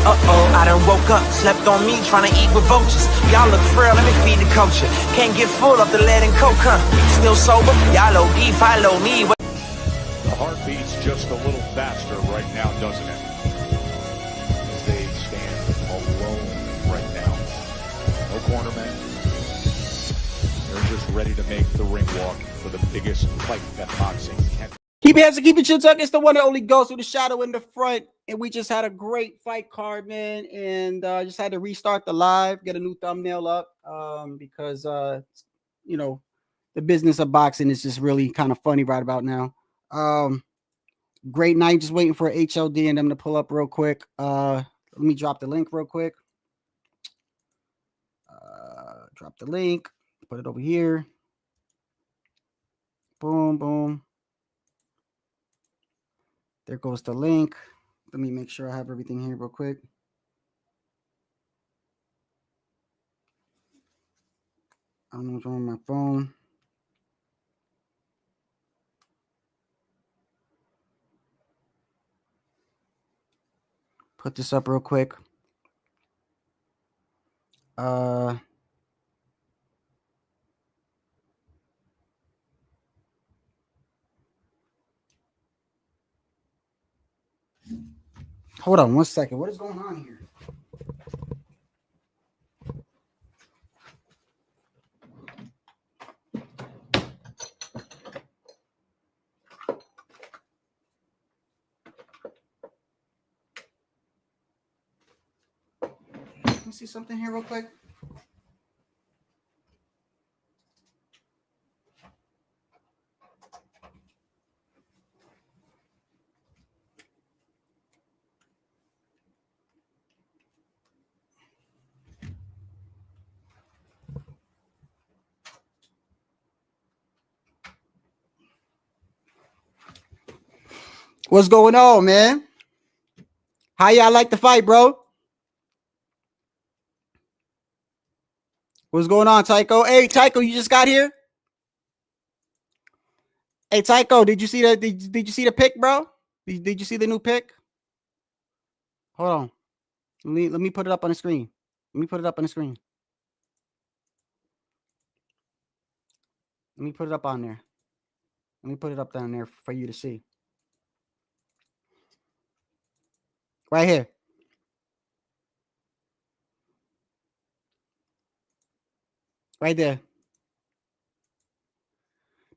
I done woke up, slept on me, trying to eat with vultures. Y'all look frail, let me feed the culture. Can't get full of the lead and coke, huh? Still sober, y'all OD, follow me. The heart beats just a little faster right now, doesn't it? As they stand alone right now. No cornermen. They're just ready to make the ring walk for the biggest fight that boxing can. Keep it hands and keep it chill tuck. It's the one and only Ghost with the shadow in the front. And we just had a great fight card, man. And just had to restart the live, get a new thumbnail up because, you know, the business of boxing is just really kind of funny right about now. Great night. Just waiting for HLD and them to pull up real quick. Let me drop the link real quick. Drop the link. Put it over here. Boom, boom. There goes the link. Let me make sure I have everything here real quick. I don't know what's wrong with my phone. Put this up real quick. Hold on 1 second. What is going on here? Let me see something here real quick. What's going on, man? How y'all like the fight, bro? What's going on, Tycho? Hey, Tycho, you just got here? Hey, Tycho, did you see the did you see the pick, bro? Did you see the new pick? Hold on. Let me put it up on the screen. Let me put it up on the screen. Let me put it up on there. Let me put it up down there for you to see. Right here. Right there.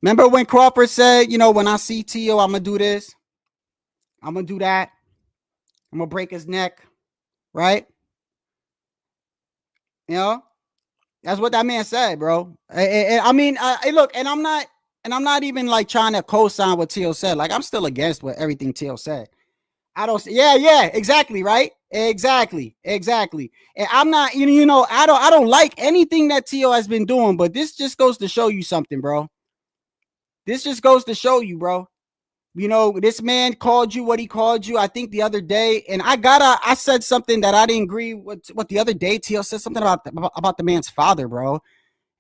Remember when Crawford said, you know, when I see Tio, I'm going to do this. I'm going to do that. I'm going to break his neck. Right? You know? That's what that man said, bro. I mean, look, and I'm not even like trying to co-sign what Tio said. Like, I'm still against what everything Tio said. I don't. Yeah, exactly, right? Exactly. And I'm not, you know, I don't like anything that Tio has been doing, but this just goes to show you something, bro. This just goes to show you, bro. You know, this man called you what he called you, I think the other day, and I said something that I didn't agree with what the other day. Tio said something about the man's father, bro.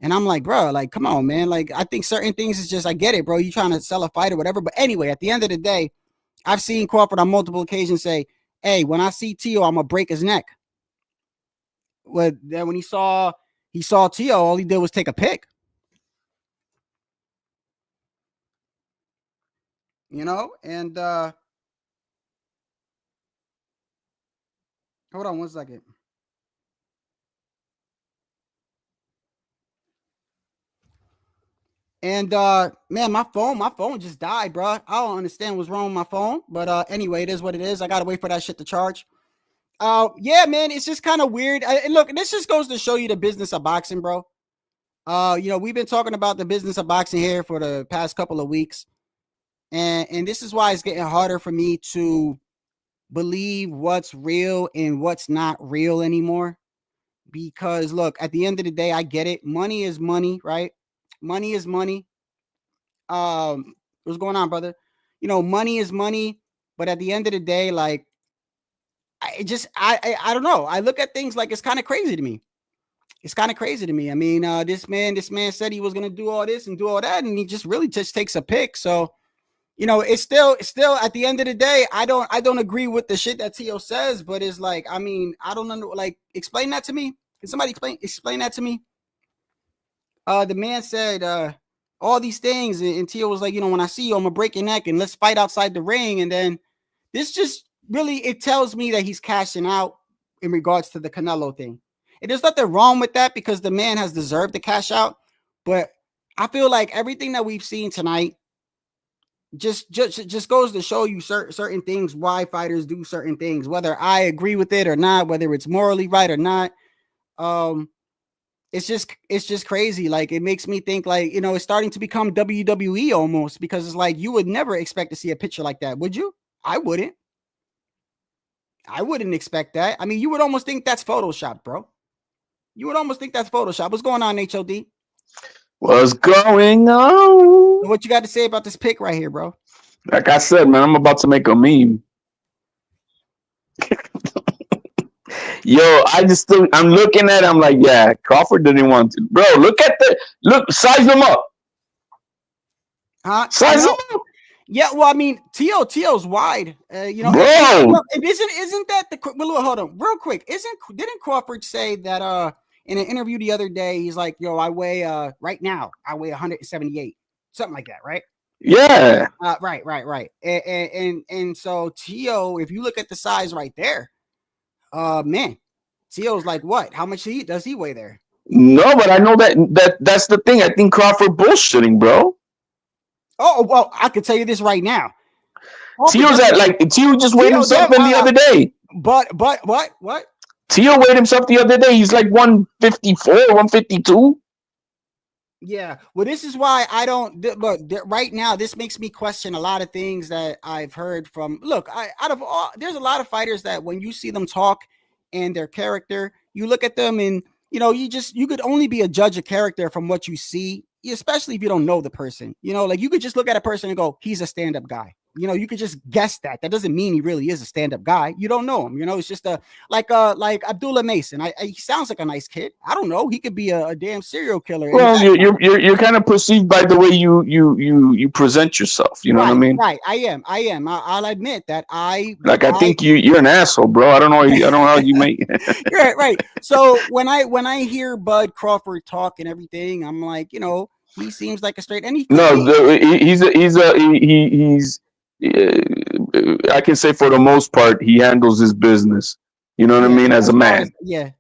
And I'm like, bro, like, come on, man. Like, I think certain things is just, I get it, bro. You trying to sell a fight or whatever. But anyway, at the end of the day, I've seen Crawford on multiple occasions say, hey, when I see Tio, I'm going to break his neck. Well, then when he saw Tio, all he did was take a pick. You know? And hold on 1 second. And man, my phone just died, bro. I don't understand what's wrong with my phone, but anyway, it is what it is. I gotta wait for that shit to charge. Yeah, man, it's just kind of weird. Look, this just goes to show you the business of boxing, bro. You know, we've been talking about the business of boxing here for the past couple of weeks, and this is why it's getting harder for me to believe what's real and what's not real anymore. Because look, at the end of the day, I get it. Money is money, right? Money is money. What's going on, brother? You know, money is money, but at the end of the day, like, I don't know. I look at things like it's kind of crazy to me. It's kind of crazy to me. I mean, this man said he was gonna do all this and do all that, and he just really just takes a pick. So, you know, it's still at the end of the day, I don't agree with the shit that Tio says, but it's like, I mean, I don't know, like, explain that to me. Can somebody explain that to me? The man said all these things, and Tio was like, you know, when I see you, I'm gonna break your neck and let's fight outside the ring. And then this just really, it tells me that he's cashing out in regards to the Canelo thing. And there's nothing wrong with that because the man has deserved to cash out. But I feel like everything that we've seen tonight just goes to show you certain things, why fighters do certain things, whether I agree with it or not, whether it's morally right or not. It's just crazy. Like, it makes me think, like, you know, it's starting to become WWE almost, because it's like you would never expect to see a picture like that, would you? I wouldn't expect that. I mean, you would almost think that's Photoshop, bro. You would almost think that's Photoshop. What's going on, HOD? What's going on? What you got to say about this pick right here, bro? Like I said, man, I'm about to make a meme. Yo, I'm looking at it, I'm like, yeah, Crawford didn't want to. Bro, size them up. Huh? Size them up. Yeah, well, I mean, Tio's wide, you know. Bro, isn't that the? Well, hold on, real quick. Didn't Crawford say that in an interview the other day? He's like, yo, I weigh right now, I weigh 178, something like that, right? Yeah. Right. And so Tio, if you look at the size right there, man, Tio's like what? How much does he weigh there? No, but I know that's the thing. I think Crawford bullshitting, bro. Oh, well, I can tell you this right now. Tio just weighed himself in the other day. But what? Tio weighed himself the other day. He's like 154, 152. Yeah. Well, this is why I don't. But right now, this makes me question a lot of things that I've heard from. Look, there's a lot of fighters that when you see them talk and their character, you look at them and, you know, you could only be a judge of character from what you see, especially if you don't know the person. You know, like, you could just look at a person and go, he's a stand-up guy. You know, you could just guess that. That doesn't mean he really is a stand-up guy. You don't know him. You know, it's just like Abdullah Mason. He sounds like a nice kid. I don't know. He could be a damn serial killer. Well, you're kind of perceived by the way you present yourself. You know what I mean? Right. I am. I'll admit that I think you're an asshole, bro. I don't know how you make. right. So when I hear Bud Crawford talk and everything, I'm like, you know, he seems like a straight. And he's I can say for the most part he handles his business. You know what I mean? As a man.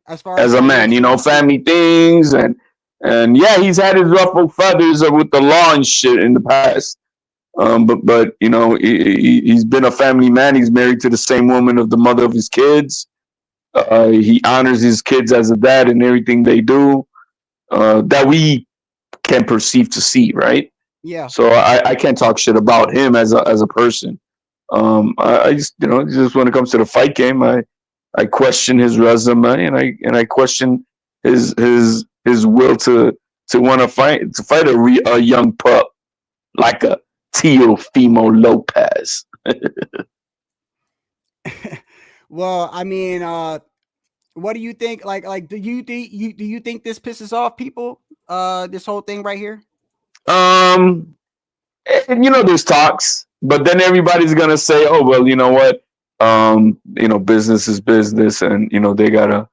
As far as a man, you know, family things and yeah, he's had his ruffled feathers with the law and shit in the past. But you know, he's been a family man. He's married to the same woman of the mother of his kids. He honors his kids as a dad in everything they do. That we can perceive to see, right? Yeah. So I can't talk shit about him as a person. I just, you know, just when it comes to the fight game, I question his resume and I question his will to want to fight a young pup like a Teofimo Lopez. Well, I mean, what do you think? Like, do you think this pisses off people? This whole thing right here. You know, there's talks, but then everybody's gonna say, "Oh, well, you know what? You know, business is business, and you know, you gotta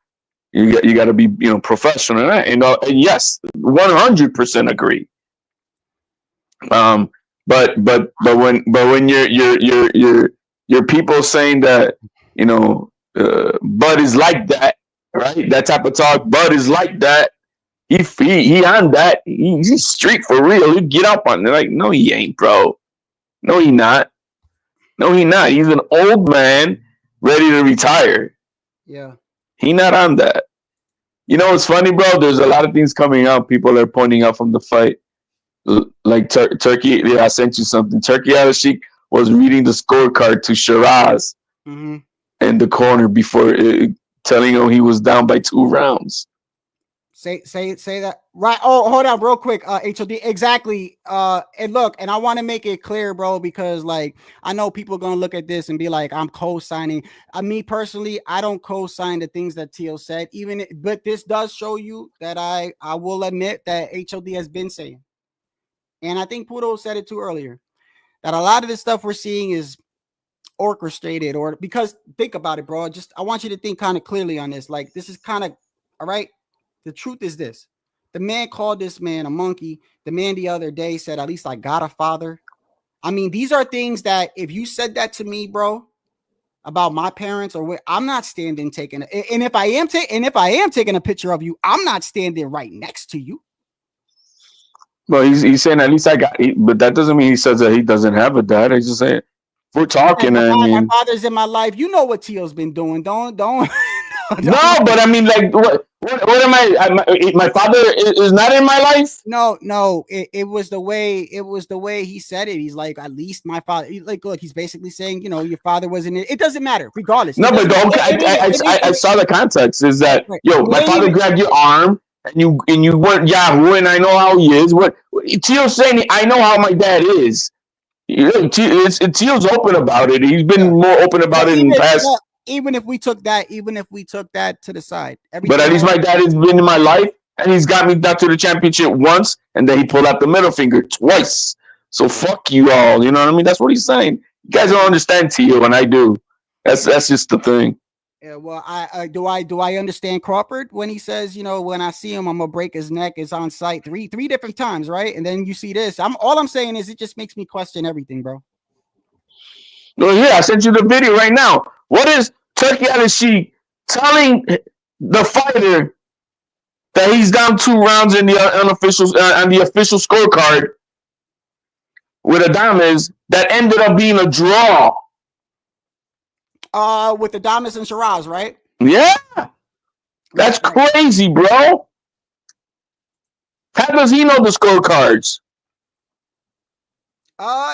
be, you know, professional." And yes, 100% agree. But when you're people saying that, you know, Bud is like that, right? That type of talk. Bud is like that. He on that. He's street for real. He get up on it. Like, no, he ain't, bro. No, he not. No, he not. He's an old man ready to retire. Yeah. He not on that. You know what's funny, bro? There's a lot of things coming out. People are pointing out from the fight. Like Turkey, I sent you something. Turkey Al-Sheikh was reading the scorecard to Shiraz in the corner before telling him he was down by 2 rounds. Say that right. Oh, hold on real quick. HOD, exactly. And look, and I want to make it clear, bro, because like I know people are gonna look at this and be like, I'm co-signing. Me personally, I don't co-sign the things that Tio said, but this does show you that I will admit that HOD has been saying. And I think Pudo said it too earlier, that a lot of the stuff we're seeing is orchestrated, or because think about it, bro. I want you to think kind of clearly on this. Like, this is kind of all right. The truth is this: the man called this man a monkey. The man the other day said, "At least I got a father." I mean, these are things that if you said that to me, bro, about my parents, or what, I'm not standing taking. And if I am taking a picture of you, I'm not standing right next to you. Well, he's saying at least I got, but that doesn't mean he says that he doesn't have a dad. He's just saying we're talking. Yeah, I mean, my father's in my life. You know what Tio's been doing. Don't. no, but I mean, like, what am I? My father is not in my life. No. It was the way he said it. He's like, at least my father. Like, look, he's basically saying, your father wasn't in it. It doesn't matter, regardless. No, but I saw the context. Is that my father grabbed your arm and you weren't Yahoo, and I know how he is. What Tio's saying, I know how my dad is. Tio's open about it. He's been more open about it in the past. Even if we took that to the side, but at least my dad has been in my life, and he's got me down to the championship once, and then he pulled out the middle finger twice. So fuck you all. You know what I mean? That's what he's saying. You guys don't understand Tio, and I do. That's just the thing. Yeah, well, I do I understand Crawford when he says, when I see him, I'm gonna break his neck. It's on site three different times, right? And then you see this. All I'm saying is it just makes me question everything, bro. No, yeah, I sent you the video right now. What is Turkey Al-Sheikh telling the fighter that he's down 2 rounds in the unofficial on the official scorecard with Adames that ended up being a draw? With Adames and Shiraz, right? Yeah. That's crazy, bro. How does he know the scorecards?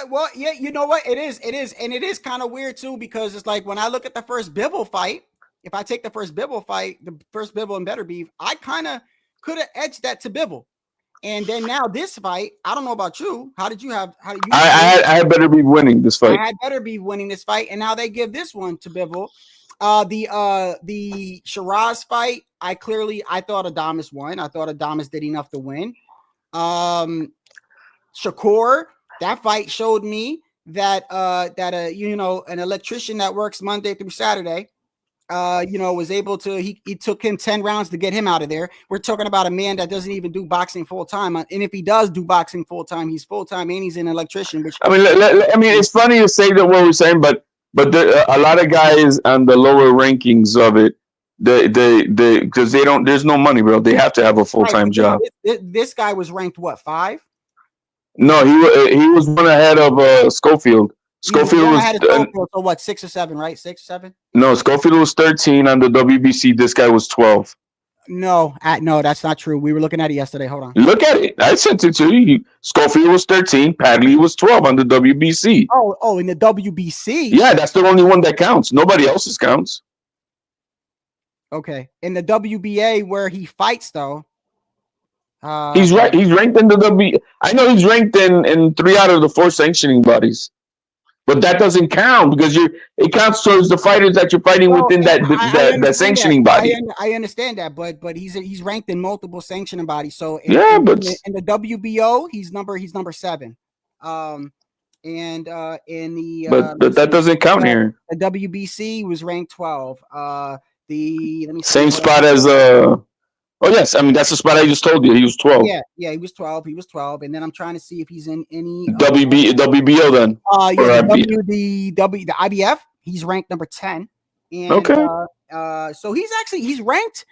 Well, yeah, you know what? It is, and it is kind of weird too, because it's like when I look at the first Bivol fight, if I take the first Bivol fight, the first Bivol and Better Beef, I kind of could have edged that to Bivol. And then now this fight, I don't know about you. How did you? I had Better Beef winning this fight. I had Better Beef winning this fight, and now they give this one to Bivol. The Shiraz fight, I thought Adames won. I thought Adames did enough to win. Shakur, that fight showed me that an electrician that works Monday through Saturday, was able to, he took him 10 rounds to get him out of there. We're talking about a man that doesn't even do boxing full time. And if he does do boxing full time, he's full time and he's an electrician. Which I mean, it's funny to say that what we're saying, but a lot of guys on the lower rankings of it, because there's no money, bro. They have to have a full-time job. This guy was ranked what, 5? No, he was one ahead of Schofield. Schofield was ahead of Schofield, so what, 6 or 7, right? 6 or 7? No, Schofield was 13 on the WBC. This guy was 12. No, that's not true. We were looking at it yesterday. Hold on. Look at it. I sent it to you. Schofield was 13. Padley was 12 on the WBC. Oh, in the WBC? Yeah, that's the only one that counts. Nobody else's counts. Okay. In the WBA where he fights, though. He's right. He's ranked in the W. I know he's ranked in 3 out of the 4 sanctioning bodies. But that doesn't count because it counts towards the fighters that you're fighting within that sanctioning body. I understand that, but he's ranked in multiple sanctioning bodies. So in the WBO, he's number 7. In the but that doesn't count here. The WBC was ranked 12. Same spot as Oh yes, I mean that's the spot I just told you. He was 12. Yeah, he was 12. He was 12, and then I'm trying to see if he's in any WBO then. The IBF. He's ranked number 10. And, okay. So he's ranked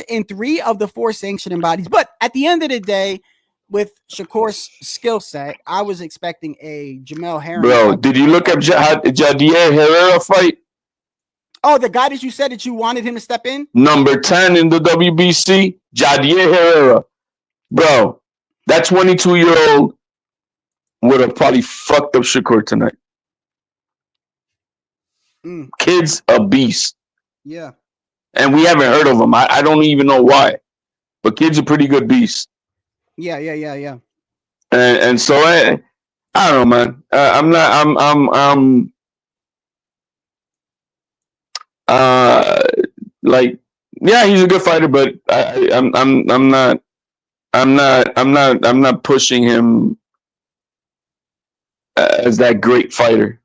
in 3 of the 4 sanctioning bodies. But at the end of the day, with Shakur's skill set, I was expecting a Jamel Herring. Bro, did you look up Jadier Herrera fight? Oh, the guy that you said that you wanted him to step in? Number 10 in the WBC, Jadier Herrera. Bro, that 22-year-old would have probably fucked up Shakur tonight. Kid's a beast. Yeah. And we haven't heard of him. I don't even know why. But kid's a pretty good beast. Yeah. And so I don't know, man. He's a good fighter, but I'm not pushing him as that great fighter.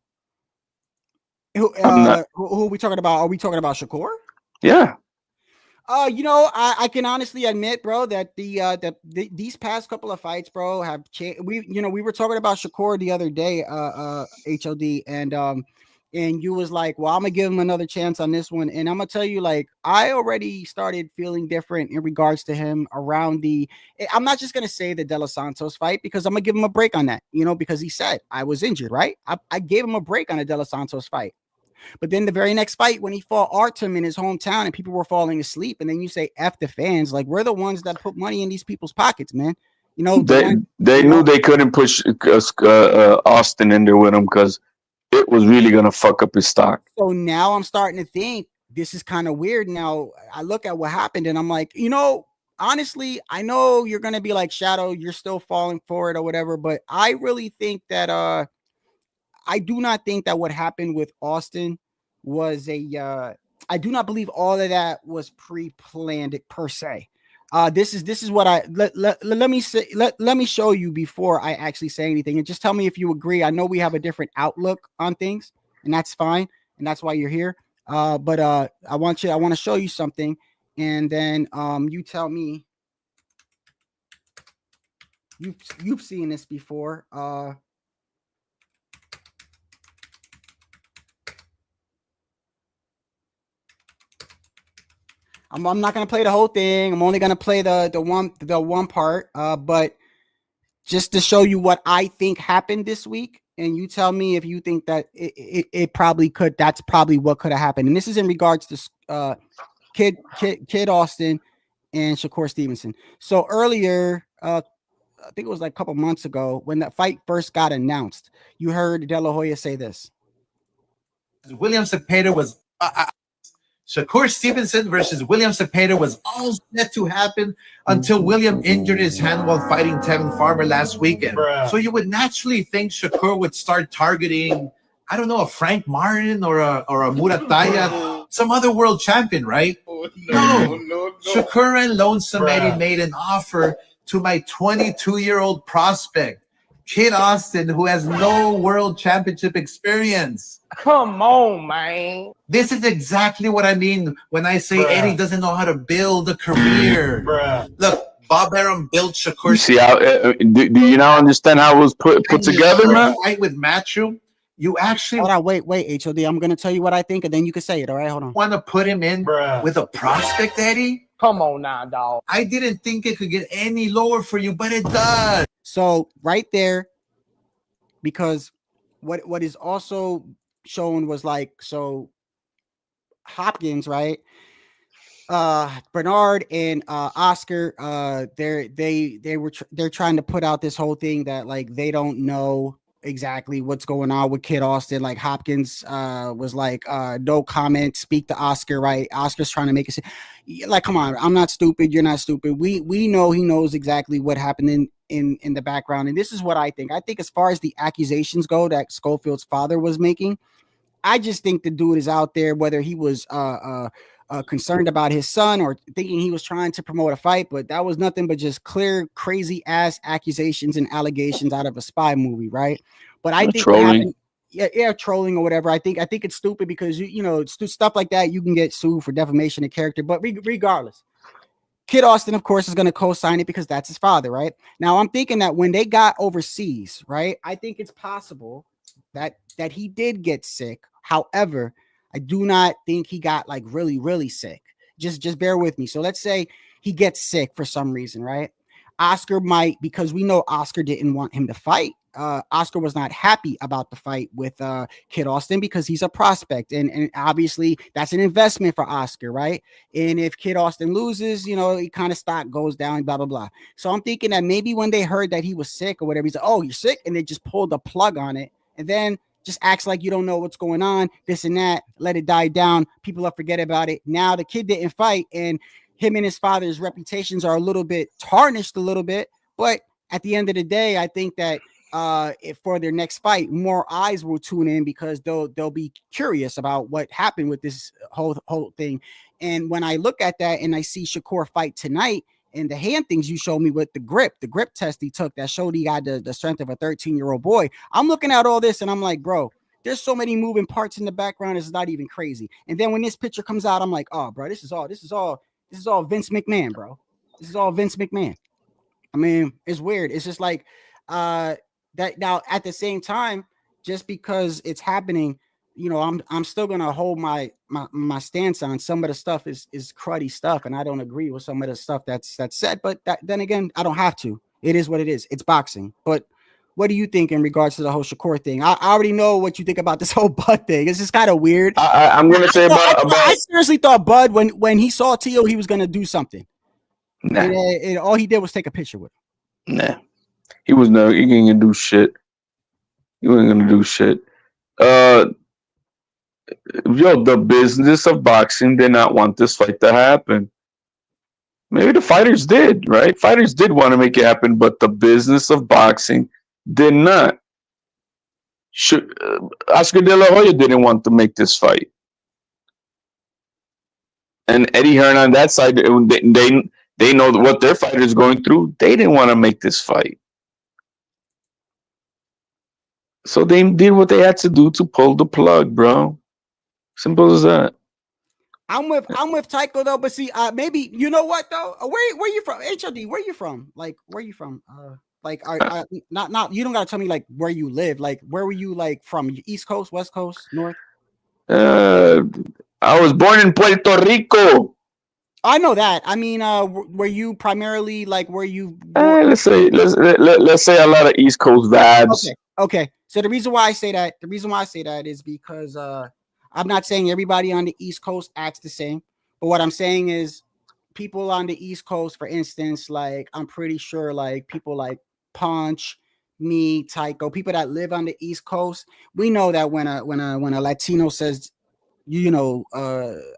Who are we talking about? Are we talking about Shakur? Yeah. You know, I can honestly admit, bro, that these past couple of fights, bro, have changed. We were talking about Shakur the other day, HOD, and you was like, well, I'm gonna give him another chance on this one, and I'm gonna tell you, like, I already started feeling different in regards to him around I'm not just gonna say the De Los Santos fight because I'm gonna give him a break on that, because he said I was injured, right? I gave him a break on the De Los Santos fight. But then the very next fight, when he fought Artem in his hometown and people were falling asleep, and then you say F the fans, like, we're the ones that put money in these people's pockets, man. They knew they couldn't push Austin in there with him because it was really gonna fuck up his stock. So now I'm starting to think this is kind of weird. Now I look at what happened and I'm like, honestly, I know you're gonna be like, Shadow, you're still falling for it or whatever, but I really think that I do not think that what happened with Austin was I do not believe all of that was pre-planned per se. This is what let me say. Let me show you before I actually say anything, and just tell me if you agree. I know we have a different outlook on things, and that's fine, and that's why you're here. But I want to show you something, and then you tell me. You've seen this before. I'm not gonna play the whole thing. I'm only gonna play the one part. But just to show you what I think happened this week, and you tell me if you think that it probably could. That's probably what could have happened. And this is in regards to Kid Austin and Shakur Stevenson. So earlier, I think it was like a couple months ago when that fight first got announced, you heard De La Hoya say this. William Cepeda was Shakur Stevenson versus William Cepeda was all set to happen until William injured his hand while fighting Tevin Farmer last weekend. Bruh. So you would naturally think Shakur would start targeting, I don't know, a Frank Martin or a Murataya, some other world champion, right? No. Shakur and Lone Samedi made an offer to my 22-year-old prospect, Kid Austin, who has no world championship experience. Come on, man. This is exactly what I mean when I say Eddie doesn't know how to build a career. Look, Bob Arum built Shakur. You see how? Do you now understand how it was put together, man? Fight with Matthew. You actually hold on, wait, HOD. I'm gonna tell you what I think, and then you can say it. All right, hold on. Want to put him in with a prospect, Eddie? Come on now, dog. I didn't think it could get any lower for you, but it does. So right there, because what is also shown was like, so Hopkins, right? Bernard and Oscar, they're trying to put out this whole thing that like they don't know exactly what's going on with Kid Austin. Like Hopkins was like, no comment, speak to Oscar, right? Oscar's trying to make it like, come on, I'm not stupid, you're not stupid. We know he knows exactly what happened in the background. And this is what I think. I think as far as the accusations go that Schofield's father was making, I just think the dude is out there, whether he was concerned about his son or thinking he was trying to promote a fight, but that was nothing but just clear, crazy ass accusations and allegations out of a spy movie, right? But I think trolling. Trolling or whatever. I think it's stupid because stuff like that you can get sued for defamation of character. But regardless, Kid Austin, of course, is going to co-sign it because that's his father, right? Now I'm thinking that when they got overseas, right, I think it's possible that he did get sick. However, I do not think he got like really, really sick. Just bear with me. So let's say he gets sick for some reason, right? Oscar might, because we know Oscar didn't want him to fight. Oscar was not happy about the fight with Kid Austin because he's a prospect. And obviously that's an investment for Oscar, right? And if Kid Austin loses, it kind of stock goes down, blah, blah, blah. So I'm thinking that maybe when they heard that he was sick or whatever, he's like, oh, you're sick? And they just pulled the plug on it. And then just acts like you don't know what's going on, this and that, let it die down. People will forget about it. Now the kid didn't fight, and him and his father's reputations are a little bit tarnished a little bit. But at the end of the day, I think that if for their next fight, more eyes will tune in because they'll be curious about what happened with this whole thing. And when I look at that and I see Shakur fight tonight, And the hand things you showed me with the grip test he took that showed he got the strength of a 13-year-old boy. I'm looking at all this and I'm like, bro, there's so many moving parts in the background. It's not even crazy. And then when this picture comes out, I'm like, oh, bro, this is all Vince McMahon, bro. This is all Vince McMahon. I mean, it's weird. It's just like that now at the same time, just because it's happening, you know, I'm still gonna hold my stance on some of the stuff is cruddy stuff, and I don't agree with some of the stuff that's said. But then again, I don't have to. It is what it is. It's boxing. But what do you think in regards to the whole Shakur thing? I already know what you think about this whole Bud thing. It's just kind of weird. I'm gonna say I seriously thought Bud when he saw Tio, he was gonna do something. Nah. And all he did was take a picture with him. Nah, he ain't gonna do shit. He wasn't gonna do shit. The business of boxing did not want this fight to happen. Maybe the fighters did, right? Fighters did want to make it happen, but the business of boxing did not. Oscar De La Hoya didn't want to make this fight. And Eddie Hearn on that side, they know what their fighter is going through. They didn't want to make this fight. So they did what they had to do to pull the plug, bro. Simple as that. I'm with Tycho though, but see, maybe you know what though? Where you from? HOD, where you from? Like, where you from? Not you don't gotta tell me like where you live. Like, where were you like from? East Coast, West Coast, North? I was born in Puerto Rico. I know that. I mean, were you primarily like where you? Let's say a lot of East Coast vibes. Okay. So the reason why I say that is because I'm not saying everybody on the East Coast acts the same, but what I'm saying is people on the East Coast, for instance, like I'm pretty sure like people like Punch, me, Tycho, people that live on the East Coast, we know that when a Latino says, you know,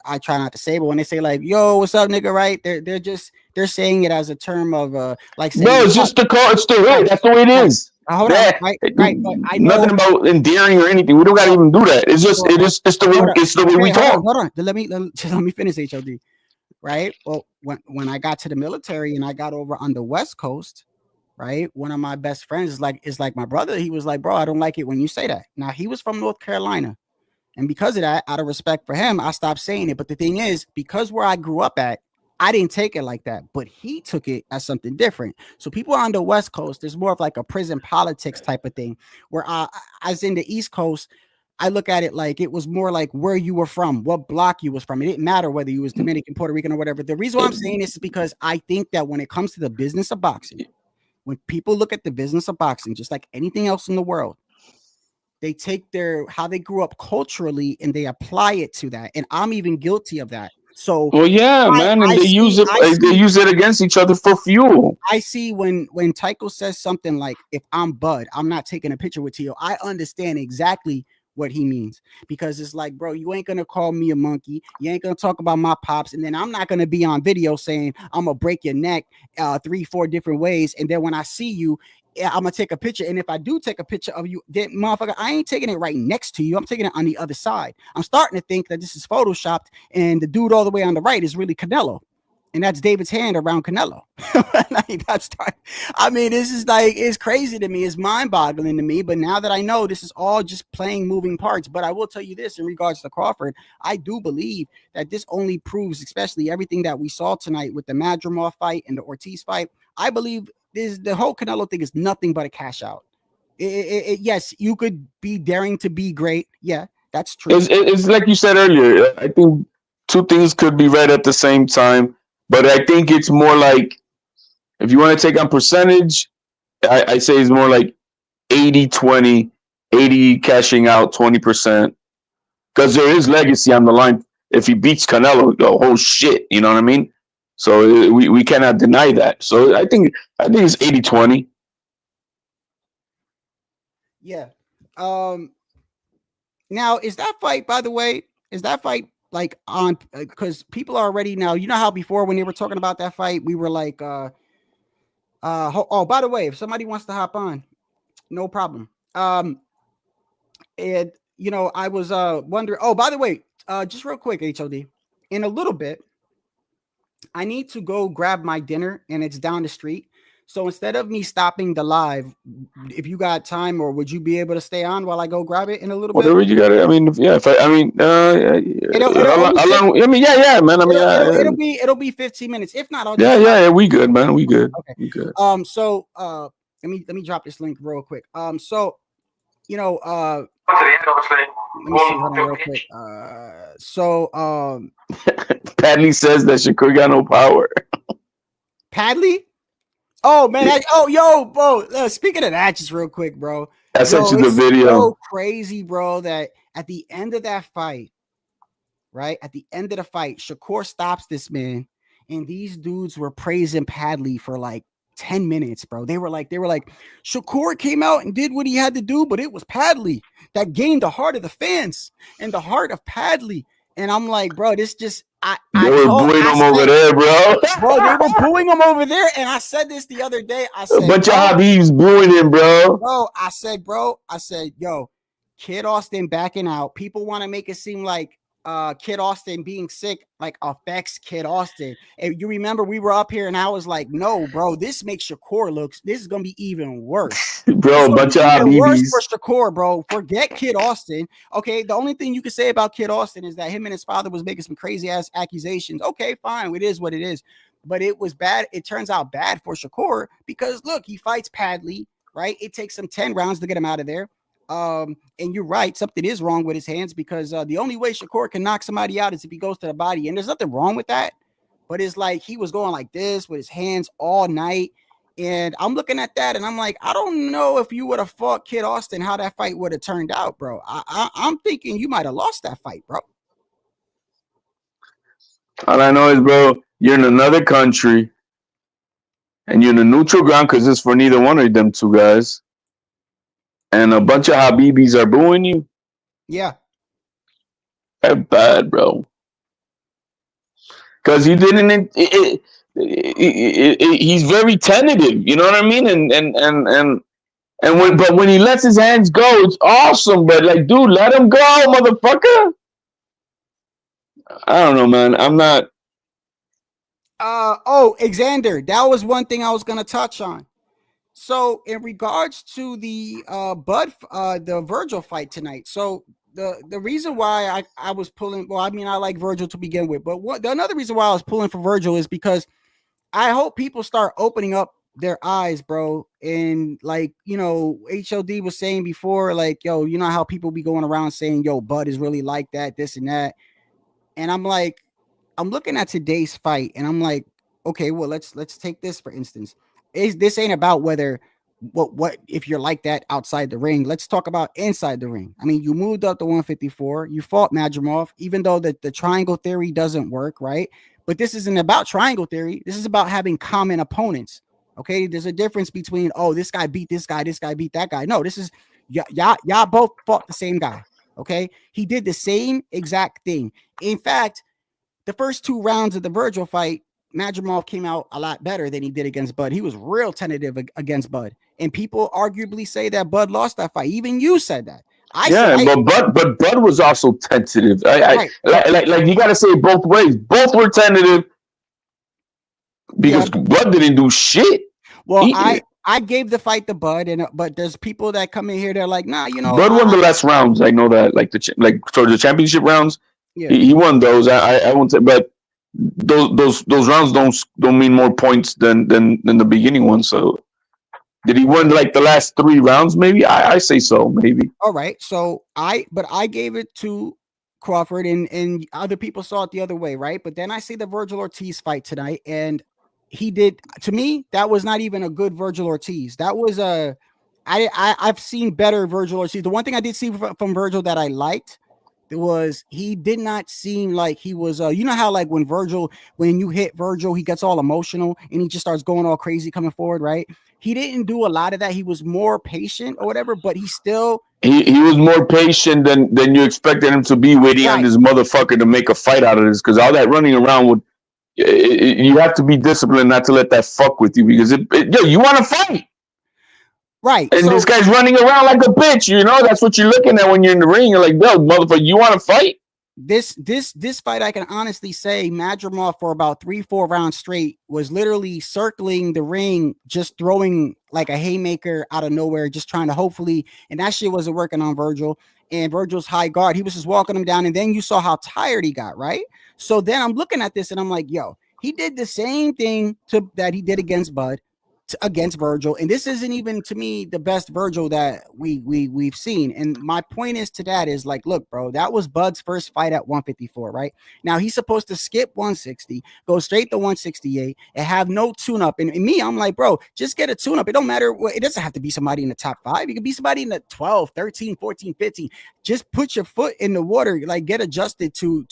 I try not to say, but when they say like, yo, what's up, nigga, right? They're saying it as a term of like saying, no, it's just the call, it's the way. That's the way it is. Hold on, right. But I know nothing about endearing or anything. We don't gotta even do that. It's just it's the way we talk. Hold on. Let me finish, HOD. Right. Well, when I got to the military and I got over on the West Coast, right, one of my best friends is like my brother. He was like, bro, I don't like it when you say that. Now he was from North Carolina. And because of that, out of respect for him, I stopped saying it. But the thing is, because where I grew up at, I didn't take it like that, but he took it as something different. So people on the West Coast, there's more of like a prison politics type of thing, where as in the East Coast, I look at it like it was more like where you were from, what block you was from. It didn't matter whether you was Dominican, Puerto Rican, or whatever. The reason why I'm saying this is because I think that when it comes to the business of boxing, when people look at the business of boxing, just like anything else in the world, they take how they grew up culturally and they apply it to that. And I'm even guilty of that. So, well, yeah, man, and they use it against each other for fuel. I see when Tycho says something like, if I'm Bud, I'm not taking a picture with Tio. I understand exactly what he means, because it's like, bro, you ain't gonna call me a monkey, you ain't gonna talk about my pops, and then I'm not gonna be on video saying I'm gonna break your neck 3-4 different ways, and then when I see you, I'm gonna take a picture, and if I do take a picture of you, then motherfucker, I ain't taking it right next to you, I'm taking it on the other side. I'm starting to think that this is photoshopped, and the dude all the way on the right is really Canelo, and that's David's hand around Canelo. I mean, this is like, it's crazy to me. It's mind-boggling to me. But now that I know, this is all just playing moving parts. But I will tell you this in regards to Crawford, I do believe that this only proves, especially everything that we saw tonight with the Madrimov fight and the Ortiz fight. I believe the whole Canelo thing is nothing but a cash out. Yes, you could be daring to be great. Yeah, that's true. It's like you said earlier. I think two things could be read at the same time. But I think it's more like, if you want to take on percentage, I say it's more like 80-20, 80 cashing out, 20%. Because there is legacy on the line. If he beats Canelo, the whole shit, you know what I mean? So we cannot deny that. So I think it's 80-20. Yeah. Now, is that fight, by the way, like on, because people are already now, you know how before when they were talking about that fight, we were like, by the way, if somebody wants to hop on, no problem. And you know, I was wondering, by the way, just real quick, HOD, in a little bit, I need to go grab my dinner, and it's down the street. So instead of me stopping the live, if you got time, or would you be able to stay on while I go grab it in a little bit? Whatever you got. I mean, yeah. If I mean, It'll how long? I mean, yeah, man. I mean, it'll be 15 minutes. If not, I'll yeah, just yeah. We good, man. We good. Okay. We good. So let me drop this link real quick. So you know, let me see, hold on real quick. Padley says that Shakur got no power. Padley? Oh man, yo, bro. Speaking of that, just real quick, bro. I sent you the it's video. So crazy, bro, that at the end of that fight, right? At the end of the fight, Shakur stops this man, and these dudes were praising Padley for like 10 minutes, bro. They were like, Shakur came out and did what he had to do, but it was Padley that gained the heart of the fans and the heart of Padley. And I'm like, bro, this just They were booing him over there, bro. Bro, they were booing him over there. And I said this the other day. I said, a bunch of Habibs booing him, bro. Bro, I said, yo, Kid Austin backing out. People want to make it seem like Kid Austin being sick like affects Kid Austin. And you remember we were up here and I was like, no, bro, this makes Shakur this is gonna be even worse. Bro, a bunch of Habibs. Worse for Shakur, bro. Forget Kid Austin. Okay, the only thing you can say about Kid Austin is that him and his father was making some crazy ass accusations. Okay, fine, it is what it is. But it was bad. It turns out bad for Shakur because look, he fights Padley, right? It takes him 10 rounds to get him out of there. And you're right, something is wrong with his hands because the only way Shakur can knock somebody out is if he goes to the body, and there's nothing wrong with that, but it's like he was going like this with his hands all night, and I'm looking at that and I'm like, I don't know if you would have fought Kid Austin how that fight would have turned out, bro. I'm thinking you might have lost that fight, bro. All I know is, bro, you're in another country and you're in a neutral ground because it's for neither one of them two guys. And a bunch of Habibis are booing you. Yeah. That's bad, bro. Because he didn't. He's very tentative. You know what I mean? And when he lets his hands go, it's awesome. But like, dude, let him go, motherfucker. I don't know, man. I'm not. Xander, that was one thing I was gonna touch on. So in regards to the the Virgil fight tonight, so the reason why I was pulling, well, I mean, I like Virgil to begin with, but another reason why I was pulling for Virgil is because I hope people start opening up their eyes, bro. And like, you know, HOD was saying before, like, yo, you know how people be going around saying, yo, Bud is really like that, this and that. And I'm like, I'm looking at today's fight and I'm like, okay, well, let's take this for instance. This ain't about whether what if you're like that outside the ring. Let's talk about inside the ring. I mean, you moved up to 154. You fought Madrimov, even though the triangle theory doesn't work, right? But this isn't about triangle theory. This is about having common opponents. Okay, there's a difference between, oh, this guy beat this guy beat that guy. No, this is y'all both fought the same guy. Okay, he did the same exact thing. In fact, the first 2 rounds of the Virgil fight, Madrimov came out a lot better than he did against Bud. He was real tentative against Bud, and people arguably say that Bud lost that fight. Even you said that. But Bud was also tentative. Like you got to say it both ways. Both were tentative because Bud didn't do shit. Well, I gave the fight to Bud, but there's people that come in here. They're like, nah, you know, Bud won the last rounds. I know that, like for the championship rounds, he won those. I won't say, but those rounds don't mean more points than the beginning one. So did he win like the last 3 rounds? Maybe I say so. Maybe. All right. So I gave it to Crawford, and other people saw it the other way, right? But then I see the Virgil Ortiz fight tonight, and he did, to me, that was not even a good Virgil Ortiz. That was I've seen better Virgil Ortiz. The one thing I did see from Virgil that I liked was he did not seem like he was you know how like when you hit Virgil, he gets all emotional and he just starts going all crazy coming forward, right? He didn't do a lot of that. He was more patient or whatever, but he still he was more patient than you expected him to be, waiting on this motherfucker to make a fight out of this, because all that running around would you have to be disciplined not to let that fuck with you, because you want to fight. Right. And this guy's running around like a bitch, you know? That's what you're looking at when you're in the ring. You're like, yo, motherfucker, you want to fight? this fight, I can honestly say Madrimov for about 3-4 rounds straight was literally circling the ring, just throwing like a haymaker out of nowhere, just trying to hopefully, and that shit wasn't working on Virgil. And Virgil's high guard, he was just walking him down, and then you saw how tired he got, right? So then I'm looking at this and I'm like, yo, he did the same thing that he did against Bud, against Virgil, and this isn't even to me the best Virgil that we've seen. And my point is to that is like, look, bro, that was Bud's first fight at 154, right? Now he's supposed to skip 160, go straight to 168, and have no tune-up. And me, I'm like, bro, just get a tune-up. It don't matter. It doesn't have to be somebody in the top 5. It could be somebody in the 12, 13, 14, 15. Just put your foot in the water, like get adjusted to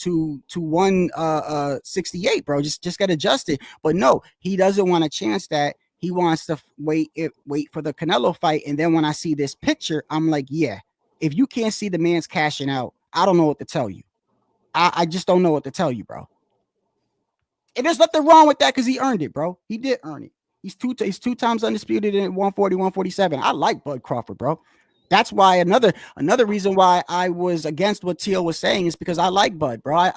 168, bro. Just get adjusted. But no, he doesn't want to chance that. He wants to wait for the Canelo fight. And then when I see this picture, I'm like, yeah, if you can't see the man's cashing out, I don't know what to tell you. I just don't know what to tell you, bro. And there's nothing wrong with that because he earned it, bro. He did earn it. He's two times undisputed in 140, 147. I like Bud Crawford, bro. That's why another reason why I was against what Teal was saying is because I like Bud, bro. I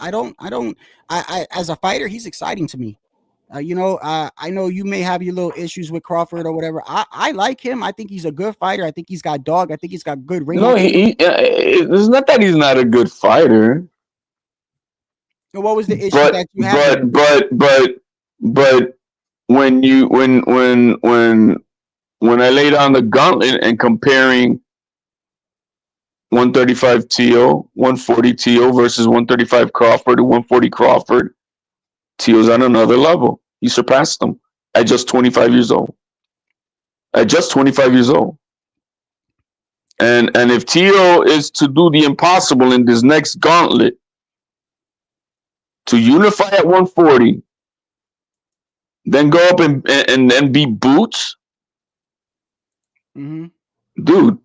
as a fighter, he's exciting to me. I know you may have your little issues with Crawford or whatever. I like him. I think he's a good fighter. I think he's got dog. I think he's got good ring. No, it's not that he's not a good fighter. What was the issue that you had? But when I laid on the gauntlet and comparing 135 Teal, 140 Teal versus 135 Crawford and 140 Crawford, Teal's on another level. He surpassed him at just 25 years old. And if Teal is to do the impossible in this next gauntlet, to unify at 140, then go up and beat Boots, dude,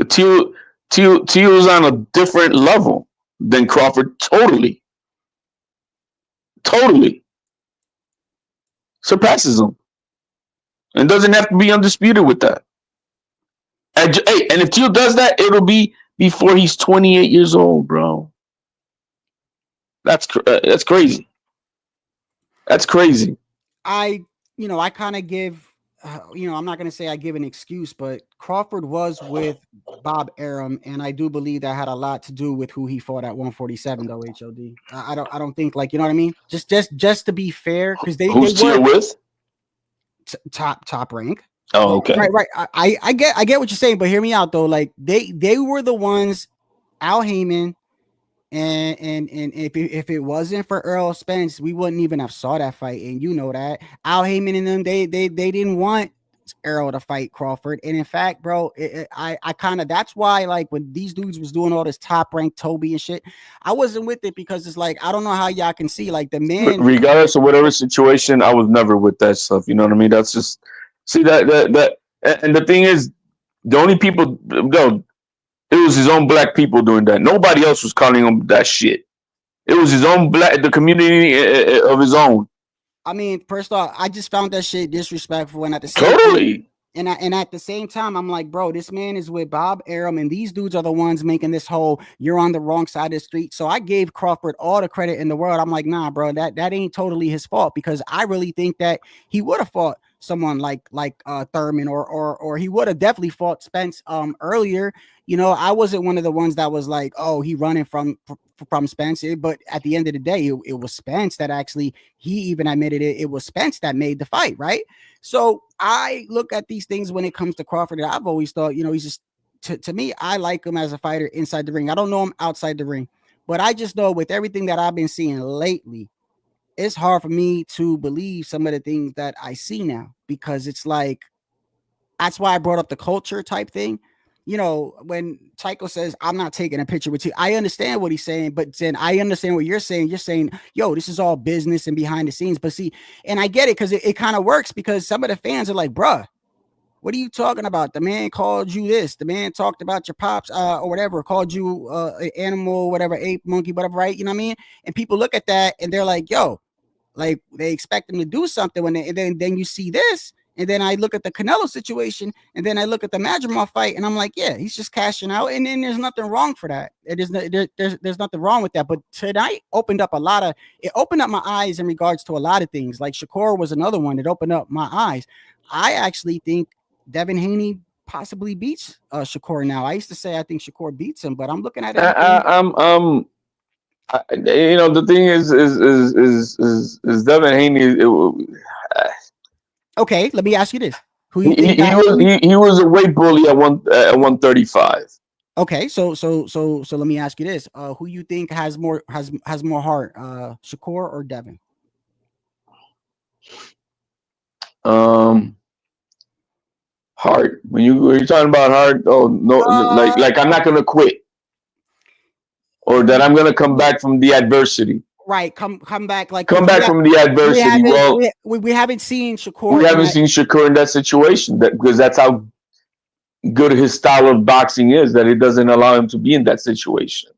Teal's on a different level than Crawford. Totally surpasses him, and doesn't have to be undisputed with that. And if Teal does that, it'll be before he's 28 years old, bro. That's crazy. That's crazy. I kind of give, I'm not going to say I give an excuse, but Crawford was with Bob Arum, and I do believe that had a lot to do with who he fought at 147, though. HOD. I don't think, like, you know what I mean? Just to be fair, because who's Teal with? Top rank. Oh, okay. Right. I get what you're saying, but hear me out though. Like they were the ones, Al Heyman, and if it wasn't for Earl Spence, we wouldn't even have saw that fight. And you know that Al Heyman and them, they didn't want Earl to fight Crawford. And in fact, bro, I kind of, that's why, like, when these dudes was doing all this top ranked Toby and shit, I wasn't with it, because it's like, I don't know how y'all can see, like, the man, regardless of whatever situation, I was never with that stuff. You know what I mean? That's just, see that and the thing is, the only people, no, it was his own black people doing that. Nobody else was calling him that shit. It was his own the community of his own. I mean, first off, I just found that shit disrespectful, and at the same time, and at the same time, I'm like, bro, this man is with Bob Arum, and these dudes are the ones making this whole "you're on the wrong side of the street." So I gave Crawford all the credit in the world. I'm like, nah, bro, that ain't totally his fault, because I really think that he would have fought someone like Thurman, or he would have definitely fought Spence earlier. You know, I wasn't one of the ones that was like, oh, he running from Spence. But at the end of the day, it was Spence that actually, he even admitted it. It was Spence that made the fight, right? So I look at these things when it comes to Crawford, and I've always thought, you know, he's just, to me, I like him as a fighter inside the ring. I don't know him outside the ring, but I just know with everything that I've been seeing lately, it's hard for me to believe some of the things that I see now, because it's like, that's why I brought up the culture type thing. You know, when Tycho says, I'm not taking a picture with you, I understand what he's saying, but then I understand what you're saying. You're saying, yo, this is all business and behind the scenes. But see, and I get it, because it kind of works, because some of the fans are like, bruh, what are you talking about? The man called you this. The man talked about your pops or whatever, called you animal, whatever, ape, monkey, whatever, right? You know what I mean? And people look at that and they're like, yo, like, they expect them to do something when and then you see this. And then I look at the Canelo situation, and then I look at the Madrimov fight, and I'm like, yeah, he's just cashing out, and then there's nothing wrong for that. There's nothing wrong with that. But tonight opened up my eyes in regards to a lot of things. Like Shakur was another one that opened up my eyes. I actually think Devin Haney possibly beats Shakur now. I used to say I think Shakur beats him, but I'm looking at it. The thing is Devin Haney. Okay, let me ask you this: Who you think he was a weight bully at 135. Okay, so let me ask you this: Who you think has more heart, Shakur or Devin? Heart. When you're talking about heart, oh no, like I'm not gonna quit, or that I'm gonna come back from the adversity. Right, come back from the adversity. We haven't seen Shakur. We haven't seen Shakur in that situation, because that's how good his style of boxing is, that it doesn't allow him to be in that situation.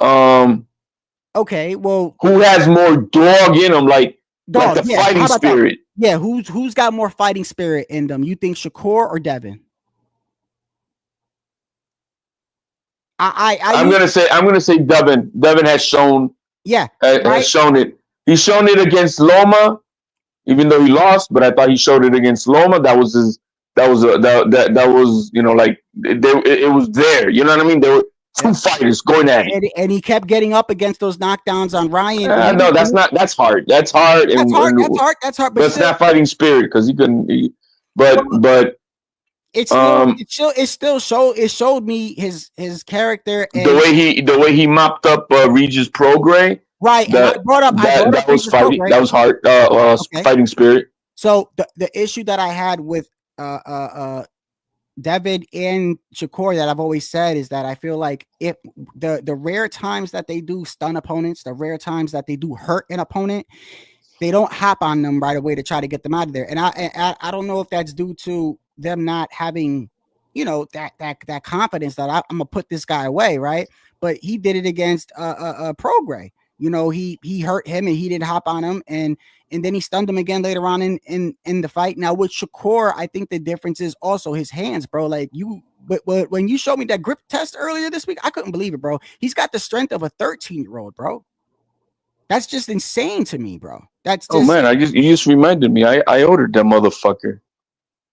Okay, well, who has more dog in him, like the fighting spirit? That? Yeah, who's got more fighting spirit in them? You think Shakur or Devin? I'm gonna say Devin. Devin has shown. Yeah, has shown it. He's shown it against Loma, even though he lost. But I thought he showed it against Loma. That was his. That was like it was there. You know what I mean? There were two fighters going at it, and he kept getting up against those knockdowns on Ryan. No, that's not. That's hard. That's hard. That's hard. That's hard. But it's not fighting spirit, because he couldn't. But. It showed me his character, and the way he mopped up Regis Prograis. Right, that was fighting. Prograis. That was hard. Fighting spirit. So the issue that I had with Devin and Shakur that I've always said is that I feel like if the rare times that they do stun opponents, the rare times that they do hurt an opponent, they don't hop on them right away to try to get them out of there. And I don't know if that's due to them not having, that confidence that I'm gonna put this guy away, right? But he did it against Prograis. He hurt him and he didn't hop on him, and then he stunned him again later on in the fight. Now with Shakur, I think the difference is also his hands, bro. But when you showed me that grip test earlier this week, I couldn't believe it, bro. He's got the strength of a 13-year-old, bro. That's just insane to me, bro. Man, you just reminded me. I ordered that motherfucker.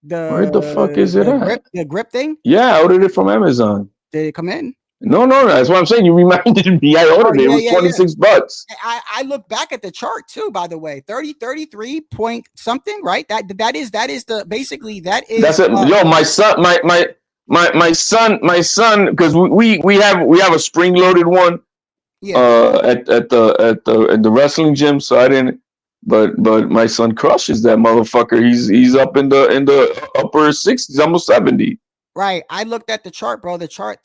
Where the fuck is it at? The grip thing? Yeah, I ordered it from Amazon. Did it come in? No, that's what I'm saying. You reminded me. I ordered it. It was $26. I look back at the chart too, by the way. 33 point something, right? That is the basically that is. That's it. Yo, my son, because we have a spring loaded one. Yeah. At the wrestling gym, so I didn't. But my son crushes that motherfucker. He's up in the upper 60s, almost 70. Right. I looked at the chart, bro. The chart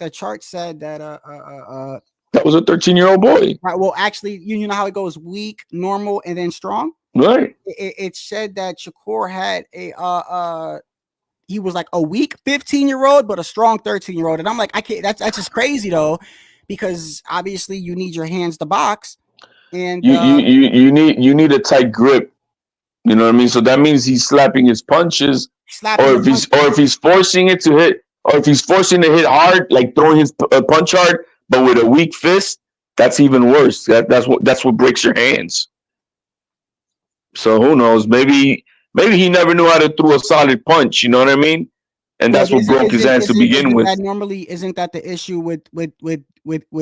said that that was a 13-year-old boy. Right. Well, actually, you know how it goes: weak, normal, and then strong. Right. It said that Shakur had he was like a weak 15-year-old, but a strong 13-year-old, and I'm like, I can't. That's just crazy though, because obviously you need your hands to box. And you need a tight grip, you know what I mean. So that means he's slapping his punches, or if he's forcing it to hit, or if he's forcing to hit hard, like throwing his punch hard, but with a weak fist, that's even worse. That's what breaks your hands. So who knows? Maybe he never knew how to throw a solid punch. You know what I mean? And that's what broke his hands to begin with. Normally, isn't that the issue with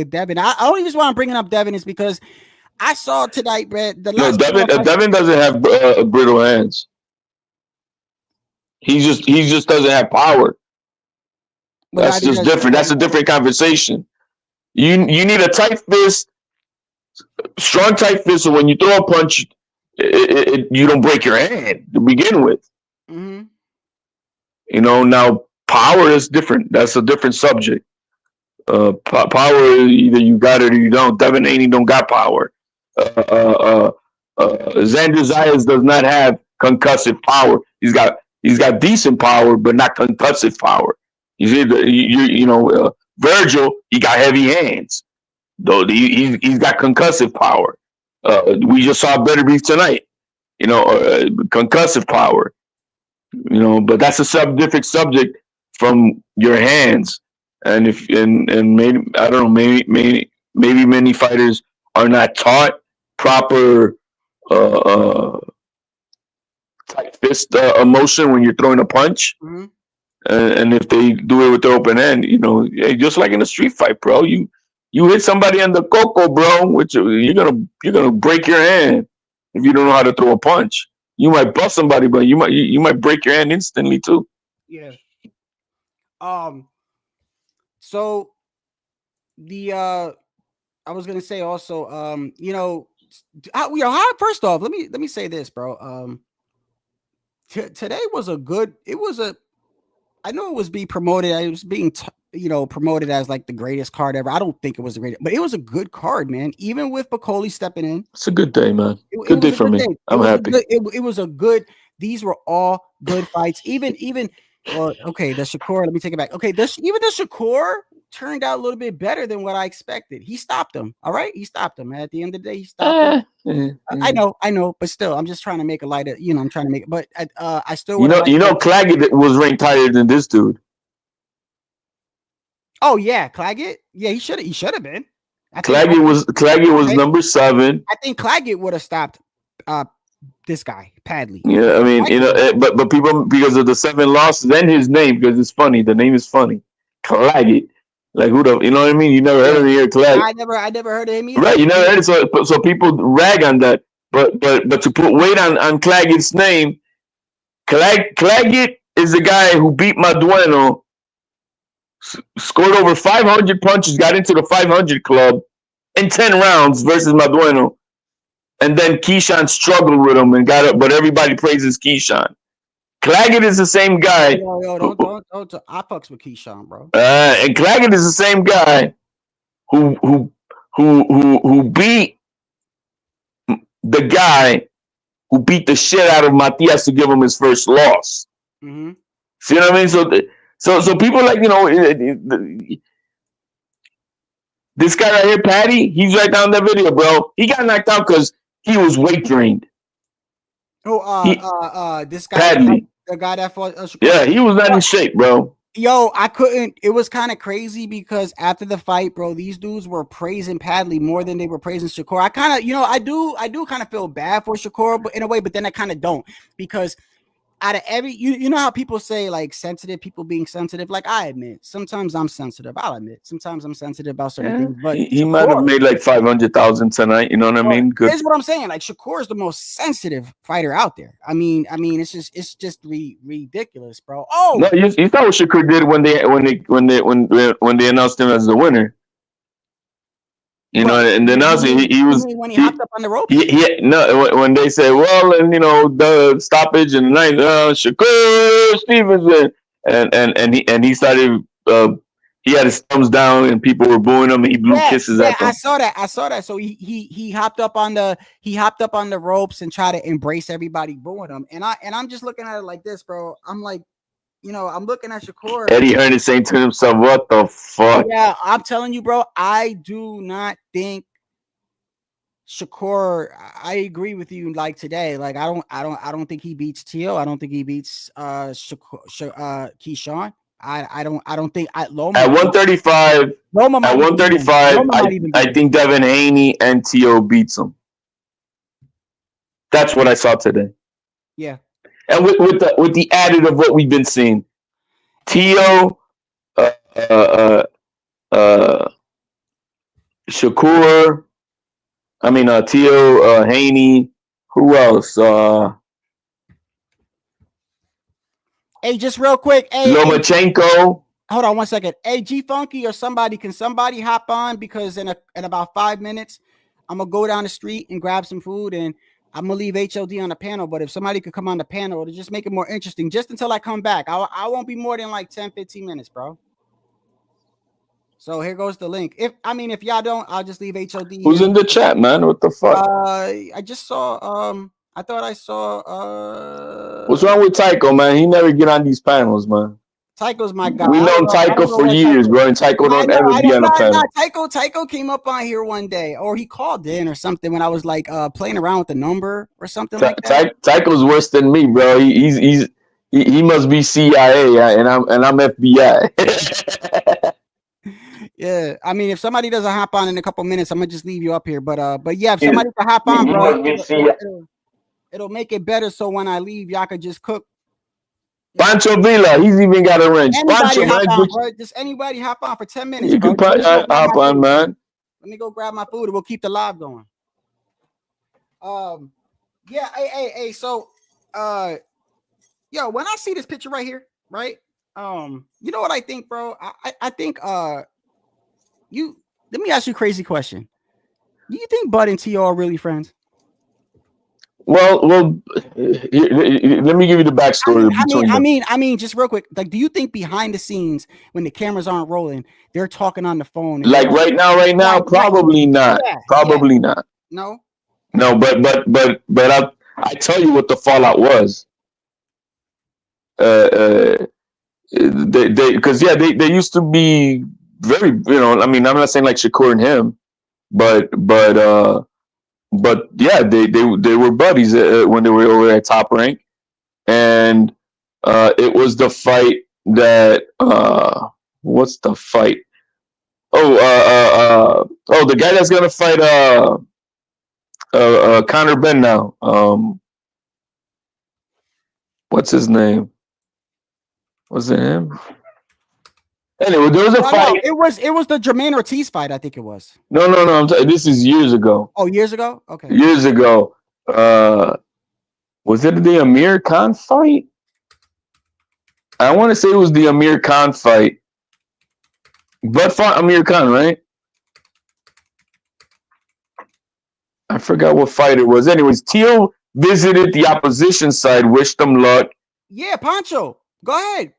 Devin? I only reason why I'm bringing up Devin is because I saw tonight, Brad. Devin doesn't have brittle hands. He just doesn't have power. That's just different. That's a different conversation. You need a tight fist, strong tight fist, so when you throw a punch, you don't break your hand to begin with. Mm-hmm. Now power is different. That's a different subject. Power, either you got it or you don't. Devin Haney don't got power. Xander Zayas does not have concussive power. He's got decent power, but not concussive power. Virgil, he got heavy hands, though he's got concussive power. We just saw Better Beef tonight. Concussive power. You know, but that's a different subject from your hands. And if and maybe I don't know, maybe many fighters are not taught proper tight fist emotion when you're throwing a punch. Mhm. And if they do it with their open hand, you know, just like in a street fight, bro, you hit somebody on the coco, bro, which you're gonna break your hand if you don't know how to throw a punch. You might bust somebody, but you might break your hand instantly too. Yeah. So the I was gonna say also, you know, first off, let me say this, bro. Today was a good. It was a. I know it was being promoted. It was being, promoted as like the greatest card ever. I don't think it was the greatest, but it was a good card, man. Even with Bacoli stepping in, It's a good day, man. it Good day was a for good me. day. It I'm was happy. it was a good. These were all good fights. Even well, okay, the Shakur. Let me take it back. Okay, even the Shakur turned out a little bit better than what I expected. He stopped him. All right, he stopped him. At the end of the day, he stopped him. I know, but still, I'm just trying to make a light of, I'm trying to make it, but I still You would have know, liked Claggett was ranked higher than this dude. Oh yeah, Claggett. Yeah, he should have been. Claggett was number 7. I think Claggett would have stopped this guy, Padley. Yeah, I mean, but people, because of the 7 losses, then his name, because it's funny. The name is funny. Claggett. Like who the, you know what I mean? You never heard of the Claggett. I never heard of him either. Right, you never heard it. So people rag on that. But to put weight on Claggett's name, Claggett is the guy who beat Madueno, scored over 500 punches, got into the 500 club in 10 rounds versus Madueno. And then Keyshawn struggled with him and got up, but everybody praises Keyshawn. Claggett is the same guy. Don't I fucks with Keyshawn, bro. And Claggett is the same guy who beat the guy who beat the shit out of Matias to give him his first loss. Mm-hmm. See what I mean? So people like, this guy right here, Patty, he's right down that video, bro. He got knocked out because he was weight drained. This guy, Padley. the guy that fought. Yeah, he was not in shape, bro. Yo, I couldn't. It was kind of crazy because after the fight, bro, these dudes were praising Padley more than they were praising Shakur. I kind of, I do kind of feel bad for Shakur, but in a way, but then I kind of don't, because out of every, you know how people say like sensitive people being sensitive. Like I admit, sometimes I'm sensitive. I'll admit, sometimes I'm sensitive about certain things. But he might have made like 500,000 tonight. You know what I mean? Good. Here's what I'm saying. Like Shakur is the most sensitive fighter out there. I mean, it's just ridiculous, bro. Oh no, you saw what Shakur did when they announced him as the winner. You know, and then also he was when he hopped up on the ropes. When they said, well, and the stoppage and the night, Shakur Stevenson, and he started, he had his thumbs down and people were booing him and he blew kisses at them. I saw that. So he hopped up on the ropes and tried to embrace everybody booing him, and I'm just looking at it like this, bro. I'm like, I'm looking at Shakur. Eddie Hearn is saying to himself, what the fuck? Yeah, I'm telling you, bro, I do not think Shakur, I agree with you like today. Like I don't think he beats Tio. I don't think he beats Keyshawn. I don't think Loma at 135. At 135, I think Devin Haney and Tio beats him. That's what I saw today. Yeah. And with the added of what we've been seeing, Tio, Shakur, Tio, Haney, who else? Hey, just real quick, Lomachenko. Hold on 1 second. Hey, G Funky or somebody, can somebody hop on, because in about 5 minutes, I'm gonna go down the street and grab some food, and I'm gonna leave HOD on the panel. But if somebody could come on the panel to just make it more interesting, just until I come back, I won't be more than like 10-15 minutes, bro. So here goes the link. If y'all don't, I'll just leave HOD. Who's in the chat, man? What the fuck? I just saw. I thought I saw. What's wrong with Tycho, man? He never get on these panels, man. Tycho's my guy. We known Tycho for years, bro, and Tycho don't ever be on a panel. Tycho came up on here one day, or he called in or something when I was like playing around with the number or something like that. Tycho's worse than me, bro. He's He must be CIA, and I'm FBI. Yeah, I mean, if somebody doesn't hop on in a couple minutes, I'm gonna just leave you up here. But yeah, if He- somebody can hop on, he bro, must be CIA. it'll make it better. So when I leave, y'all could just cook. Pancho Villa, he's even got a wrench. Anybody Pancho, hop man, on, bro. Just anybody hop on for 10 minutes, you bro. can Let me go grab hop my on, food. man. Let me go grab my food and we'll keep the live going. Yeah, hey. So, yo, when I see this picture right here, right? You know what I think, bro? I think you let me ask you a crazy question. Do you think Bud and T.O. are really friends? Well, let me give you the backstory between them. I mean, just real quick. Like, do you think behind the scenes, when the cameras aren't rolling, they're talking on the phone? Like right now, probably not. Probably not. No. No, but I tell you what the fallout was. They because they used to be very, I mean, I'm not saying like Shakur and him, but yeah, they were buddies when they were over at Top Rank, and it was the fight that what's the fight? Oh, the guy that's gonna fight Conor Ben now. What's his name? Was it him? Anyway, there was a fight. It was the Jermaine Ortiz fight. I think it was. No. This is years ago. Oh, years ago. Okay. Years ago. Was it the Amir Khan fight? I want to say it was the Amir Khan fight. Bud fought Amir Khan, right? I forgot what fight it was. Anyways, Teal visited the opposition side, wished them luck. Yeah, Pancho, go ahead.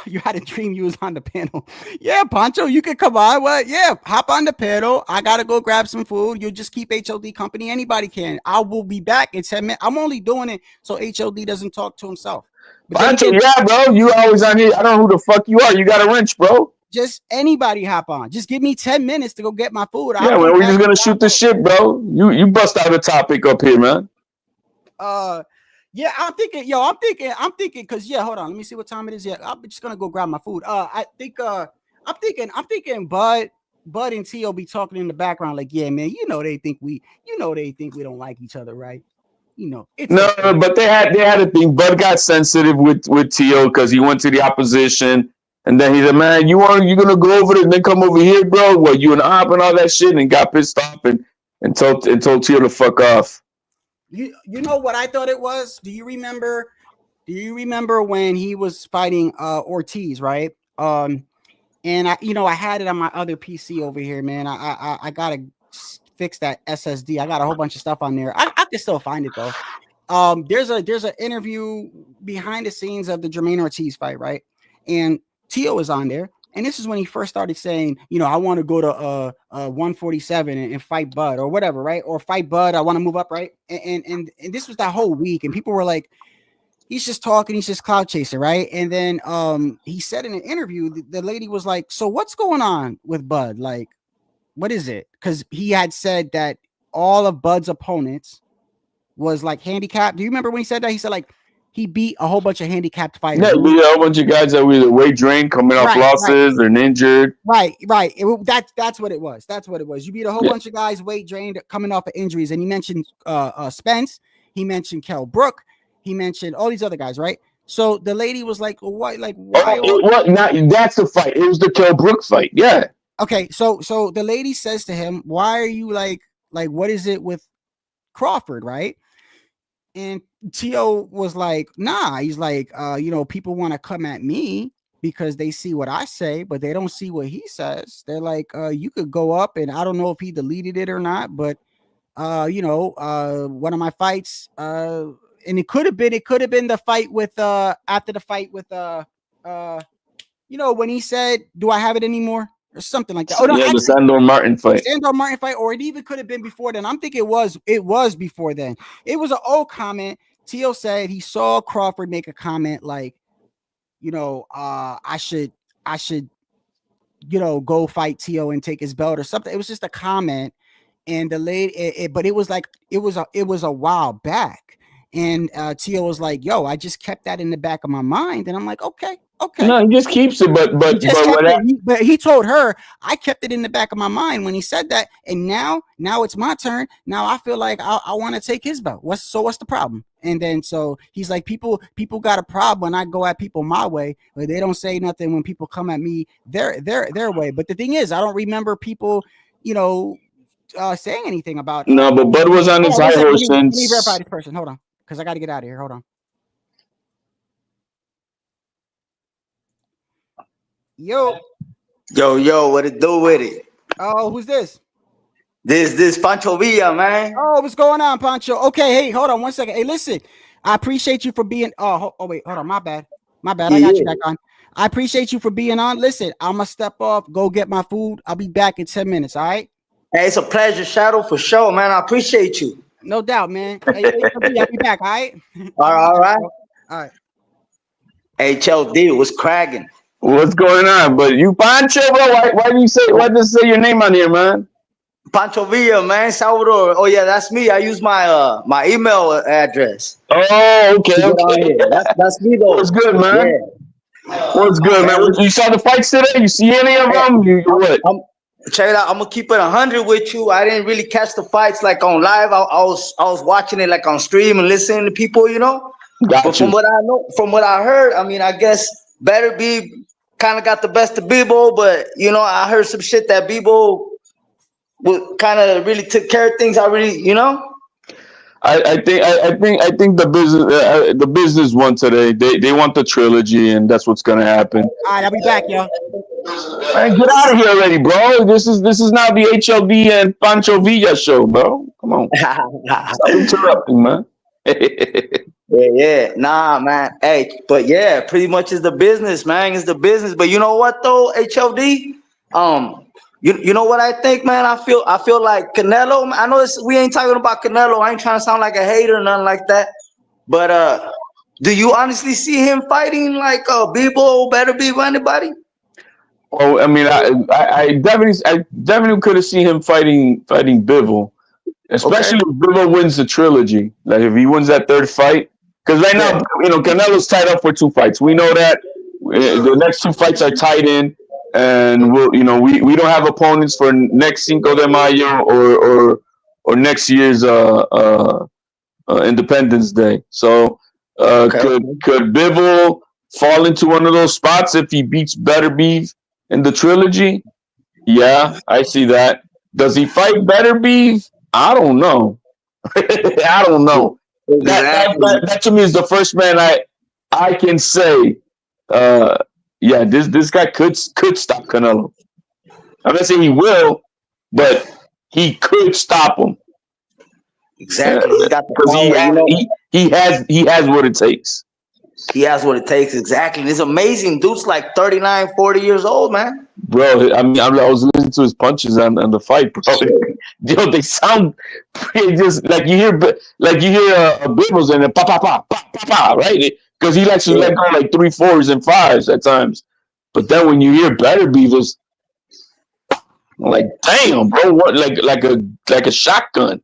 You had a dream you was on the panel. Yeah, Pancho, you could come on. What? Yeah, hop on the panel. I gotta go grab some food. You'll just keep HOD company. Anybody can. I will be back in 10 minutes. I'm only doing it so HOD doesn't talk to himself. But Pancho, yeah, bro. You always on here. I don't know who the fuck you are. You got a wrench, bro. Just anybody hop on. Just give me 10 minutes to go get my food. Yeah, man, we're just gonna shoot the shit, bro. You bust out a topic up here, man. Yeah, I'm thinking, because hold on, let me see what time it is. Yeah, I'm just gonna go grab my food. I'm thinking Bud and T.O. be talking in the background, like, yeah, man, they think we don't like each other, right? It's no, but they had a thing. Bud got sensitive with T.O. because he went to the opposition, and then he said, man, you gonna go over there and then come over here, bro? What, you and Op and all that shit, and got pissed off and told T.O. to fuck off. You know what I thought it was? Do you remember when he was fighting Ortiz, right? And I had it on my other PC over here, man. I gotta fix that SSD. I got a whole bunch of stuff on there. I can still find it though. There's an interview behind the scenes of the Jermaine Ortiz fight, right? And T.O. is on there. And this is when he first started saying, I want to go to 147 and fight Bud or whatever, right? Or fight Bud. I want to move up, right? And this was that whole week, and people were like, he's just talking, he's just cloud chaser, right? And then he said in an interview, the lady was like, so what's going on with Bud? Like, what is it? Because he had said that all of Bud's opponents was like handicapped. Do you remember when he said that? He said like he beat a whole bunch of handicapped fighters. Yeah, beat a whole bunch of guys that were either weight drained, coming off losses, or injured. Right. That's what it was. That's what it was. You beat a whole bunch of guys weight drained, coming off of injuries. And he mentioned Spence. He mentioned Kell Brook. He mentioned all these other guys, right? So the lady was like, well, why? Like, why? That's the fight. It was the Kell Brook fight. Yeah. Okay. So the lady says to him, why are you like, what is it with Crawford, right? And T.O. was like, nah. He's like, people want to come at me because they see what I say, but they don't see what he says. They're like, you could go up, and I don't know if he deleted it or not, but one of my fights, and it could have been the fight with after the fight with when he said, do I have it anymore? Or something like that. Oh, no, the Sandor Martin fight. Or it even could have been before then. I'm thinking it was before then. It was an old comment. T.O. said he saw Crawford make a comment like, I should, go fight T.O. and take his belt or something. It was just a comment, and the lady, but it was like it was a while back. And Tio was like, "Yo, I just kept that in the back of my mind," and I'm like, "Okay." No, he just keeps it, but He just kept it. But he told her, I kept it in the back of my mind when he said that, and now it's my turn. Now I feel like I want to take his belt. What's the problem? And then so he's like, people got a problem when I go at people my way, but they don't say nothing when people come at me their way. But the thing is, I don't remember people, saying anything about. No, but Bud was on his high horse Let since. me verify this person. Hold on, because I got to get out of here. Hold on. Yo, what it do with it? oh, who's this? This Pancho Villa, man. Oh, what's going on, Pancho? Okay, hey, hold on 1 second. Hey, listen, I appreciate you for being. Oh, wait, hold on, my bad. I got you back on. I appreciate you for being on. Listen, I'm gonna step off, go get my food. I'll be back in 10 minutes. All right. Hey, it's a pleasure, Shadow, for sure, man. I appreciate you. No doubt, man. Hey, I'll be back. All right. All right. All right. HLD was cracking. What's going on? But you Pancho, bro? Why do you say? Why does it say your name on here, man? Pancho Villa, man, Salvador. Oh yeah, that's me. I use my my email address. Oh, okay. That's me though. What's good, man? Yeah. What's good, man? You saw the fights today? You see any of them? What? Check it out. I'm gonna keep it 100 with you. I didn't really catch the fights like on live. I was watching it like on stream and listening to people, But from what I know, from what I heard, I mean, I guess Better Be kind of got the best of Bebo, but I heard some shit that Bebo kind of really took care of things. I think the business won today. They want the trilogy, and that's what's gonna happen. All right, I'll be back, yo. Man, get out of here already, bro. This is now the HLD and Pancho Villa show, bro. Come on, stop interrupting, man. Yeah. Nah, man. Hey, but yeah, pretty much is the business, man. It's the business. But you know what though, HLD? You know what I think, man? I feel like Canelo. I know we ain't talking about Canelo. I ain't trying to sound like a hater or nothing like that. But do you honestly see him fighting like Bebo, Better Be, or anybody? Oh, I mean, I definitely could have seen him fighting Bivol, especially if Bivol wins the trilogy. Like if he wins that third fight, because right now, Canelo's tied up for 2 fights. We know that the next 2 fights are tied in. And we don't have opponents for next Cinco de Mayo or next year's Independence Day. So could Bivol fall into one of those spots if he beats Better Beef in the trilogy? Yeah, I see that. Does he fight Better Beef? I don't know. I don't know. Exactly. That to me is the first man I can say. Yeah, this guy could stop Canelo. I'm not saying he will, but he could stop him. Exactly. He got the power. He has what it takes. He has what it takes. Exactly. And it's amazing. Dude's like 39, 40 years old, man. Bro, I mean, I was listening to his punches on the fight, bro. Yo, they sound just like you hear Bibbles and then pa pa pa pa pa pa, right? Because he likes to let go like 3 4s and 5s at times. But then when you hear Better Beavers, like damn, bro, what like a shotgun,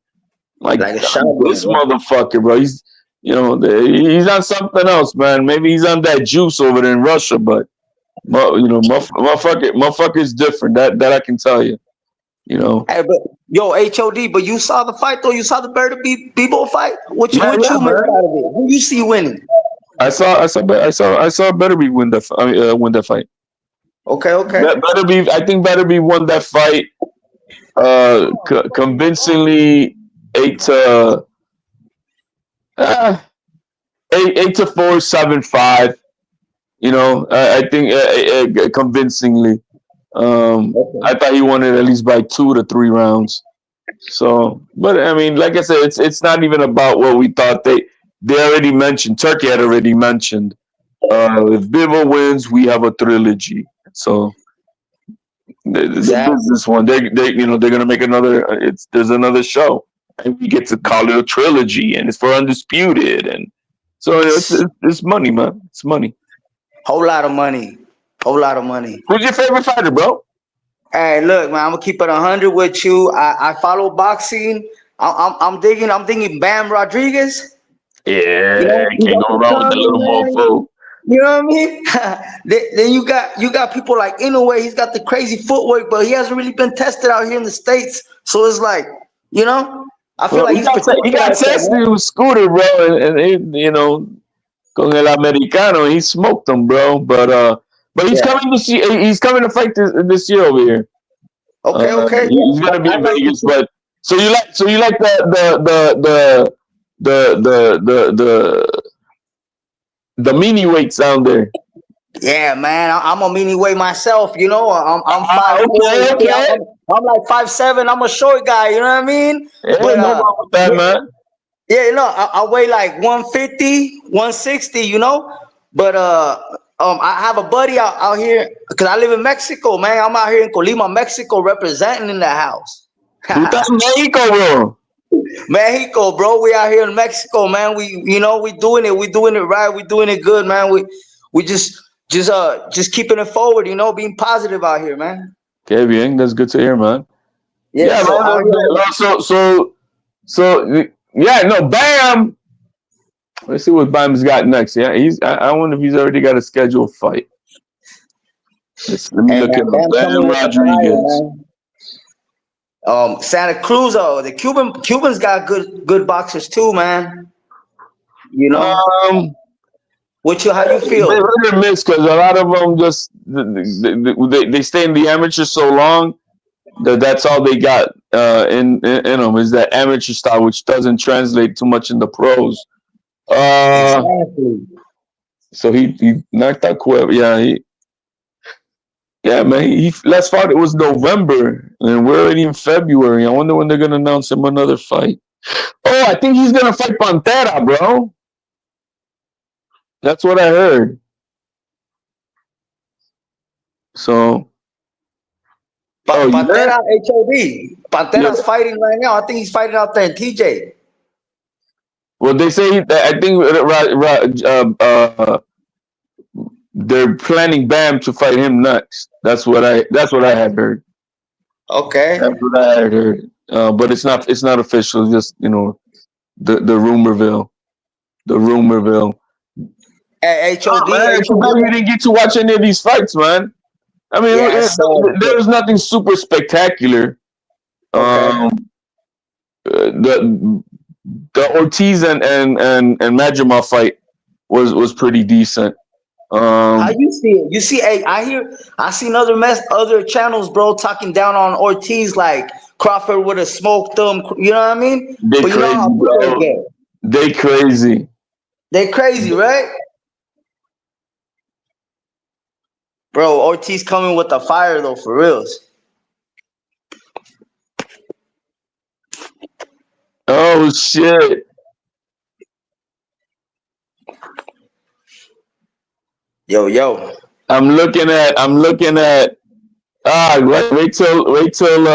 like a shotgun, this motherfucker, bro. He's he's on something else, man. Maybe he's on that juice over there in Russia, but motherfucker's different. That I can tell you. Hey, but HOD, but you saw the fight though. You saw the Better Be Bebo fight. What you made out of it? Who you see winning? I saw Better Be win that fight. Okay. Better Be. I think Better Be won that fight convincingly 8-4, 7-5. I think convincingly. I thought he won it at least by 2 to 3 rounds. So, but I mean, like I said, it's not even about what we thought. They already mentioned. Turkey had already mentioned. If Bivol wins, we have a trilogy. So this one, they're gonna make another. There's another show, and we get to call it a trilogy, and it's for Undisputed, and so it's money, man. It's money. Whole lot of money. Who's your favorite fighter, bro? Hey, look, man, I'm gonna keep it 100 with you. I follow boxing. I'm thinking Bam Rodriguez. Yeah, He's can't up go and wrong with the coming, little man. mofo. You know what I mean? Then you got people like Inoue. He's got the crazy footwork, but he hasn't really been tested out here in the States. So it's like, I feel Well, like he's he protected got out there, tested man. with Scooter, bro, and con el Americano, he smoked him, bro. But he's Yeah. coming to see. He's coming to fight this year over here. Okay. He's Yeah. gonna be I'd in like to Vegas. see. But so you like the mini weights down there. Yeah, man. I'm a mini weight myself. I'm Ah, 5'4". okay, okay. I'm like 5'7". I'm a short guy. You know what I mean? Yeah, But no wrong with that, yeah, man. yeah. I weigh like 150, 160. But I have a buddy out here because I live in Mexico, man. I'm out here in Colima, Mexico, representing in the house. Tú estás en México, bro. Mexico, bro. We out here in Mexico, man. We doing it. We doing it right. We doing it good, man. We just keeping it forward. Being positive out here, man. Okay, bien. That's good to hear, man. Yeah. Yeah, So out here, man. Yeah, no, Bam. Let's see what Bam's got next. Yeah, I wonder if he's already got a scheduled fight. Let me hey look at man, him. Bam coming Bam with the fire, Rodriguez. man. Santa Cruz, the Cubans got good boxers too, man. You know, Um, how you they feel? hit or miss because a lot of them just they stay in the amateur so long that's all they got in them is that amateur style, which doesn't translate too much in the pros. Uh, Exactly. so he knocked out Cueva. Yeah, man. He last fight it was November, and we're already in February. I wonder when they're gonna announce him another fight. Oh, I think he's gonna fight Pantera, bro. That's what I heard. So, oh, you there? Pantera HOD. Yeah. Pantera's fighting right now. I think he's fighting out there in TJ. Well, they say I think they're planning Bam to fight him next. That's what I had heard. Okay. That's what I had heard. But it's not official. Just the rumorville, the rumorville. Oh, HOD, man, too bad HOD. you didn't get to watch any of these fights, man. I mean, Yeah, so there was nothing super spectacular. okay. Um, the Ortiz and Majima fight was pretty decent. How Um, you see it? You see, hey, I seen other channels, bro, talking down on Ortiz like Crawford would have smoked them. You know what I mean? they But you know crazy, how people they bro. get. They crazy. They crazy, right? Bro, Ortiz coming with the fire though, for reals. Oh shit! Yo. I'm looking at. Wait till wait till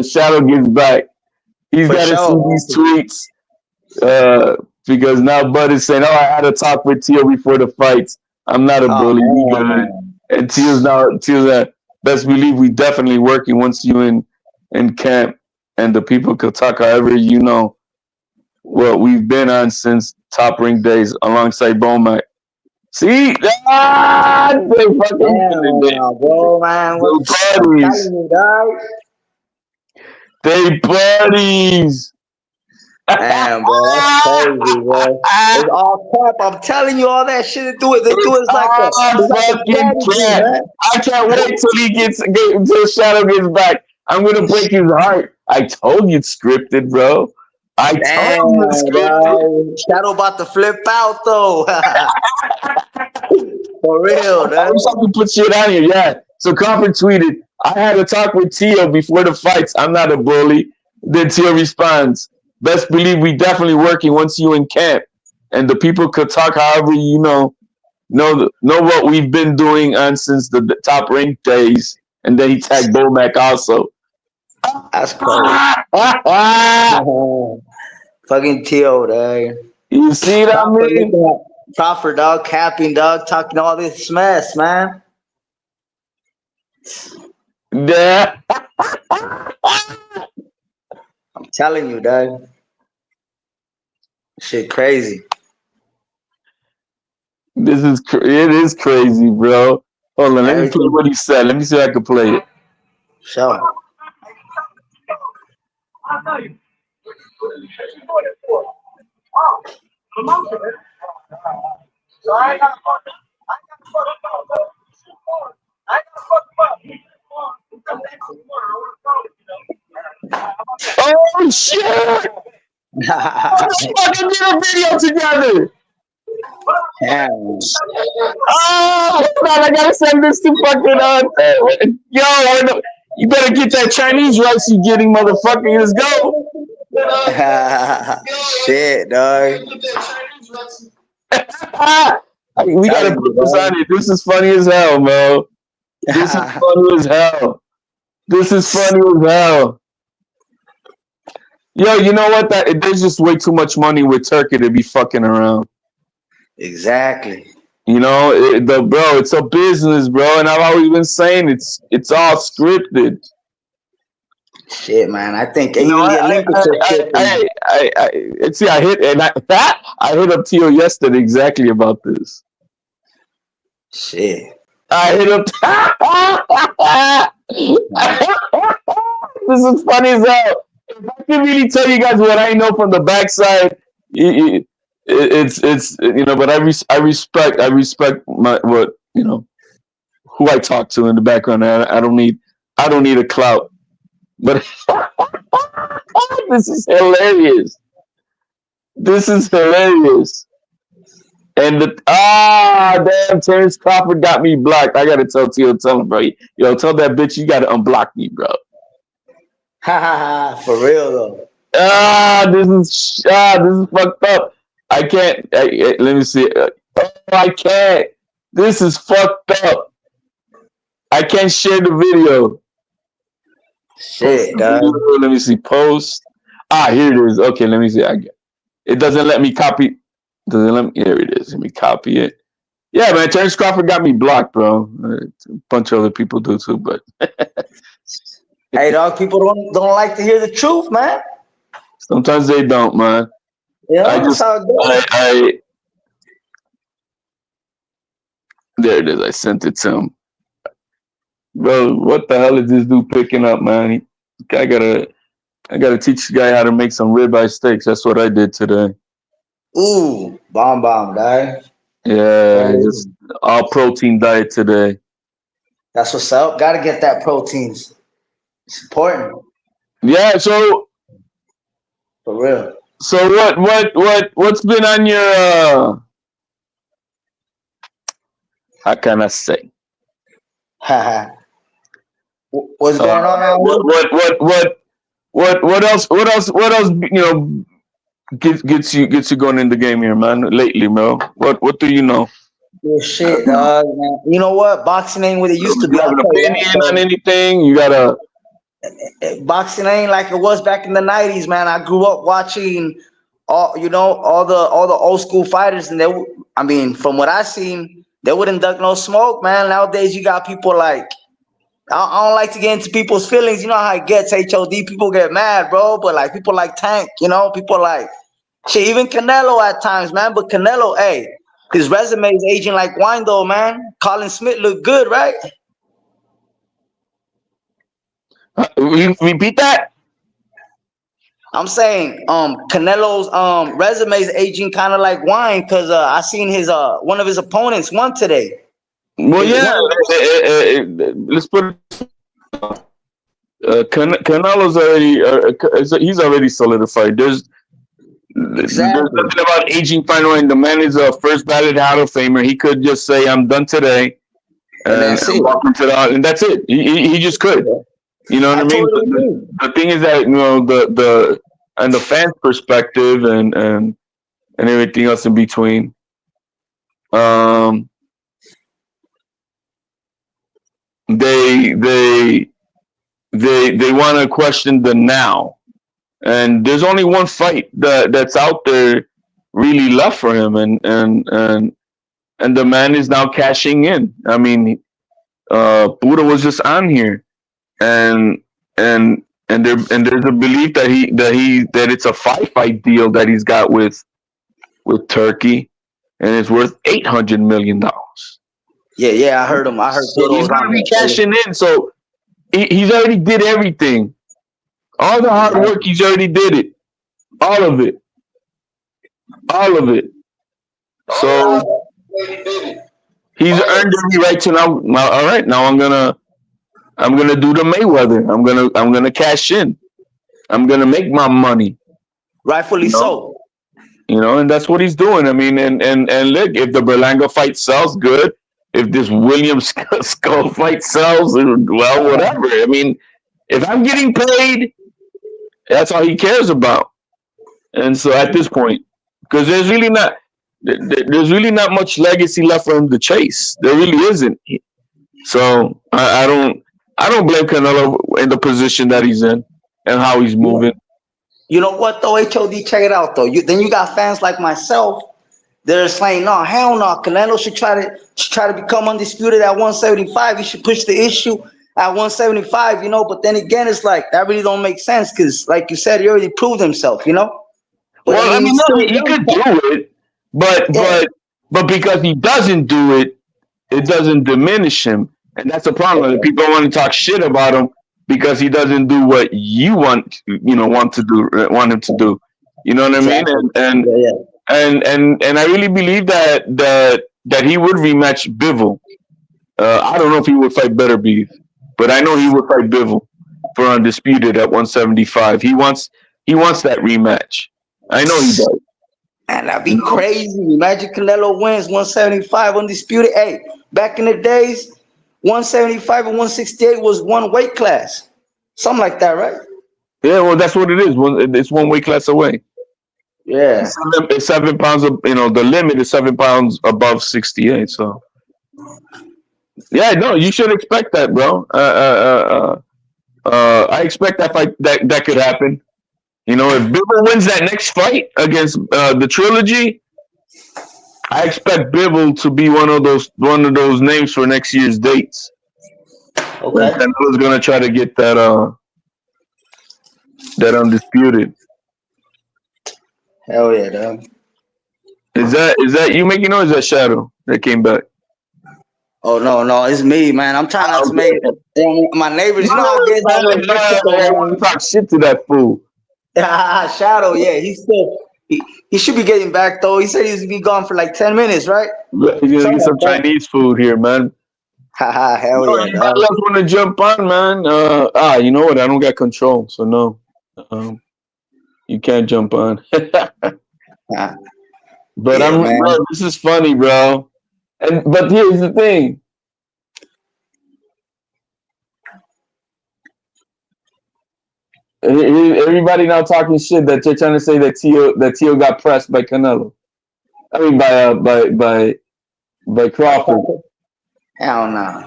Shadow gets back. He's For got to see sure, these man. tweets because now Bud is saying, "Oh, I had a talk with Tio before the fights. I'm not a Oh bully. He good." man. And Tio's best believe we definitely working once you in camp, and the people could talk however what we've been on since Top Ring days alongside Bomac. See, they fucking Damn, bro, man. they I'm buddies. telling you, dog. They buddies. Damn, bro, that's crazy, bro. It's all crap. I'm telling you, all that shit they do it. They do it. It's all It's like a fucking strategy, cat. man. I can't wait till until Shadow gets back. I'm gonna break his heart. I told you it's scripted, bro. I told you it's Damn, scripted. bro. Shadow about to flip out though. For real, I man. wish I could put shit on here. Yeah. So Crawford tweeted, I had a talk with Tio before the fights. I'm not a bully. Then Tio responds, best believe we definitely working once you in camp. And the people could talk however know what we've been doing on since the Top Rank days. And then he tagged Bomac also. That's crazy. Fucking Tio, dog. You see what I Crawford mean? looking at Crawford, dog, capping, dog, talking all this mess, man. Yeah. Telling you, dog. Shit crazy. It is crazy, bro. Hold on, let me play Everything. what he said. Let me see if I can play it. Show. Oh shit! Let's fucking get a video together. Damn. Oh, hold on, I gotta send this to fucking you better get that Chinese rice you getting, motherfucker. Let's go. Shit, dog. We gotta Telling put this you, on it. This is funny as hell, bro. This is dog. funny as hell. This is funny as hell. Yo, you know what? There's just way too much money with Turkey to be fucking around. Exactly. You know, bro, it's a business, bro, and I've always been saying it's all scripted. Shit, man. I think You know, even the Olympics are scripted. see, I hit and I hit up Tio yesterday exactly about this. Shit. I hit up. This is funny as hell. If I can really tell you guys what I know from the backside, it's you know. But I respect my what you know who I talk to in the background. I don't need a clout. But this is hilarious. This is hilarious. And damn, Terrence Crawford got me blocked. I gotta tell him, bro. Yo, tell that bitch you gotta unblock me, bro. For real though. This is fucked up. I can't. Let me see. I can't. This is fucked up. I can't share the video. Shit, dog. Let me see. Post. Here it is. Okay, let me see. It doesn't let me copy. Doesn't let me. Here it is. Let me copy it. Yeah, man. Terrence Crawford got me blocked, bro. A bunch of other people do too, but. Hey, dog. People don't like to hear the truth, man. Sometimes they don't, man. You know, that's how it goes. There it is. I sent it to him. Bro, what the hell is this dude picking up, man? I gotta teach the guy how to make some ribeye steaks. That's what I did today. Ooh, bomb, dog. Yeah, just all protein diet today. That's what's up. Gotta get that proteins. It's important. Yeah, so For real. So what's been on your how can I say? What's going on now? What else you know gets you going in the game here, man, lately, bro? What do you know? Good shit, dog, man. You know what? Boxing ain't what it used to You be. have I'll an tell you opinion that, on anything? You gotta boxing ain't like it was back in the 90s, man. I grew up watching all the old school fighters, and I mean, from what I seen, they wouldn't duck no smoke, man. Nowadays you got people like I don't like to get into people's feelings. You know how it gets, HOD. People get mad, bro. But like people like Tank, people like shit, even Canelo at times, man. But Canelo, hey, his resume is aging like wine though, man. Colin Smith looked good, right? repeat that? I'm saying Canelo's resume is aging kind of like wine because I seen his one of his opponents won today. Well, yeah. Let's put it. Canelo's already he's already solidified. There's nothing about aging fine wine. The man is a first ballot Hall of Famer. He could just say, "I'm done today," and walk into and that's it. He just could. You know what I mean? Totally agree. The thing is that the and the fans' perspective and everything else in between. They want to question the now, and there's only one fight that's out there really left for him, and the man is now cashing in. I mean, Buddha was just on here, and and there's a belief that it's a fight deal that he's got with Turkey, and it's worth $800 million. Yeah, I heard him. I heard So he's Soto's gonna on be there. cashing in. So he's already did everything. All the hard work, he's already did it. All of it. All of it. So he's earned every right to now. All right, now I'm gonna do the Mayweather. I'm gonna cash in. I'm gonna make my money. Rightfully You know? so. And that's what he's doing. I mean, and look, if the Berlanga fight sells, good. If this William Skull fight sells, well, whatever. I mean, if I'm getting paid, that's all he cares about. And so at this point, because there's really not much legacy left for him to chase. There really isn't. So I don't blame Canelo in the position that he's in and how he's moving. You know what though, HOD, check it out though. Then you got fans like myself. They're saying, no, hell no. Canelo should try to become undisputed at 175. He should push the issue at 175, But then again, it's like that really don't make sense because, like you said, he already proved himself, But Well, I mean, he's no, still he could young. do it, but because he doesn't do it, it doesn't diminish him, and that's the problem. People want to talk shit about him because he doesn't do what you want him to do. You know what I mean? And I really believe that he would rematch Bivol. I don't know if he would fight Beterbiev, but I know he would fight Bivol for undisputed at 175. He wants that rematch. I know he does. Man, that'd be crazy. Imagine Canelo wins 175 undisputed. Hey, back in the days, 175 and 168 was one weight class. Something like that, right? Yeah, well, that's what it is. It's one weight class away. Yeah. It's 7 pounds. The limit is 7 pounds above 68. So, yeah, no, you should expect that, bro. I expect that fight that could happen. If Bivol wins that next fight against the trilogy, I expect Bivol to be one of those names for next year's dates. Okay. Canelo's gonna try to get that undisputed. Hell yeah, dog. Is that you making noise? That Shadow that came back? Oh no, it's me, man. I'm trying not to make my neighbors. You know how good I want to talk shit to that fool. Shadow, yeah, he should be getting back though. He said he's be gone for like 10 minutes, right? He's gonna get some Chinese food here, man. Hell yeah, dog. Else want to jump on, man? You know what? I don't got control, so no. You can't jump on. But man. Bro, this is funny, bro. But here's the thing. Everybody now talking shit that they're trying to say that Tio got pressed by Canelo. I mean by Crawford. Hell no.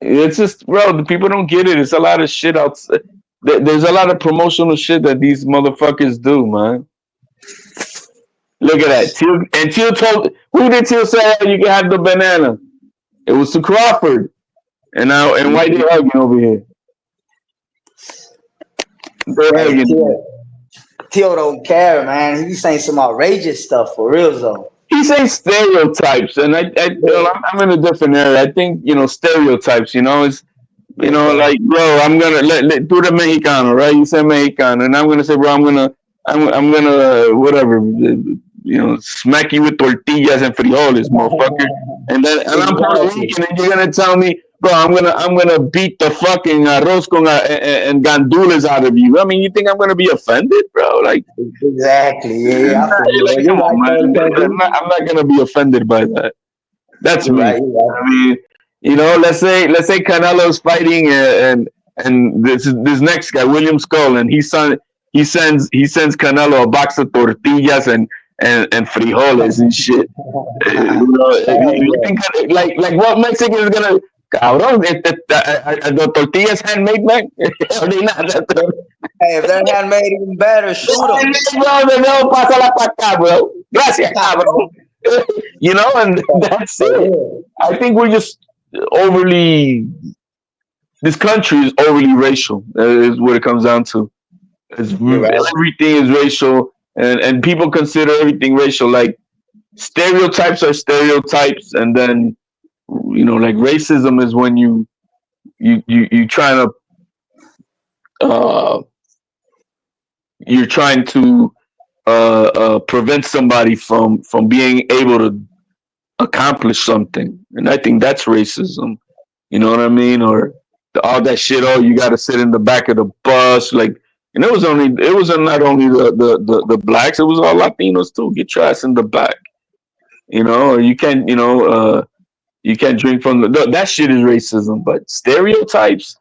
It's just, bro, the people don't get it. It's a lot of shit outside. There's a lot of promotional shit that these motherfuckers do, man. Look at that. Teal told, who did Teal say you can have the banana? It was to Crawford. And why they hugging over here? They're Teal don't care, man. He be saying some outrageous stuff for real though. He says stereotypes, and I'm in a different area. I think stereotypes. It's like, bro, I'm gonna let do the Mexicano, right? You say Mexicano, and I'm gonna say, bro, I'm gonna whatever, smack you with tortillas and frijoles, motherfucker. And I'm Puerto Rican, and you're gonna tell me, bro, I'm gonna beat the fucking arroz con and gandules out of you. I mean, you think I'm gonna be offended, bro? Like, exactly. Yeah. Come on, man. I'm not gonna be offended by that. That's me. Right. I mean, let's say Canelo's fighting and this next guy, William Skull, and he sends Canelo a box of tortillas and frijoles and shit. You think like what Mexican is gonna? Cabrón, the tortillas handmade, man. Are they not? Hey, if they're handmade, even better. Shoot them. No, pásala pa' acá, bro. Gracias, cabrón. And that's it. I think we're just overly this country is overly racial. Is what it comes down to. You're right. Everything is racial, and people consider everything racial. Like stereotypes are stereotypes, and then like racism is when you trying to you're trying to prevent somebody from being able to accomplish something, and I think that's racism. You know what I mean? Or all that shit. Oh, you got to sit in the back of the bus, like. And it was not only the blacks, it was all Latinos too. Get your ass in the back, or you can't, you can't drink from that shit is racism. But stereotypes,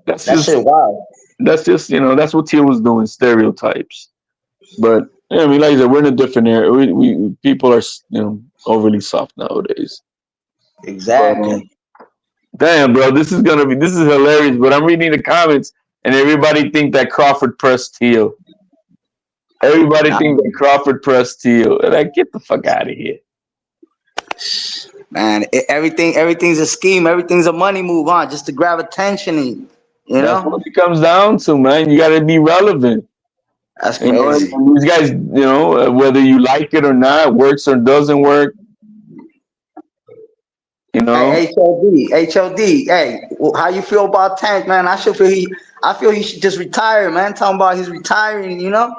that's That just shit wild. that's just that's what Tia was doing, stereotypes. But yeah, I mean, like I said, we're in a different era. We people are overly soft nowadays. But Exactly. damn, bro, this is hilarious. But I'm reading the comments, and everybody think that Crawford pressed Teal. Everybody Nah, think that Crawford pressed Teal. Like, get the fuck out of here. man, everything's a scheme. Everything's a money move on, just to grab attention. And, you That's know, what it comes down to, man. You got to be relevant. that's And crazy. these guys, whether you like it or not, works or doesn't work, you know. Hey, HOD. Hey, how you feel about Tank, man? I feel he should just retire, man. Talking about he's retiring, you know.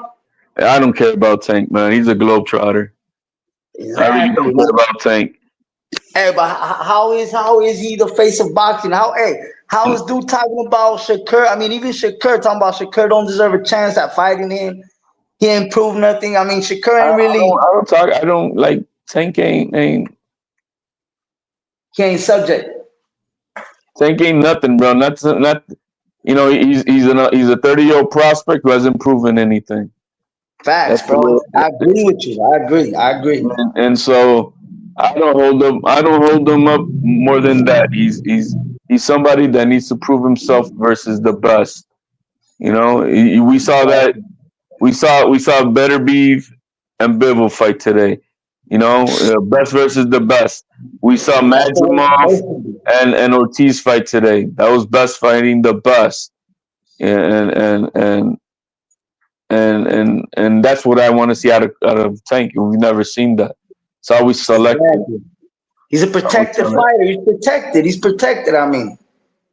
I don't care about Tank, man. He's a globetrotter. I really Exactly, don't care man. about Tank. Hey, but how is he the face of boxing? How is dude talking about Shakur? I mean, even Shakur talking about Shakur don't deserve a chance at fighting him. He ain't proved nothing. I mean, Shakur ain't really I don't talk. I don't like Tank. Ain't he ain't subject. Tank ain't nothing, bro. Not. He's a 30-year-old prospect who hasn't proven anything. Facts, That's bro. the I agree with you. I agree. and so I don't hold him. I don't hold him up more than that. He's somebody that needs to prove himself versus the best. We saw that. We saw Better Beef and Bivol fight today. Best versus the best. We saw That's the way it's Madrimov supposed to be. and Ortiz fight today. That was best fighting the best. And that's what I want to see out of Tank. We've never seen that. It's always selective. Exactly. He's a Always protected selective. fighter. He's protected. He's protected. I mean,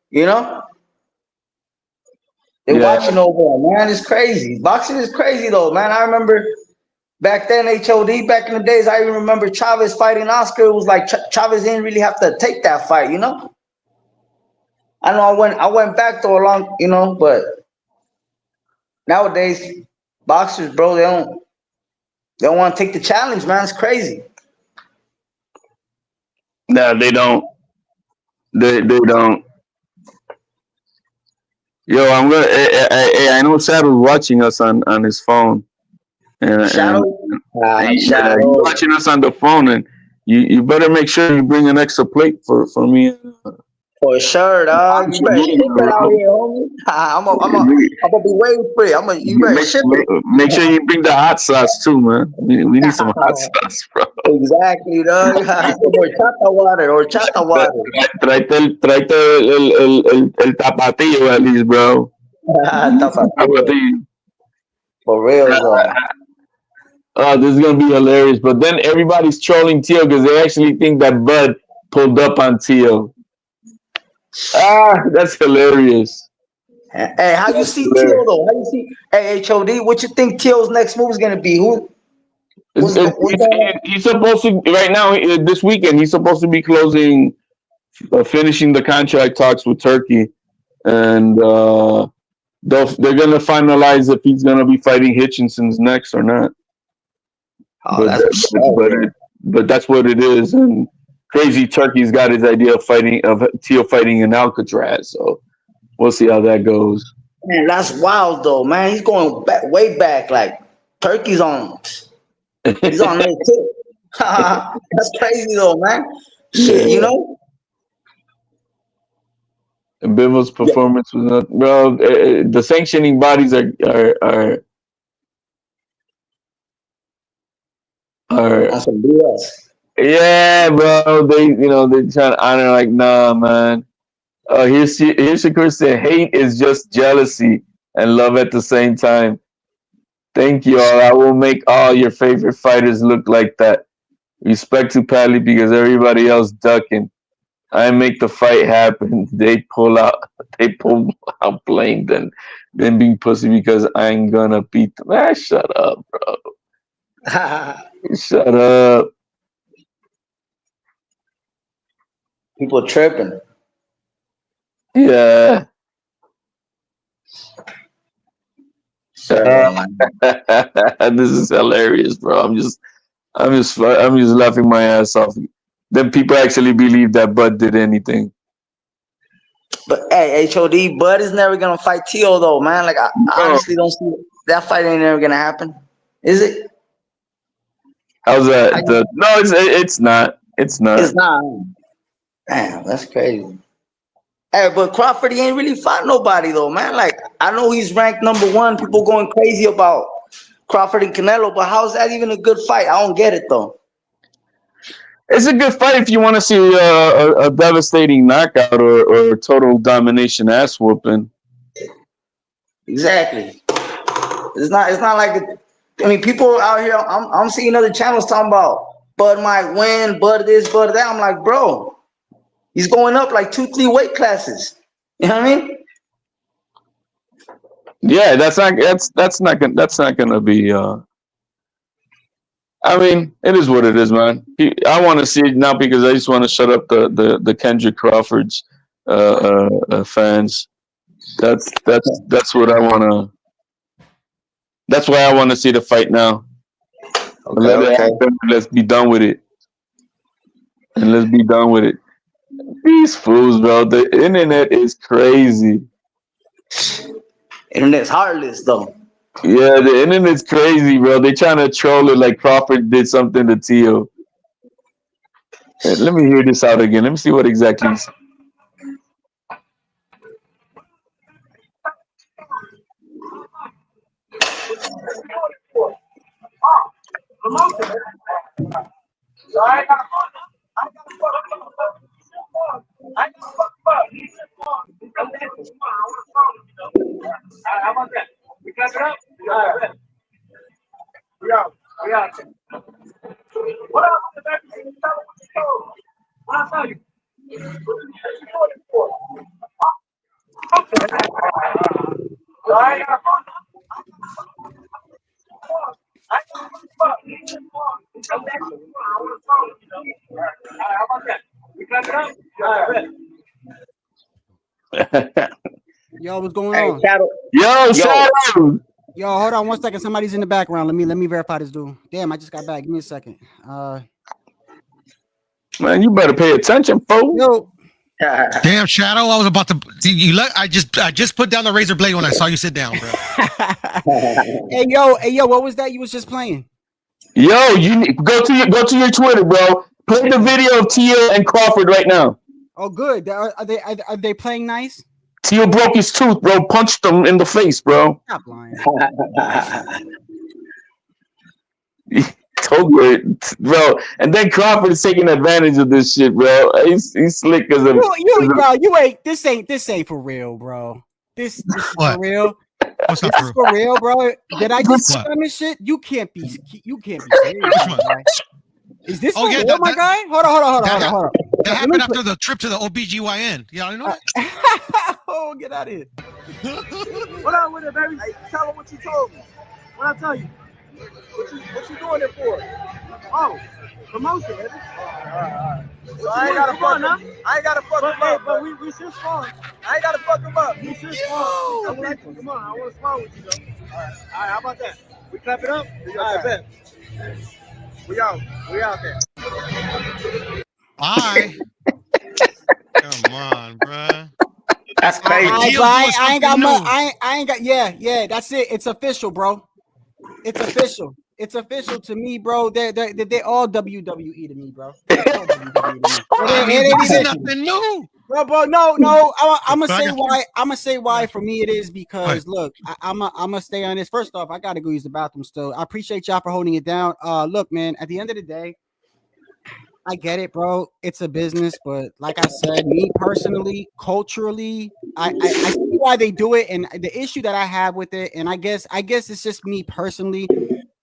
you know, they're Yeah, watching over him, man. It's crazy. Boxing is crazy though, man. I remember back then, HOD, back in the days, I even remember Chavez fighting Oscar. It was like Chavez didn't really have to take that fight, you know. I know I went back though a long, but nowadays, boxers, bro, they don't want to take the challenge, man. It's crazy. nah, they don't. They don't. Yo, I'm gonna. I know Shadow's watching us on his phone, and Shadow, he's Shadow. watching us on the phone, and you better make sure you bring an extra plate for me. For sure, dog. You better ship it out Bro. here, homie. I'm gonna be waiting for you. You better Make, ship make, it. make sure you bring the hot sauce too, man. We need some hot sauce, bro. Exactly, dog. Some horchata water. Tráete el tapatillo at least, bro. Tapatio. Tapatillo. For real, though. This is gonna be hilarious. But then everybody's trolling Tio because they actually think that Bud pulled up on Tio. That's hilarious. Hey, how you That's see Tio hilarious. though? How you see? Hey, HOD, what you think Tio's next move is gonna be? It's, it's, What's he's, going he- on? he's supposed to right now this weekend. He's supposed to be finishing the contract talks with Turkey, and they're gonna finalize if he's gonna be fighting Hitchinson's next or not. Oh, But that's what's up, but bro. but that's what it is. And Crazy Turkey's got his idea of Tio fighting in Alcatraz. So we'll see how that goes. Man, that's wild though, man. He's going back, way back. Like Turkey's on. He's on there too. That's crazy though, man. Shit, Yeah. And Bivol's Yeah, performance was not, bro. The sanctioning bodies are on some BS. yeah, bro. They trying to honor like, nah, man. Here's Shakur said, hate is just jealousy and love at the same time. Thank you all. I will make all your favorite fighters look like that. Respect to Padley because everybody else ducking. I make the fight happen. They pull out playing then being pussy because I ain't gonna beat them. Ah, shut up, bro. Shut up. People tripping. Yeah. Yeah, man. This is hilarious, bro. I'm just laughing my ass off. Then people actually believe that Bud did anything. But hey, HOD, Bud is never gonna fight Tio though, man. Like I honestly don't see that fight ain't never gonna happen. Is it? How's that? No, it's not. It's not. It's not. Damn, that's crazy. Hey, but Crawford, he ain't really fought nobody though, man. Like I know he's ranked #1. People going crazy about Crawford and Canelo, but how is that even a good fight? I don't get it though. It's a good fight if you want to see a devastating knockout or total domination ass whooping. Exactly. It's not like I mean, people out here. I'm seeing other channels talking about Bud might win, Bud this, Bud that. I'm like, bro, he's going up like 2-3 weight classes. You know what I mean? Yeah, that's not gonna be. I mean, it is what it is, man. I want to see it now because I just want to shut up the Kendrick Crawford's fans. That's what I want to. That's why I want to see the fight now. Okay, Let it happen. Let's be done with it. And let's be done with it. These fools, bro. The internet is crazy. Internet's heartless though. Yeah, the internet's crazy, bro. They trying to troll it like Crawford did something to Tio. Hey, let me hear this out again. Let me see what exactly. Yo, what's going on? Yo, Shadow. Yo, hold on 1 second. Somebody's in the background. Let me verify this dude. Damn, I just got back. Give me a second. Man, you better pay attention, folks. Yo. Damn, Shadow. I was about to. I just put down the razor blade when I saw you sit down, bro. Hey yo, what was that you was just playing? Yo, you go to your Twitter, bro. Play the video of Tio and Crawford right now. Oh, good. Are they playing nice? Tio broke his tooth, bro. Punched him in the face, bro. Stop lying. Bro. And then Crawford is taking advantage of this shit, bro. He's slick as a. You ain't. This ain't for real, bro. This is for real. What's up, this is for real, bro? Did I just put on this shit? You can't be serious. Is this for real, my guy? Hold on. That happened after the trip to the OBGYN. Yeah, I know that. Oh, get out of here. What on with it, baby? Hey, tell him what you told me. What I tell you? What you doing it for? Oh, promotion, baby. All right. So I ain't gotta fuck him. I ain't gotta fuck him up. But we should spawn. I ain't gotta fuck him up. We should spawn. I would like to. Come on, I want to spawn with you, though. All right, how about that? We clap it up? All right, bet. We out there. Bye. Come on, bro. That's crazy. I ain't got much. I ain't got. Yeah. That's it. It's official, bro. It's official. It's official to me, bro. They're all WWE to me, bro. It ain't nothing new. Bro, no. I'm gonna say why. For me, it is because look, I'm gonna stay on this. First off, I gotta go use the bathroom still. I appreciate y'all for holding it down. Look, man. At the end of the day, I get it, bro. It's a business, but like I said, me personally, culturally, I see why they do it, and the issue that I have with it, and I guess it's just me personally.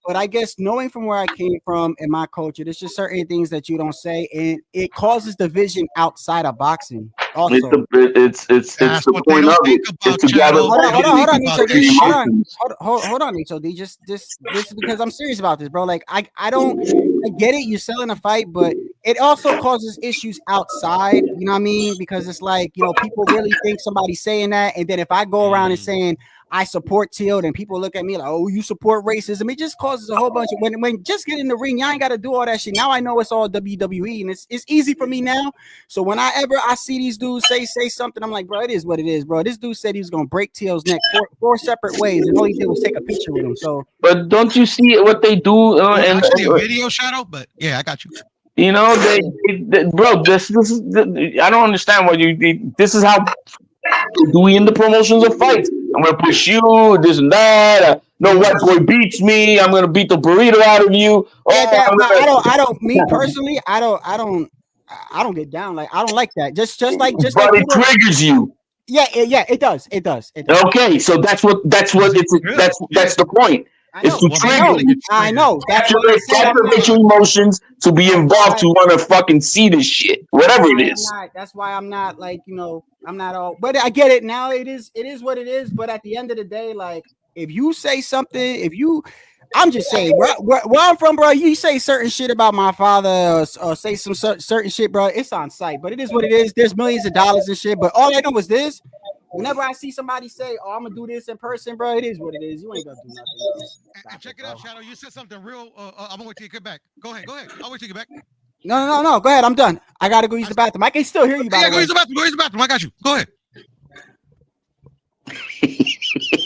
But I guess knowing from where I came from and my culture, there's just certain things that you don't say, and it causes division outside of boxing. Also, It's That's the what they point don't of think it. about, It's to Shadow. gather hold on, They don't think Nicho about D. this Hold shit. on, hold on, Nicho D. Just this is because I'm serious about this, bro. Like I get it, you're selling a fight, but it also causes issues outside. You know what I mean? Because it's like, you know, people really think somebody's saying that, and then if I go around and saying I support Teal, then people look at me like, oh, you support racism. It just causes a whole bunch of when just get in the ring, y'all ain't got to do all that shit. Now I know it's all WWE, and it's easy for me now. So when I see these dudes say something, I'm like, bro, it is what it is, bro. This dude said he was gonna break Teal's neck four separate ways, and all he did was take a picture with him. So, but don't you see what they do? Well, And actually, a video, Shadow. But yeah, I got you. you know, bro, this is I don't understand what this is how do we in the promotions of fights. I'm gonna push you, this and that. No white boy beats me. I'm gonna beat the burrito out of you. yeah, Oh, that, I'm but gonna, I don't. Me personally, I don't get down. Like I don't like that. Just like but it people. triggers you. Yeah, it does. Okay, so that's the point. I It's know. to Well, I maybe know. trigger they you, get I triggered. know. That's why I said I'm captivate not. your emotions to be That's involved why. to want to fucking see this shit, whatever it is. That's why I'm not like, you know, I'm not all, but I get it now. It is what it is. But at the end of the day, like if you say something, I'm just saying where I'm from, bro. You say certain shit about my father or say some certain shit, bro. It's on site, but it is what it is. There's millions of dollars and shit. But all I know is this. Whenever I see somebody say, "Oh, I'm gonna do this in person," bro, it is what it is. You ain't gonna do nothing, bro. And check it out, Shadow. You said something real. I'm gonna wait till you get back. Go ahead. I'll wait till you get back. No. Go ahead. I'm done. I gotta go use the bathroom. I can still hear you, by Yeah, the go way. use the bathroom. Go use the bathroom. I got you. Go ahead.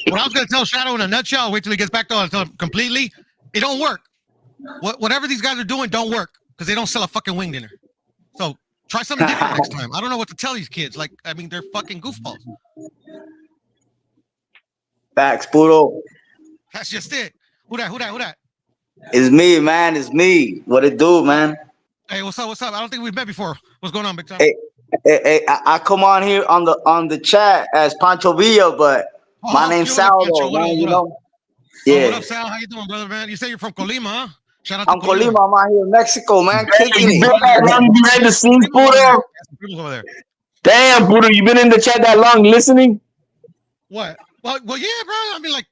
What I was gonna tell Shadow in a nutshell. Wait till he gets back to it completely. It don't work. Whatever these guys are doing don't work because they don't sell a fucking wing dinner. So try something different next time. I don't know what to tell these kids. Like, I mean, they're fucking goofballs. Facts, Puro. That's just it. Who that? It's me, man. It's me. What it do, man? Hey, what's up? I don't think we've met before. What's going on, big time? Hey, I come on here on the chat as Pancho Villa, but my name's Sal, though, man. You know. Yeah. What up, Yeah. Sal? How you doing, brother, man? You say you're from Colima, huh? Shout out to I'm Colima. I'm out here in Mexico, man. Kicking You been it. that long behind the scenes, Buddha? Over there. Damn, Buddha, you been in the chat that long listening? What? Well, yeah, bro. I mean, like,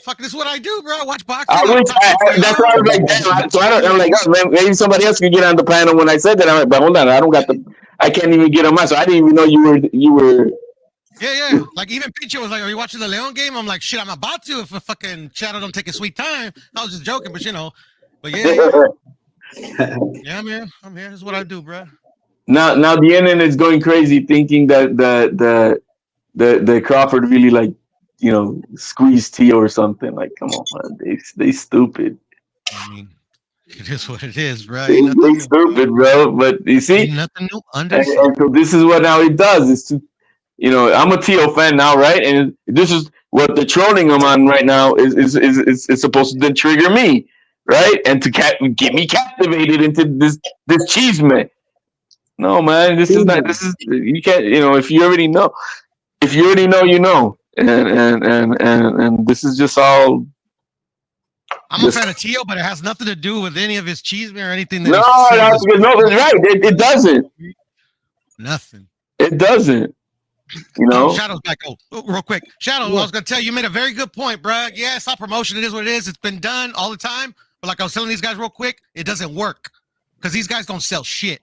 fuck, this is what I do, bro. I watch boxing. That's why I was like, damn. So I'm like, oh, man, maybe somebody else could get on the panel when I said that. I'm like, but hold on, I can't even get on mine. So I didn't even know you were. Yeah. Like even Pincho was like, "Are you watching the Leon game?" I'm like, "Shit, I'm about to if a fucking Shadow don't take a sweet time." I was just joking, but you know, but yeah, man, I'm here. This is what I do, bro. Now the internet is going crazy, thinking that the Crawford really like, you know, squeezed Tio or something. Like, come on, man, they stupid. I mean, it is what it is, bro. They stupid, bro. But you see, Ain't nothing new under. And so this is what now it does. Is to, you know, I'm a Tio fan now, right? And this is what the trolling I'm on right now is supposed to then trigger me, right? And to get me captivated into this cheese man. No, man, this is not. This is you can't. You know, if you already know, you know. And this is just all. I'm a fan of Tio, but it has nothing to do with any of his cheese or anything. That No, that's right. It doesn't. Nothing. It doesn't. You know. Shadow's back. Oh, real quick, Shadow. I was gonna tell you, you made a very good point, bro. Yeah, it's not promotion. It is what it is. It's been done all the time. But like I was telling these guys real quick, it doesn't work because these guys don't sell shit.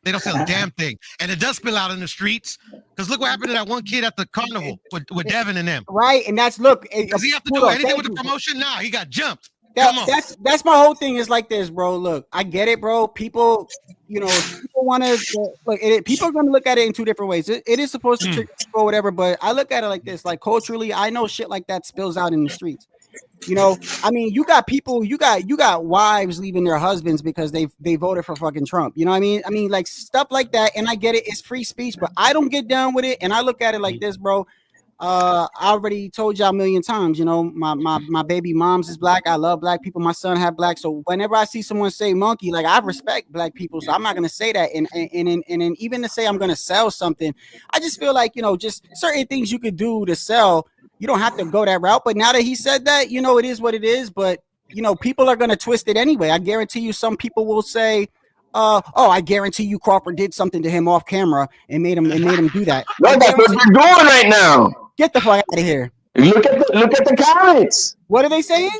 They don't sell a damn thing, and it does spill out in the streets. Because look what happened to that one kid at the carnival with Devin and them. Right, and that's look. Does he have to do anything with the promotion? Nah, he got jumped. That's my whole thing. Is like this, bro. Look, I get it, bro. People, you know, people want to look. People are going to look at it in two different ways. It is supposed to trick people or whatever, but I look at it like this. Like culturally, I know shit like that spills out in the streets. You know, I mean, you got people, you got wives leaving their husbands because they voted for fucking Trump. You know what I mean? I mean, like stuff like that. And I get it, it's free speech, but I don't get down with it. And I look at it like this, bro. I already told y'all a million times, you know, my baby mom's is black. I love black people. My son have black. So whenever I see someone say monkey, like I respect black people. So I'm not gonna say that. And even to say I'm gonna sell something, I just feel like, you know, just certain things you could do to sell. You don't have to go that route. But now that he said that, you know, it is what it is. But you know, people are gonna twist it anyway. I guarantee you some people will say, oh, I guarantee you Crawford did something to him off camera and made him do that. No, that's what they're doing right now. Get the fuck out of here. Look at the comments. What are they saying?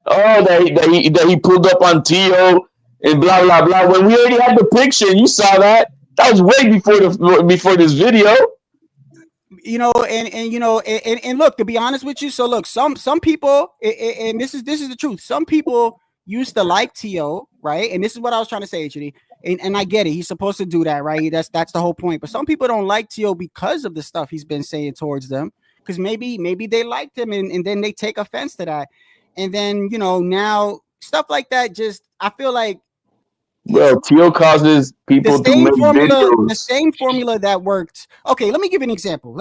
Oh, that he pulled up on Tio and blah blah blah. When we already had the picture, you saw that. That was way before this video. You know, and you know, and look, to be honest with you, so look, some people, and this is the truth. Some people used to like Tio, right? And this is what I was trying to say, HD. And I get it. He's supposed to do that, right? That's the whole point. But some people don't like Tio because of the stuff he's been saying towards them. Because maybe they liked him and then they take offense to that. And then, you know, now stuff like that just, I feel like, well, Tio causes people to make videos. The same formula that worked. Okay, let me give you an example.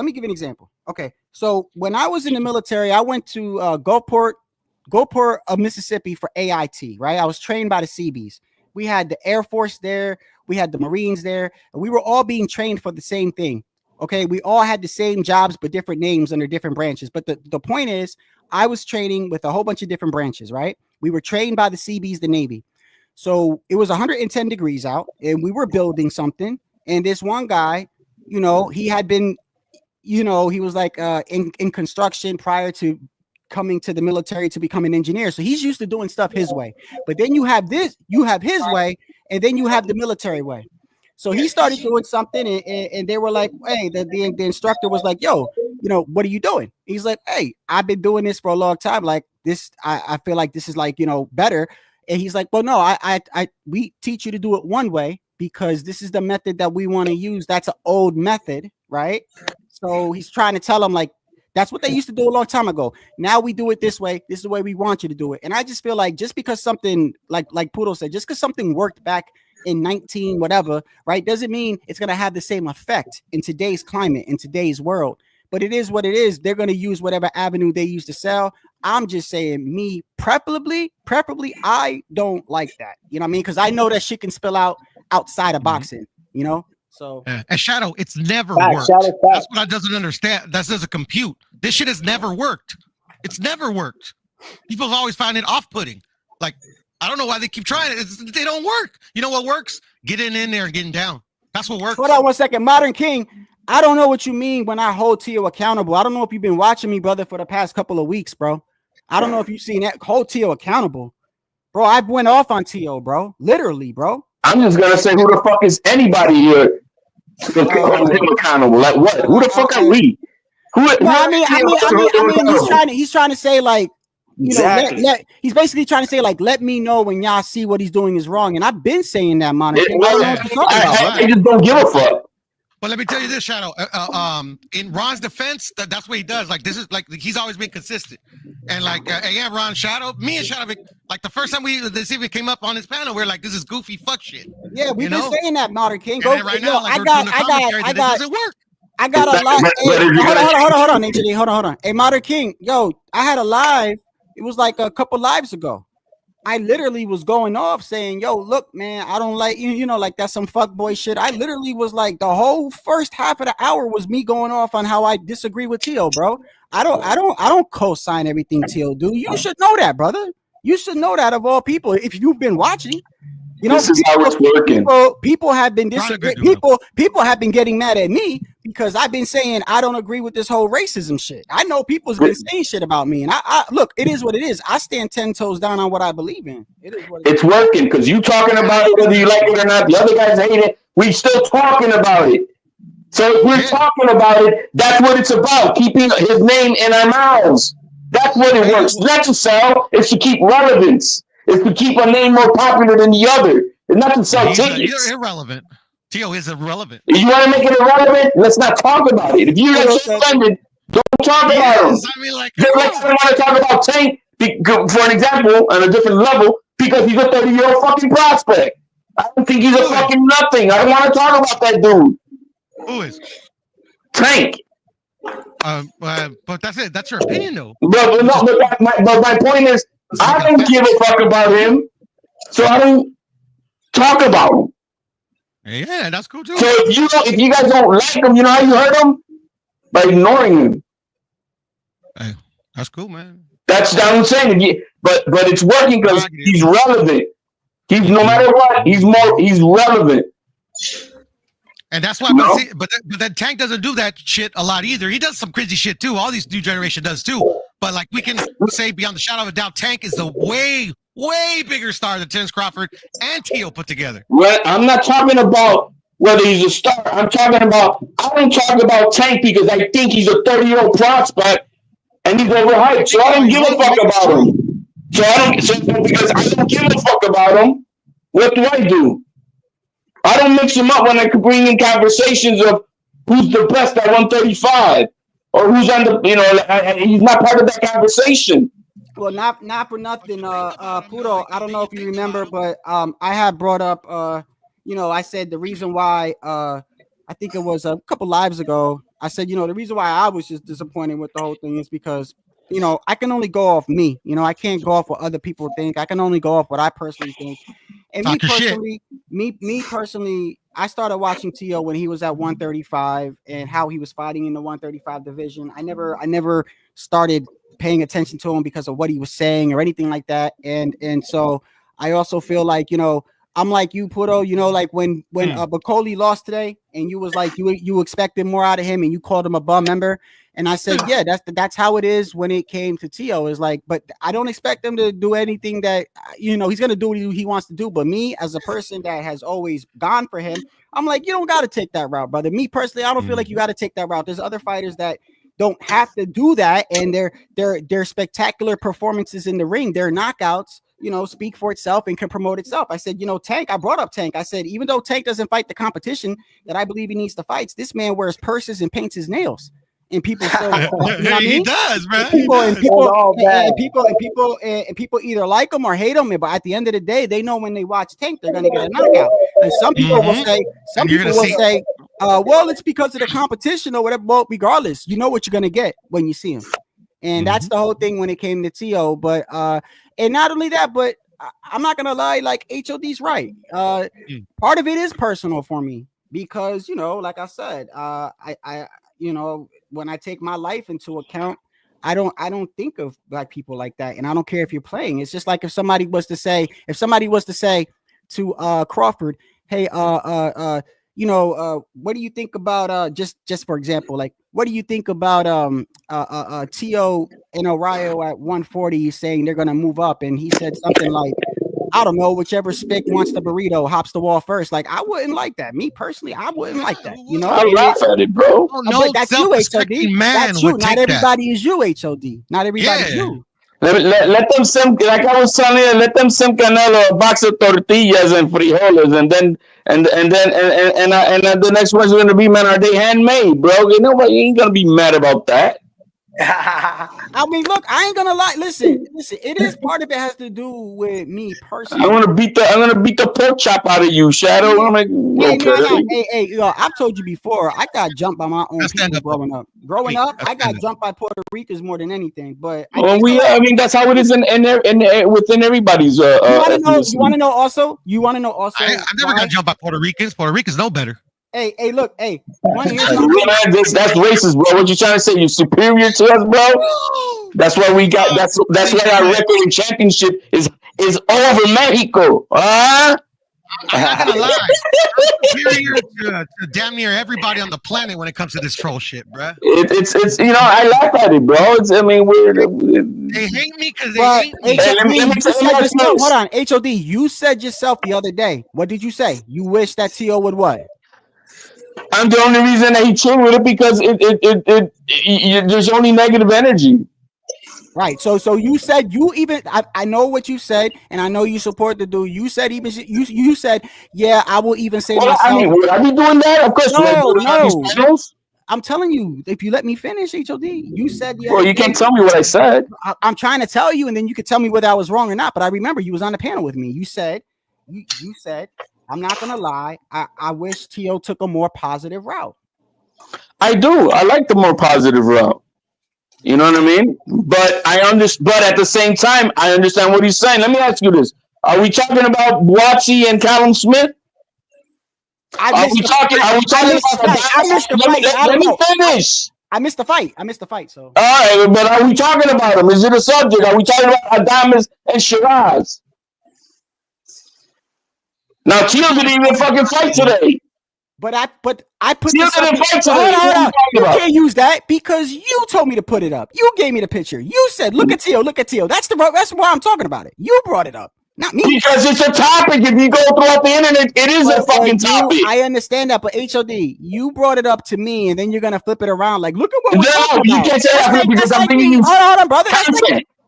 Okay, so when I was in the military, I went to Gulfport of Mississippi for AIT, right? I was trained by the Seabees. We had the Air Force there. We had the Marines there. And we were all being trained for the same thing. Okay, we all had the same jobs, but different names under different branches. But the point is, I was training with a whole bunch of different branches, right? We were trained by the Seabees, the Navy. So it was 110 degrees out, and we were building something. And this one guy, you know, he had been, you know, he was like in construction prior to coming to the military to become an engineer. So he's used to doing stuff his way. But then you have his way, and then you have the military way. So he started doing something, and they were like, hey, the instructor was like, yo, you know, what are you doing? He's like, hey, I've been doing this for a long time. Like this, I feel like this is like, you know, better. And he's like, well, no, we teach you to do it one way because this is the method that we want to use. That's an old method, right? So he's trying to tell them like, that's what they used to do a long time ago. Now we do it this way. This is the way we want you to do it. And I just feel like just because something like Poodle said, just because something worked back in 19 whatever, right, doesn't mean it's going to have the same effect in today's climate, in today's world. But it is what it is. They're going to use whatever avenue they use to sell. I'm just saying, me, preferably, I don't like that. You know what I mean? Because I know that shit can spill out outside of boxing, you know? So and Shadow, it's never worked. That's what I doesn't understand. That doesn't compute. This shit has never worked. It's never worked. People always find it off-putting. Like, I don't know why they keep trying it. They don't work. You know what works? Getting in there and getting down. That's what works. Hold on 1 second. Modern King, I don't know what you mean when I hold Tio accountable. I don't know if you've been watching me, brother, for the past couple of weeks, bro. I don't know if you've seen that. Hold Tio accountable. Bro, I went off on Tio, bro. Literally, bro. I'm just going to say, who the fuck is anybody here to hold him accountable? Like, what? Who the fuck are we? He's trying to say, like, you exactly. know, he's basically trying to say, like, let me know when y'all see what he's doing is wrong. And I've been saying that, Monica. I just don't give a fuck. But let me tell you this, Shadow. In Ron's defense, that's what he does. Like, this is like he's always been consistent. And like, yeah, Ron, Shadow, me and Shadow, like the first time this even came up on his panel, we are like, this is goofy fuck shit. Yeah, we've been saying that, Modern King. Go right now, like, I doesn't work. I got a live. Hold on, HD. Hold on. Hey, Modern King, yo, I had a live. It was like a couple lives ago. I literally was going off saying, yo, look, man, I don't like you, you know, like that's some fuckboy shit. I literally was like, the whole first half of the hour was me going off on how I disagree with Tio, bro. I don't co-sign everything Tio do. You should know that, brother. You should know that of all people. If you've been watching, you know, this is how it's working. People have been people have been getting mad at me because I've been saying I don't agree with this whole racism shit. I know people's been saying shit about me, and I look, it is what it is. I stand 10 toes down on what I believe in. It is what it's working because you talking about it whether you like it or not. The other guys hate it. We still talking about it. So if we're talking about it, that's what it's about. Keeping his name in our mouths. That's what it works. Not to sell. It's to keep relevance. It's to keep a name more popular than the other. It's not to sell tickets. You're irrelevant. Tio is irrelevant. If you want to make it irrelevant, let's not talk about it. If you're offended, don't talk about him. I mean, like, I want to talk about Tank for an example on a different level because he's a 30-year-old fucking prospect. I don't think he's a fucking nothing. I don't want to talk about that dude. Who is? Tank. But that's it. That's your opinion, though. But my point is, I don't give a fuck about him, so I don't talk about him. Yeah, that's cool too. So if you guys don't like him, you know how you hurt him? By ignoring him. Hey, that's cool, man. That's what I'm saying. But it's working because he's relevant. He's no matter what, he's relevant. And that's why, but then Tank doesn't do that shit a lot either. He does some crazy shit too. All these new generation does too. But like we can say beyond the shadow of a doubt, Tank is the way bigger star than Terrence Crawford and Tio put together. Well, I'm not talking about whether he's a star. I'm talking about, I don't talk about Tank because I think he's a 30-year-old prospect and he's overhyped. So I don't give a fuck about him. Because I don't give a fuck about him, what do? I don't mix him up when I could bring in conversations of who's the best at 135 or who's on the, he's not part of that conversation. Well, not for nothing, Pudo. I don't know if you remember, but I had brought up, I said the reason why, I think it was a couple lives ago, I said, the reason why I was just disappointed with the whole thing is because, I can only go off me. I can't go off what other people think. I can only go off what I personally think. And me personally, I started watching Tio when he was at 135 and how he was fighting in the 135 division. I never started paying attention to him because of what he was saying or anything like that. And so I also feel like, I'm like you, Pudo, like when Bacoli lost today and you was like, you expected more out of him and you called him a bum member. And I said, yeah, that's how it is when it came to Tio. Is like, but I don't expect him to do anything that, he's going to do what he wants to do. But me as a person that has always gone for him, I'm like, you don't got to take that route, brother. Me personally, I don't feel like you got to take that route. There's other fighters that don't have to do that. And their spectacular performances in the ring, their knockouts, speak for itself and can promote itself. I said, Tank, I brought up Tank. I said, even though Tank doesn't fight the competition that I believe he needs to fight, this man wears purses and paints his nails. And people still, he does, man. And people either like him or him. But at the end of the day, they know when they watch Tank, they're gonna get a knockout. And some people will say, well, it's because of the competition or whatever. Well, regardless, you know what you're gonna get when you see him. And that's the whole thing when it came to Tio. But and not only that, but I'm not gonna lie, like HOD's right. Part of it is personal for me because like I said, I when I take my life into account, I don't think of black people like that. And I don't care if you're playing. It's just like if somebody was to say to Crawford, hey, what do you think about just for example, like what do you think about Tio and O'Reilly at 140 saying they're gonna move up? And he said something like, I don't know, whichever spick wants the burrito hops the wall first. Like, I wouldn't like that. Me personally, I wouldn't like that. I laugh at it, bro. But that's you, HOD. That's you. Not everybody is you, HOD. Not everybody is you. Let them sim, like I was telling you, let them sim Canelo a box of tortillas and frijoles, and then the next one's going to be, man, are they handmade, bro? You ain't going to be mad about that. I mean, look, I ain't gonna lie. Listen. It is part of it has to do with me personally. I'm gonna beat the pork chop out of you, Shadow. I'm like, hey, I've told you before. I got jumped by my own people growing up. I got jumped by Puerto Ricans more than anything. But that's how it is within everybody's. You want to know also? I've never got jumped by Puerto Ricans. Puerto Ricans know better. Hey, look, hey. That's racist, bro. What you trying to say? You superior to us, bro? That's why we got. That's why our record in championship is over Mexico. I'm not gonna lie. I'm superior to damn near everybody on the planet when it comes to this troll shit, bro. It's I laugh at it, bro. They hate me because they hate me. Hold on, HOD. You said yourself the other day. What did you say? You wish that Tio would what? I'm the only reason that he chilled with it because there's only negative energy. Right. So you said I know what you said, and I know you support the dude. You said you said, yeah, I will even say myself. I mean, would I be doing that? Of course. No. I'm telling you, if you let me finish, HOD, you said yeah. Well, you can't tell me what I said. I'm trying to tell you, and then you could tell me whether I was wrong or not. But I remember you was on the panel with me. You said, I'm not gonna lie. I wish Tio took a more positive route. I do. I like the more positive route. You know what I mean? But I understand. But at the same time, I understand what he's saying. Let me ask you this: are we talking about Watsy and Callum Smith? Are we talking about? I missed the fight. Let me finish. I missed the fight. So. All right, but are we talking about him? Is it a subject? Are we talking about Adames and Shiraz? Now, Teal didn't even fucking fight today. But I put Teal didn't fight today. Hold on. You can't use that because you told me to put it up. You gave me the picture. You said, "Look at Teal. Look at Teal." That's why I'm talking about it. You brought it up, not me. Because it's a topic. If you go throughout the internet, it is a fucking topic. I understand that, but HOD, you brought it up to me, and then you're gonna flip it around like, "Look at what we're talking about." You can't say that because I'm bringing you. Hold on, brother.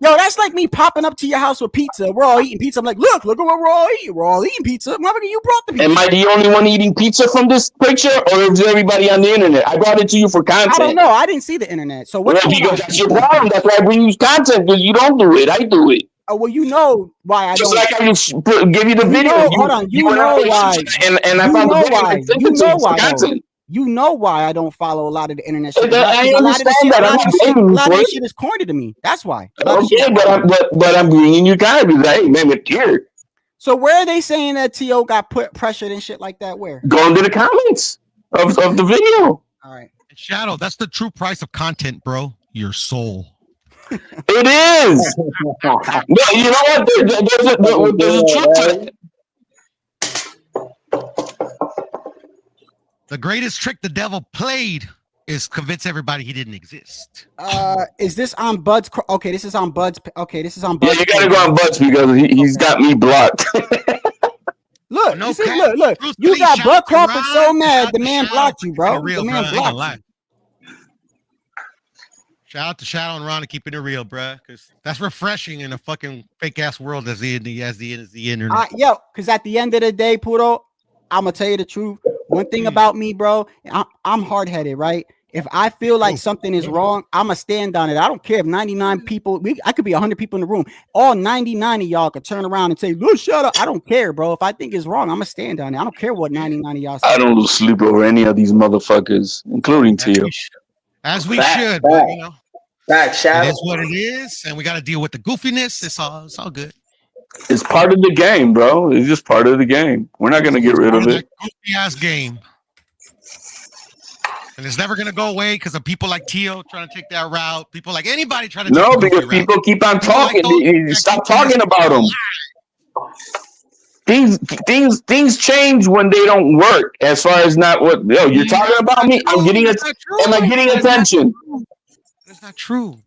That's like me popping up to your house with pizza. We're all eating pizza. I'm like, look at what we're all eating. We're all eating pizza. Motherfucker, you brought the pizza. Am I the only one eating pizza from this picture, or is everybody on the internet? I brought it to you for content. I don't know. I didn't see the internet. So what's going on? That's your problem. That's why I bring you content, because you don't do it. I do it. Oh, well, you know why I just don't. Just like I just give you the video. Hold on. You know why. And I found the video. I sent it to you for content. You know why I don't follow a lot of the internet shit. I understand that. A lot of this shit is corny to me. That's why. Okay, but I'm bringing you guys. Hey, man, it's here. So where are they saying that T.O. got pressured and shit like that? Where? Go into the comments of the video. All right. Shadow, that's the true price of content, bro. Your soul. It is. No, you know what? There's a truth to it. The greatest trick the devil played is convince everybody he didn't exist. Is this on Bud's? Okay, this is on Bud's. Okay, this is on Bud's. Yeah, you gotta go on Bud's because he's got me blocked. Look, no look. You got Bud Crawford so mad. The man blocked you, bro. The man blocked you. Shout out to Shadow and Ron to keeping it real, bro, because that's refreshing in a fucking fake ass world as the internet. Yeah, because at the end of the day, Puro, I'm gonna tell you the truth. One thing about me, bro, I'm hard-headed, right? If I feel like something is wrong, I'm going to stand on it. I don't care if 99 people, I could be 100 people in the room. All 99 of y'all could turn around and say, look, shut up. I don't care, bro. If I think it's wrong, I'm going to stand on it. I don't care what 99 of y'all say. I don't lose sleep over any of these motherfuckers, including Tio. As we should, but, you know. Shadow. It is what it is, and we got to deal with the goofiness. It's all good. It's part of the game, bro. It's just part of the game. We're not gonna get rid of it. Goofy ass game, and it's never gonna go away because of people like Tio trying to take that route. People like anybody trying to. No, because people keep on talking. Stop talking about them. Things change when they don't work. As far as not what you're talking about me. I'm getting it. Am I getting attention? That's not true.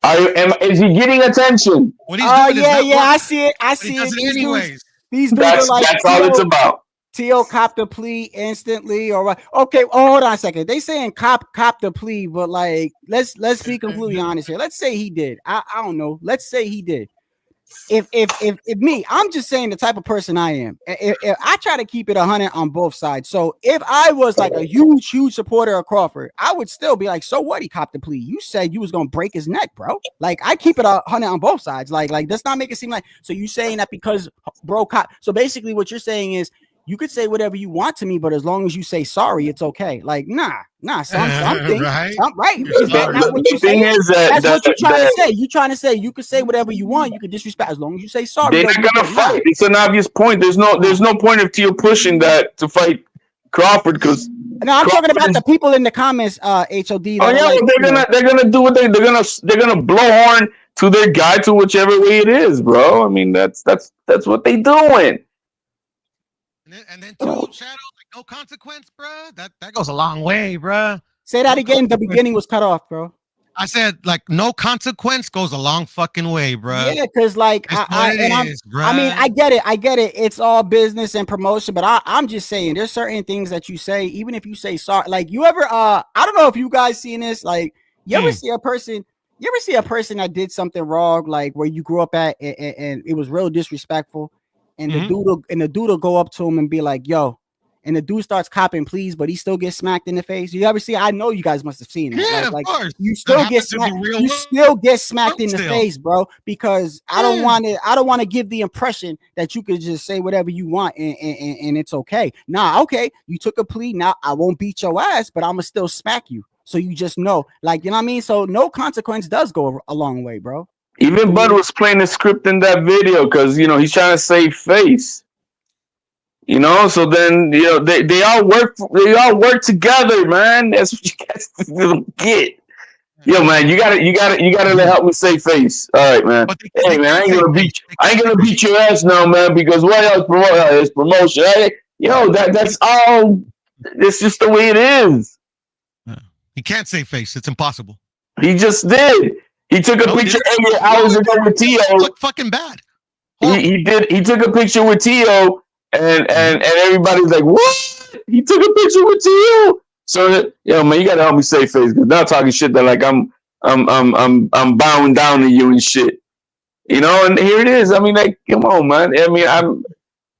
Is he getting attention? What he's doing I see it. I see it. Anyways, these dudes are like, that's all it's about. Tio copped the plea instantly, or what? Okay, hold on a second. They saying cop the plea, but like, let's be completely honest here. Let's say he did. I don't know. Let's say he did. If me, I'm just saying the type of person I am. If I try to keep it 100 on both sides. So if I was like a huge supporter of Crawford, I would still be like, so what? He copped the plea. You said you was gonna break his neck, bro. Like I keep it 100 on both sides. Like let's not make it seem like so you saying that because bro cop. So basically, what you're saying is you could say whatever you want to me, but as long as you say sorry, it's okay. Like something right. Is that not what you're saying? That's what you're trying to say. You trying to say you could say whatever you want, you could disrespect as long as you say sorry. They're not gonna fight. It's an obvious point. There's no point of Tio pushing that to fight Crawford because. No, I'm talking about the people in the comments. HOD. Oh yeah, like, they're gonna do what they're gonna blow horn to their guy to whichever way it is, bro. I mean that's what they doing. And then Shadow, like no consequence, bro. That goes a long way, bro. Say that again. The beginning was cut off, bro. I said like no consequence goes a long fucking way, bro. Yeah, because like I mean I get it. It's all business and promotion, but I'm just saying there's certain things that you say, even if you say sorry. Like you ever I don't know if you guys seen this. Like you ever see a person that did something wrong, like where you grew up at, and it was real disrespectful. And the dude will go up to him and be like, yo, and the dude starts copping pleas, but he still gets smacked in the face. You ever see? I know you guys must have seen that. Yeah, like of course. you still That get happens in the smacked. real You world. still get smacked in the Still. face, bro. Because I don't want to give the impression that you could just say whatever you want and it's okay. Nah, okay, you took a plea. Now I won't beat your ass, but I'm gonna still smack you. So you just know, like, you know what I mean? So no consequence does go a long way, bro. Even Bud was playing the script in that video because he's trying to save face. So then they all work together, man. That's what you guys don't get. Yo, man, you gotta help me save face. All right, man. Hey, man, I ain't gonna beat your ass now, man, because what else promote his promotion? Hey, that's all. It's just the way it is. He can't save face. It's impossible. He just did. He took a picture 8 hours ago with Tio. Look fucking bad. He did. He took a picture with Tio, and everybody's like, "What? He took a picture with Tio." So, man, you gotta help me save face. Cause now talking shit that like I'm bowing down to you and shit. And here it is. I mean, like, come on, man. I mean,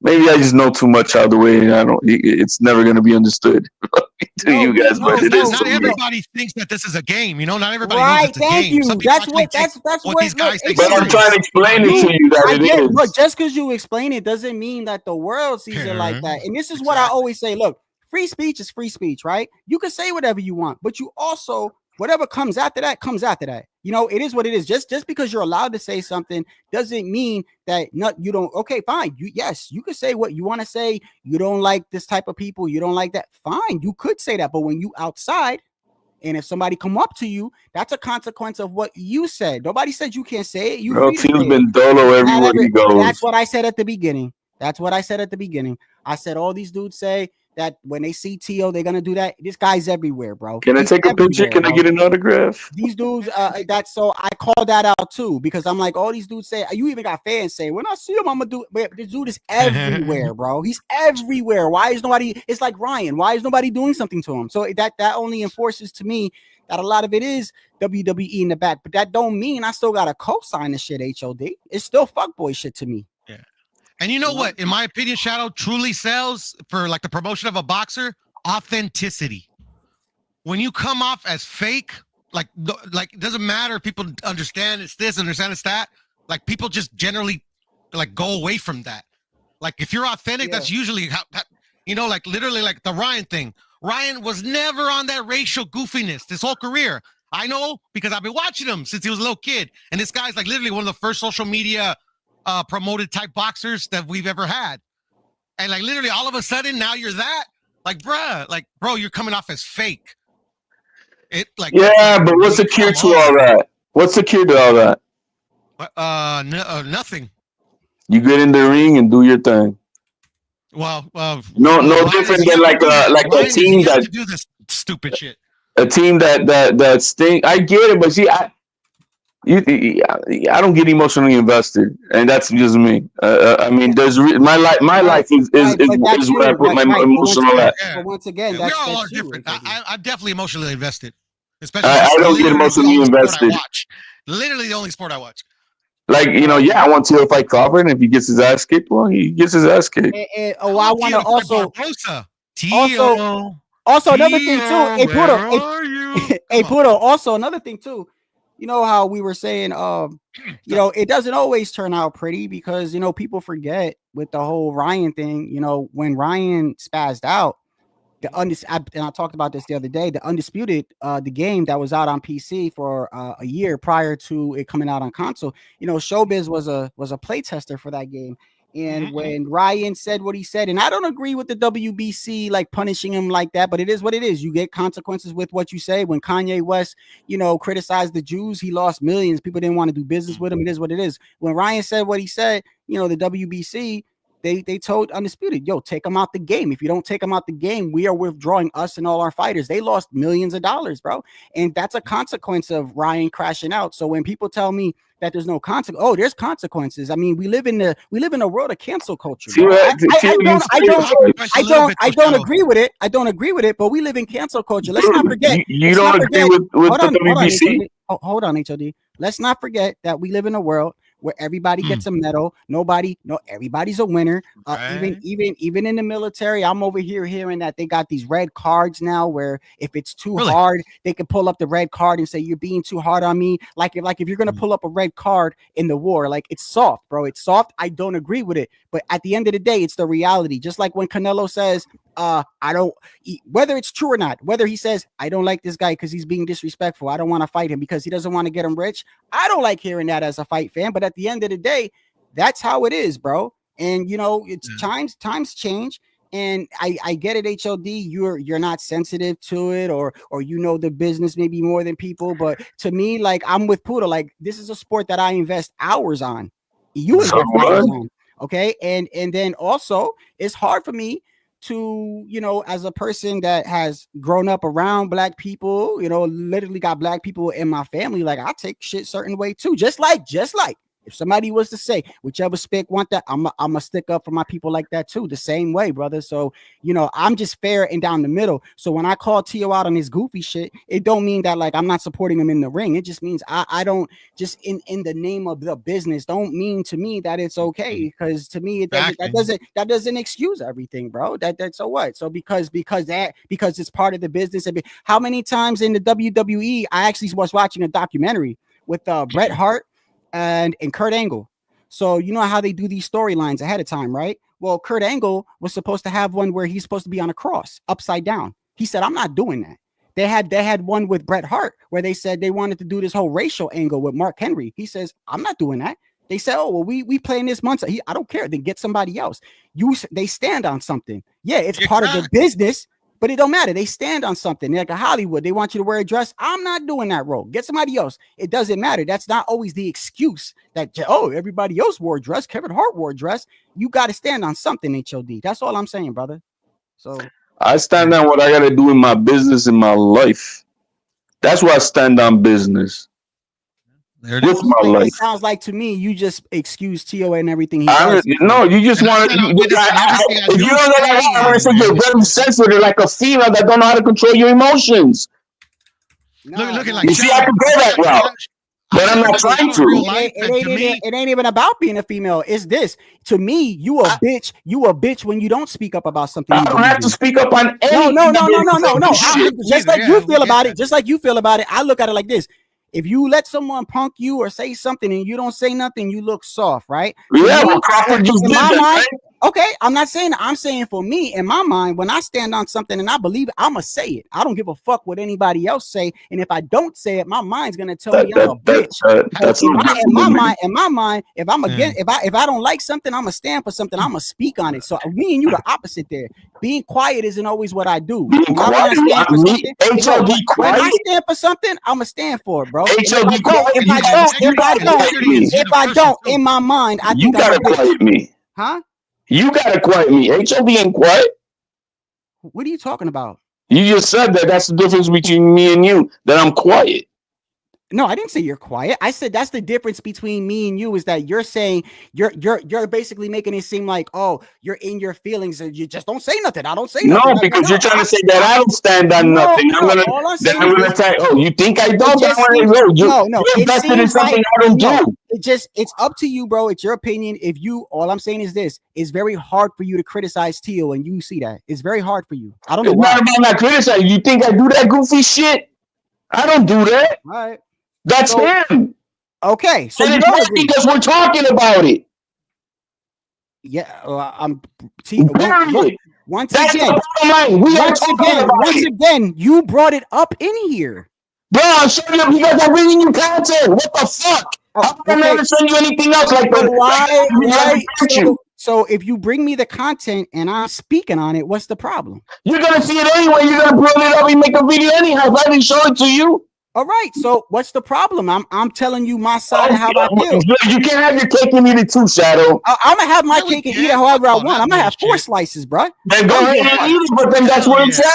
maybe I just know too much out of the way, and it's never gonna be understood to you guys. But it is. Not everybody thinks that this is a game. Not everybody Right, knows it's a thank game. you. Some people That's what these guys think. But I'm trying to explain it to you that it is. But just because you explain it doesn't mean that the world sees it like that. And this is what I always say. Look, free speech is free speech, right? You can say whatever you want, but you also, whatever comes after that comes after that. It is what it is. Just because you're allowed to say something doesn't mean that you don't. Okay, fine. You could say what you want to say. You don't like this type of people. You don't like that. Fine, you could say that. But when you outside, and if somebody come up to you, that's a consequence of what you said. Nobody said you can't say it. Bro, Tio's been dolo everywhere he goes. That's what I said at the beginning. I said all these dudes say that when they see Tio, they're gonna do that. This guy's everywhere, bro. Can I take a picture? Can I get an autograph? These dudes, so I call that out too, because I'm like, all these dudes say, you even got fans say, when I see him, I'm gonna do it. This dude is everywhere, bro. He's everywhere. Why is nobody? It's like Ryan. Why is nobody doing something to him? So that only enforces to me that a lot of it is WWE in the back, but that don't mean I still gotta co-sign the shit. HOD. It's still fuckboy shit to me. Yeah. And you know what? In my opinion, Shadow truly sells for like the promotion of a boxer, authenticity. When you come off as fake, like it doesn't matter if people understand it's this, understand it's that. Like people just generally like go away from that. Like if you're authentic, that's usually how, like literally like the Ryan thing. Ryan was never on that racial goofiness his whole career. I know because I've been watching him since he was a little kid. And this guy's like literally one of the first social media promoted type boxers that we've ever had. And like literally all of a sudden now you're that like bro, you're coming off as fake. But what's the cure to all that? What's the cure to all that? Nothing. You get in the ring and do your thing. No different than like a team that do this stupid shit. A team that sting. I get it, but see, I don't get emotionally invested, and that's just me. I mean, there's my life is where I put my emotional at. But once again, we're all different. I'm definitely emotionally invested. Especially I don't get emotionally invested. Literally the only sport I watch. Like, I want Tio to fight Crawford, and if he gets his ass kicked, well, he gets his ass kicked. I want to also another thing too. Hey, Puto. Also another thing too. You know how we were saying, it doesn't always turn out pretty because, people forget with the whole Ryan thing, when Ryan spazzed out, and I talked about this the other day, the Undisputed, the game that was out on PC for a year prior to it coming out on console, Showbiz was a play tester for that game. And when Ryan said what he said, and I don't agree with the WBC like punishing him like that, but it is what it is. You get consequences with what you say. When Kanye West, criticized the Jews, he lost millions. People didn't want to do business with him. It is what it is. When Ryan said what he said, the WBC, they told Undisputed, yo, take him out the game. If you don't take him out the game, we are withdrawing us and all our fighters. They lost millions of dollars, bro. And that's a consequence of Ryan crashing out. So when people tell me that there's no consequence, there's consequences. I mean, we live in a world of cancel culture. I don't agree with it. I don't agree with it, but we live in cancel culture. Let's not forget. You don't agree with the WBC? Hold on, HOD. Let's not forget that we live in a world where everybody gets a medal. Everybody's a winner. Even in the military, I'm over here hearing that they got these red cards now, where if it's too hard, they can pull up the red card and say you're being too hard on me. Like if you're gonna pull up a red card in the war, like it's soft, bro. It's soft. I don't agree with it, but at the end of the day, it's the reality. Just like when Canelo says, I don't, whether it's true or not, whether he says I don't like this guy because he's being disrespectful, I don't want to fight him because he doesn't want to get him rich. I don't like hearing that as a fight fan, but at the end of the day, that's how it is, bro. And it's times change. And I get it, HOD. You're not sensitive to it, or the business maybe more than people. But to me, like, I'm with Puda. Like, this is a sport that I invest hours on. You invest hours on, okay? And then also, it's hard for me to, as a person that has grown up around black people, literally got black people in my family. Like, I take shit certain way too. Just like. If somebody was to say, whichever spick want that, I'm a stick up for my people like that too, the same way, brother. So, I'm just fair and down the middle. So when I call Tio out on his goofy shit, it don't mean that like I'm not supporting him in the ring. It just means I don't just in the name of the business don't mean to me that it's okay, because to me that doesn't excuse everything, bro. That's so what? So because it's part of the business. How many times in the WWE I actually was watching a documentary with Bret Hart and Kurt Angle. So you know how they do these storylines ahead of time, right? Well, Kurt Angle was supposed to have one where he's supposed to be on a cross upside down. He said, I'm not doing that. They had one with Bret Hart where they said they wanted to do this whole racial angle with Mark Henry. He says, I'm not doing that. They said, oh, well, we playing this month. I don't care. Then get somebody else. They stand on something. Yeah, it's part of the business. But it don't matter. They stand on something. They're like a Hollywood. They want you to wear a dress. I'm not doing that role. Get somebody else. It doesn't matter. That's not always the excuse that, everybody else wore a dress. Kevin Hart wore a dress. You got to stand on something, HOD. That's all I'm saying, brother. So I stand on what I got to do in my business, in my life. That's why I stand on business. With my life. It sounds like to me you just excuse Tio and everything he does. No, you just want to. If you don't know that, I'm gonna say you're very sensitive, like a female that don't know how to control your emotions. Looking like you see, I can go that route, but I'm not trying to. It ain't even about being a female. It's this. To me, you a bitch. You a bitch when you don't speak up about something. I don't have to speak up on anything. No. Just like you feel about it. Just like you feel about it. I look at it like this. If you let someone punk you or say something and you don't say nothing, you look soft, right? Yeah, well, Crawford just did that, right? Okay, I'm not saying that. I'm saying for me, in my mind, when I stand on something and I believe it, I'm going to say it. I don't give a fuck what anybody else say. And if I don't say it, my mind's going to tell me I'm a bitch. In my mind, if I'm if I don't like something, I'm going to stand for something. I'm going to speak on it. So me and you the opposite there. Being quiet isn't always what I do. When I stand for something, I'm going to stand for it, bro. If I don't, in my mind, I think you got to quiet me. Huh? You gotta quiet me. HOD ain't quiet. What are you talking about? You just said that. That's the difference between me and you. That I'm quiet. No, I didn't say you're quiet. I said that's the difference between me and you is that you're saying you're basically making it seem like, oh, you're in your feelings and you just don't say nothing. I don't say nothing. No, because you're trying to say that I don't stand on nothing. I'm gonna say, oh, you think I don't? You're invested in something I don't do. It's up to you, bro. It's your opinion. All I'm saying is this: it's very hard for you to criticize Tio, and you see that. It's very hard for you. I don't know why. It's not about criticizing. You think I do that goofy shit? I don't do that. All right. That's him. Okay, so you don't agree because we're talking about it. Yeah, I'm. Once again, you brought it up in here, bro. I'm showing you because I'm bringing you content. What the fuck? I'm not gonna send you anything else like that. So if you bring me the content and I'm speaking on it, what's the problem? You're gonna see it anyway. You're gonna bring it up and make a video anyhow. I didn't show it to you. All right, so what's the problem? I'm telling you my side of how I feel. You can't have your cake and eat it too, Shadow. I'm gonna have my cake and eat it however I want. I'm gonna have 4 slices, bro. Then go ahead and eat it, but then that's where it's at. You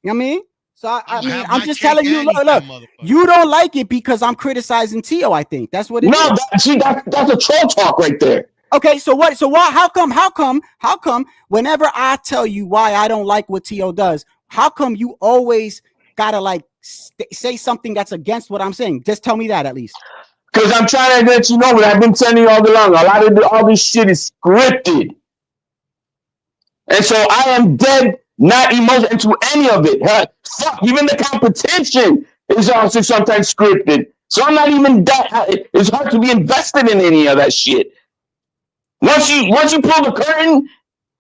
know what I mean? So I'm just telling you, look, you don't like it because I'm criticizing Tio. I think that's what it is. No, that's a troll talk right there. Okay, so what? So why? How come? Whenever I tell you why I don't like what Tio does, how come you always gotta like say something that's against what I'm saying? Just tell me that at least. Because I'm trying to let you know what I've been telling you all along. A lot of all this shit is scripted. And so I am dead, not emotional into any of it. Fuck, even the competition is also sometimes scripted. So I'm not even that. It's hard to be invested in any of that shit. Once you pull the curtain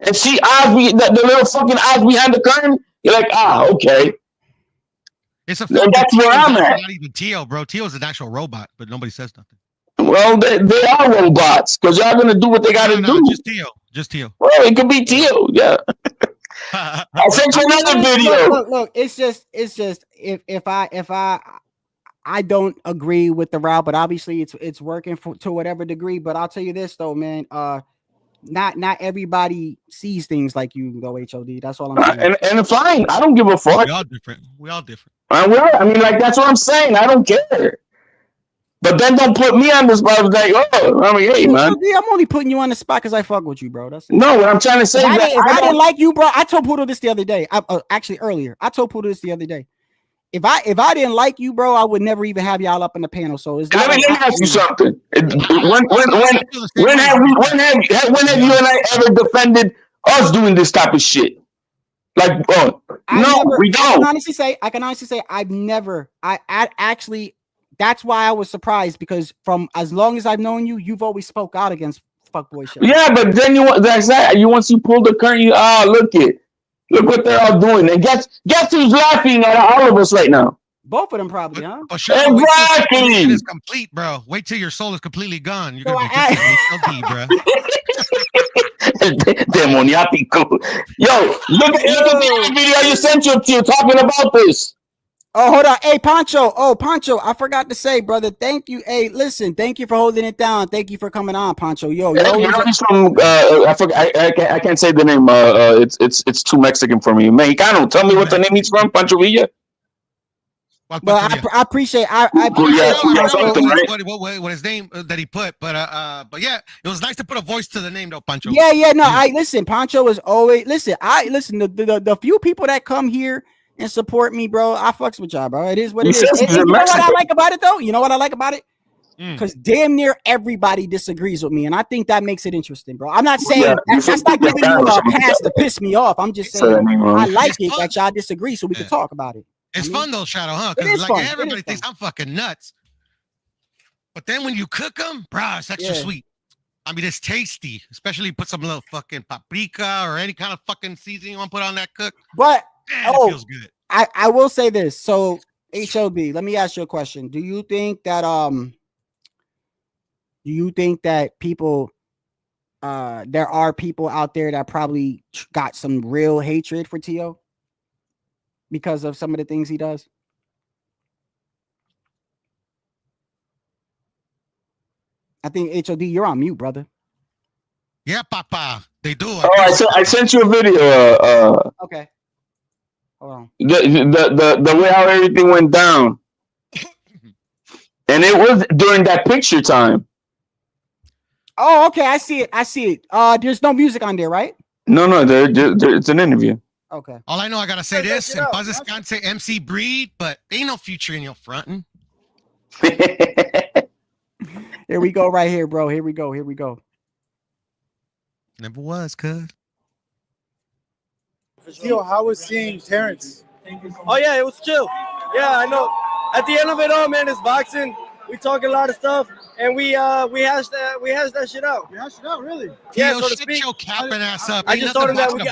and see the little fucking eyes behind the curtain, you're like, okay. It's a fact that's where I'm at. Not even Tio, bro. Tio's an actual robot, but nobody says nothing. Well, they are robots because y'all gonna do what they gotta do. Just Tio. Well, it could be Tio, yeah. I sent you another video. Look, it's just if I don't agree with the route, but obviously it's working to whatever degree. But I'll tell you this though, man, not everybody sees things like you though, HOD. That's all I'm saying. And fine, I don't give a fuck. We all different. I mean, like that's what I'm saying. I don't care. But then don't put me on the spot. I was like, hey, man. I'm only putting you on the spot because I fuck with you, bro. That's it. No, what I'm trying to say is that if I didn't like you, bro, I told Poodle this the other day. Actually, earlier, I told Poodle this the other day. If I didn't like you, bro, I would never even have y'all up in the panel. So it's let me ask you something. When have you and I ever defended us doing this type of shit? Like, we don't. I can honestly say I've never. I actually. That's why I was surprised because from as long as I've known you, you've always spoke out against fuckboy shit. Yeah, but then once you pull the curtain, look what they're all doing, and guess who's laughing at all of us right now? Both of them probably, huh? Exactly. It is complete, bro. Wait till your soul is completely gone. You're gonna be bro. Demoniático. Yo, look at the video you sent you talking about this. Oh, hold on. Hey, Pancho. Oh, Pancho, I forgot to say, brother. Thank you. Hey, listen, thank you for holding it down. Thank you for coming on, Pancho. He's from I forgot. I can't say the name. It's too Mexican for me. Mexicano. Tell me what the name he's from. Pancho Villa. Well, I appreciate. I what his name that he put, but yeah, it was nice to put a voice to the name though, Pancho. Yeah. No, I listen. Pancho is always listen. The few people that come here and support me, bro. I fucks with y'all, bro. It is what it is. And you know what I like about it, though? You know what I like about it? Because damn near everybody disagrees with me, and I think that makes it interesting, bro. I'm not saying that's not giving you a pass to piss me off. I'm just saying I like it that y'all disagree, so we can talk about it. It's fun though, Shadow, huh? Because like everybody thinks I'm fucking nuts, but then when you cook them, bro, it's extra sweet. I mean, it's tasty, especially put some little fucking paprika or any kind of fucking seasoning you want to put on that cook. But man, it feels good. I will say this. So HOB, let me ask you a question. Do you think that people there are people out there that probably got some real hatred for Tio because of some of the things he does? I think HOD, you're on mute, brother. Yeah, Papa, they do. I sent you a video. Okay. Hold on. The way how everything went down, and it was during that picture time. Oh, okay. I see it. There's no music on there, right? No, it's an interview. Okay. All I know, I gotta say this, and Buzzes can't say MC Breed, but ain't no future in your fronting. Here we go, right here, bro. Here we go. Never was, cuz. Tio, how was seeing Terrence? Oh yeah, it was chill. Yeah, I know. At the end of it all, man, it's boxing. We talk a lot of stuff, and we hashed that shit out. You hashed it out, really? Yeah, Tio, so to shit speak. your capping ass up. I just told him that we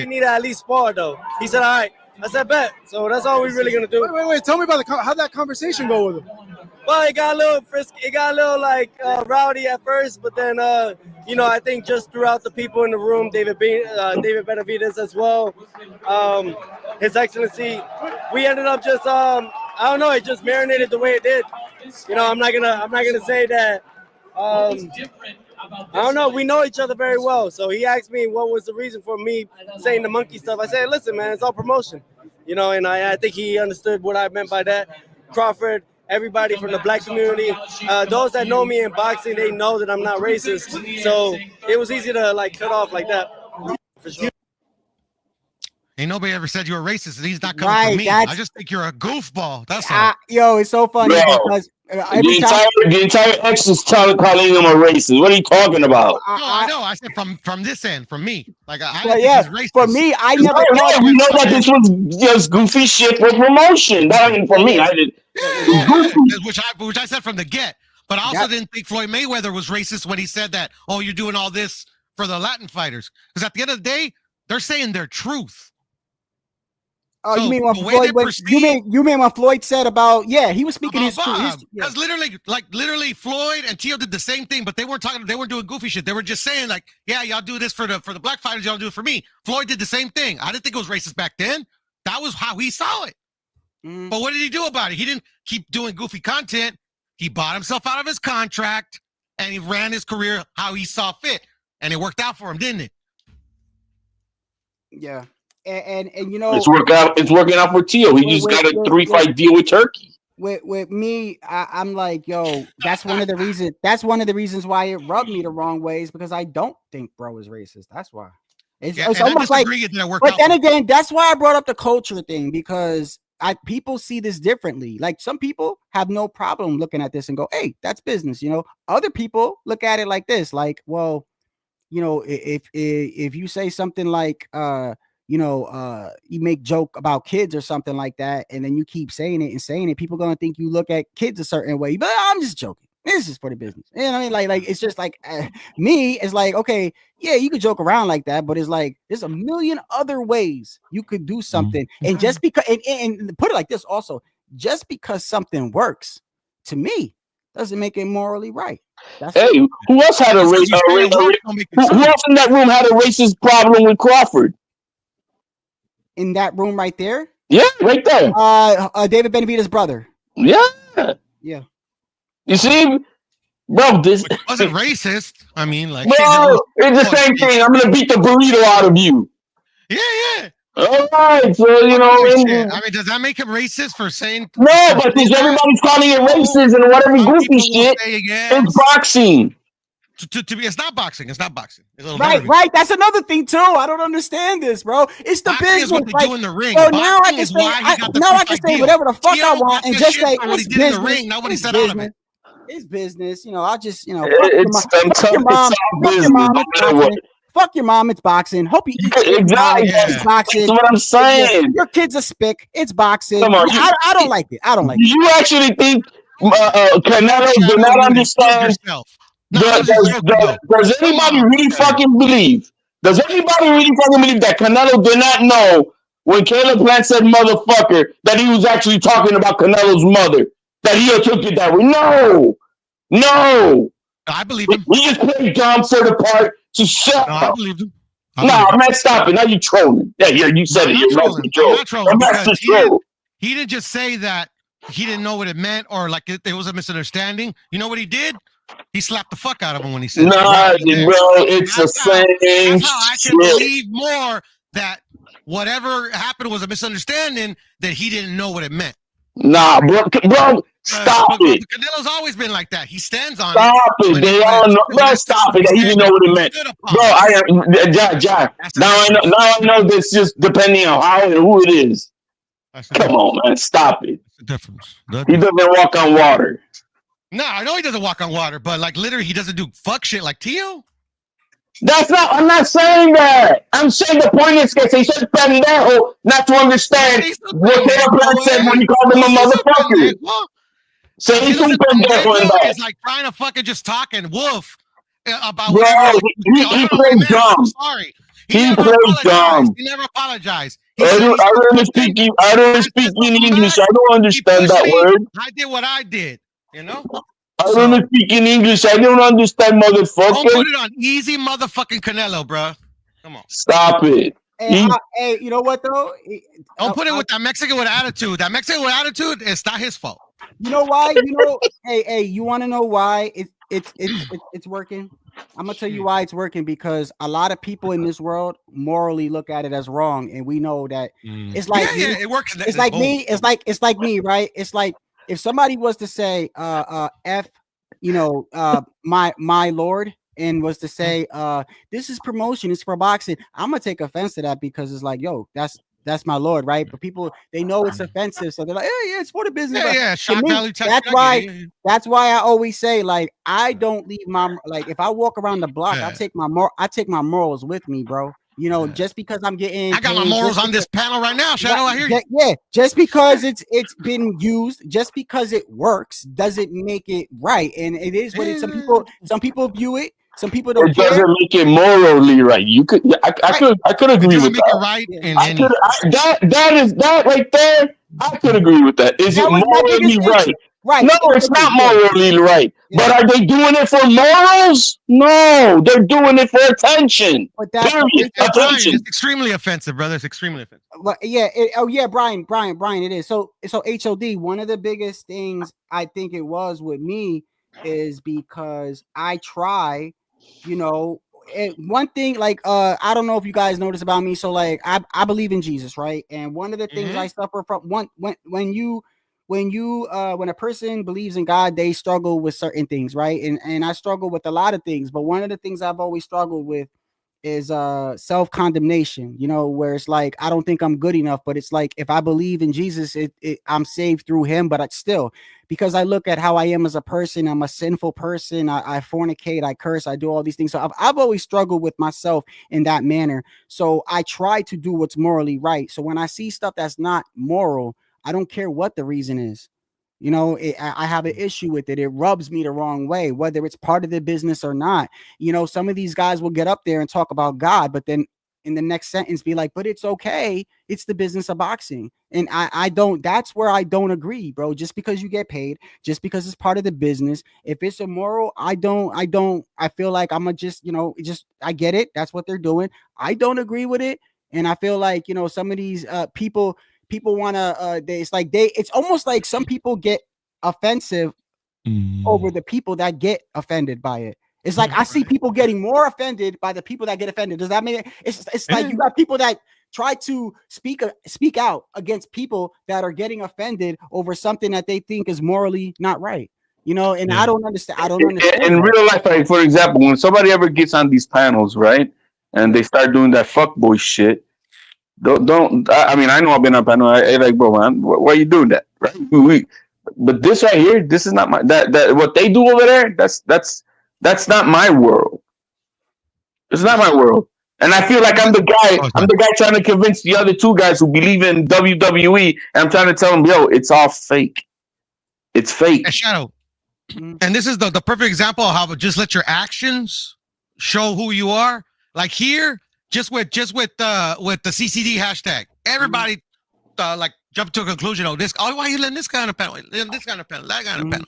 need to at least spar though. He said, all right. I said, bet. So that's all we're really gonna do. Wait. Tell me about how'd that conversation go with him? Well, it got a little frisky. It got a little like rowdy at first, but then I think just throughout the people in the room, David Benavidez as well, His Excellency, we ended up just I don't know, it just marinated the way it did. I'm not gonna say that. I don't know. We know each other very well. So he asked me what was the reason for me saying the monkey stuff. I said, listen, man, it's all promotion. And I think he understood what I meant by that. Crawford, everybody from the black community, those that know me in boxing, they know that I'm not racist. So it was easy to cut off like that. For sure. Ain't nobody ever said you're a racist, and he's not coming from me. I just think you're a goofball. That's all. Yo, it's so funny Every time. The entire X is calling him a racist. What are you talking about? No, I know. I said from this end, from me. Like I Well, think yeah, this is racist. for me, I never Yeah, thought. we know that this was just goofy shit for promotion. That ain't for me. I did. Which I said from the get. But I also didn't think Floyd Mayweather was racist when he said that. Oh, you're doing all this for the Latin fighters, because at the end of the day, they're saying their truth. Oh, So you mean when the way Floyd? they When, perceive- you mean when Floyd said about he was speaking his truth. Because literally, Floyd and Tio did the same thing, but they weren't talking. They weren't doing goofy shit. They were just saying like, yeah, y'all do this for the black fighters. Y'all do it for me. Floyd did the same thing. I didn't think it was racist back then. That was how he saw it. But what did he do about it? He didn't keep doing goofy content. He bought himself out of his contract and he ran his career how he saw fit, and it worked out for him, didn't it? Yeah. And you know, it's working out for Tio. He just got a 3-fight deal with Turkey. With me, I'm like, yo, that's one of the reasons. That's one of the reasons why it rubbed me the wrong ways, because I don't think bro is racist. That's why. It's almost like. But then again, that's why I brought up the culture thing, because people see this differently. Like some people have no problem looking at this and go, hey, that's business. You know, other people look at it like this, like, well, you know, if you say something like, you make joke about kids or something like that, and then you keep saying it, people gonna think you look at kids a certain way. But I'm just joking. This is for the business. You know what I mean? Like it's just like me. It's like, okay, yeah, you could joke around like that, but it's like there's a million other ways you could do something. And just because, and put it like this also, just because something works, to me, doesn't make it morally right. Who else had who else in that room had a racist problem with Crawford? In that room right there? Yeah, right there. David Benavidez's brother. Yeah. Yeah. You see, bro, this wasn't racist. I mean, like, bro, it's the same thing. I'm gonna beat the burrito out of you. Yeah, yeah. All right, so you know. I mean, does that make him racist for saying? No, but because everybody's calling it racist and whatever goofy shit. It's boxing. To be, it's not boxing. It's not boxing. It's right. That's another thing too. I don't understand this, bro. It's the boxing business. Is what they do in the ring. So now I can say, I can say whatever the fuck I want and just say it's business. Nobody said out of it. It's business. You know, I just, fuck your mom. Fuck your mom. It's boxing. Hope you eat exactly. It's boxing. That's what I'm saying. Your kid's a spick. It's boxing. Come on, I don't like it. I don't like it. You actually think Canelo do not understand? Does anybody really fucking believe? Does anybody really fucking believe that Canelo did not know when Caleb Plant said motherfucker that he was actually talking about Canelo's mother? That he took it that way? No. I believe him. He just played dumb for the part to shut up. I believe him. Man, stop it. Now you trolling. Yeah, you said it. You're not trolling. He didn't just say that he didn't know what it meant or like it was a misunderstanding. You know what he did? He slapped the fuck out of him when he said bro, it's the same That's how I can believe more that whatever happened was a misunderstanding, that he didn't know what it meant. Nah, bro, stop it. Canelo's always been like that. He stands on stop it. They all know. Bro, stop it. He didn't know what it meant. Bro, John. Now I know this just depending on how and who it is. Come on, man. Stop it. That's the difference. He doesn't walk on water. No, I know he doesn't walk on water, but like literally he doesn't do fuck shit like Tio. I'm not saying that. I'm saying the point is que se hizo pendejo not to understand what Caleb Plant said when he called him a motherfucker. Se hizo un pendejo in that. It's like trying to fucking just talk and woof about whatever. He played dumb. I'm sorry. He played dumb. He never apologized. I don't speak in English. I don't understand that word. I did what I did, you know? I don't speak in English. I don't understand, motherfucker. Don't put it on easy motherfucking Canelo, bro. Come on. Stop it. Hey, you know what though? Don't put it with that Mexican with attitude. That Mexican with attitude, it's not his fault. You know why? Hey, you want to know why it's working? I'm gonna tell you why it's working, because a lot of people in this world morally look at it as wrong, and we know that it's like it works. It's like me. It's like me, right? It's like if somebody was to say F, my lord, and was to say this is promotion, it's for boxing, I'm gonna take offense to that, because it's like, yo, that's that's my Lord, right? But people, they know it's offensive, so they're like, yeah, it's for the business. Yeah, But yeah, to shock me, value tactic. that's I why get it. that's why I always say, like, I don't leave my, like, if I walk around the block, Yeah. I take my morals with me, bro. You know, just because I'm getting I got my paid, morals just on this panel right now, Shadow. I hear you. yeah, just because it's been used, just because it works, doesn't make it right. And it is what it. Some people view it. Some people don't It care. doesn't make it morally right. You could, I could It agree doesn't with make it that. right Yeah. in I any. could, that right there. I could agree with that. Is it That was my biggest morally right? issue. Right. No, it's not Yeah. morally right. Yeah. But are they doing it for morals? No, they're doing it for attention. But that, Period. Hey, Brian, Attention. it's extremely offensive, brother. It's extremely offensive. but yeah, oh yeah, Brian, it is. So HOD, one of the biggest things I think it was with me is because I try, you know, one thing, like, I don't know if you guys notice about me. So, like, I believe in Jesus, right? And one of the things I suffer from, when a person believes in God, they struggle with certain things, right? And I struggle with a lot of things, but one of the things I've always struggled with is self-condemnation, you know, where it's like, I don't think I'm good enough, but it's like, if I believe in Jesus, I'm saved through him. But it's still, because I look at how I am as a person, I'm a sinful person. I fornicate, I curse, I do all these things. So I've always struggled with myself in that manner. So I try to do what's morally right. So when I see stuff that's not moral, I don't care what the reason is. You know, I have an issue with it. It rubs me the wrong way, whether it's part of the business or not. You know, some of these guys will get up there and talk about God, but then in the next sentence be like, but it's okay. It's the business of boxing. And I don't, that's where I don't agree, bro. Just because you get paid, just because it's part of the business. If it's immoral, I feel like I'm just, you know, I get it. That's what they're doing. I don't agree with it. And I feel like, you know, some of these people want to it's almost like some people get offensive over the people that get offended by it. It's like I see people getting more offended by the people that get offended. Does that mean it's like you got people that try to speak out against people that are getting offended over something that they think is morally not right, you know? And I don't understand In real life, like, for example, when somebody ever gets on these panels, right, and they start doing that fuckboy shit, don't I mean, I know I've been up, I know, I like, bro, man, why are you doing that, right? But this right here, this is not my, that what they do over there, that's not my world. It's not my world. And I feel like I'm the guy trying to convince the other two guys who believe in WWE, and I'm trying to tell them, yo, it's all fake. It's fake. And Shadow. And this is the perfect example of how just let your actions show who you are. Like here, just with the CCD hashtag, everybody like jump to a conclusion. Why are you letting this kind of panel, this kind of panel, that kind of panel?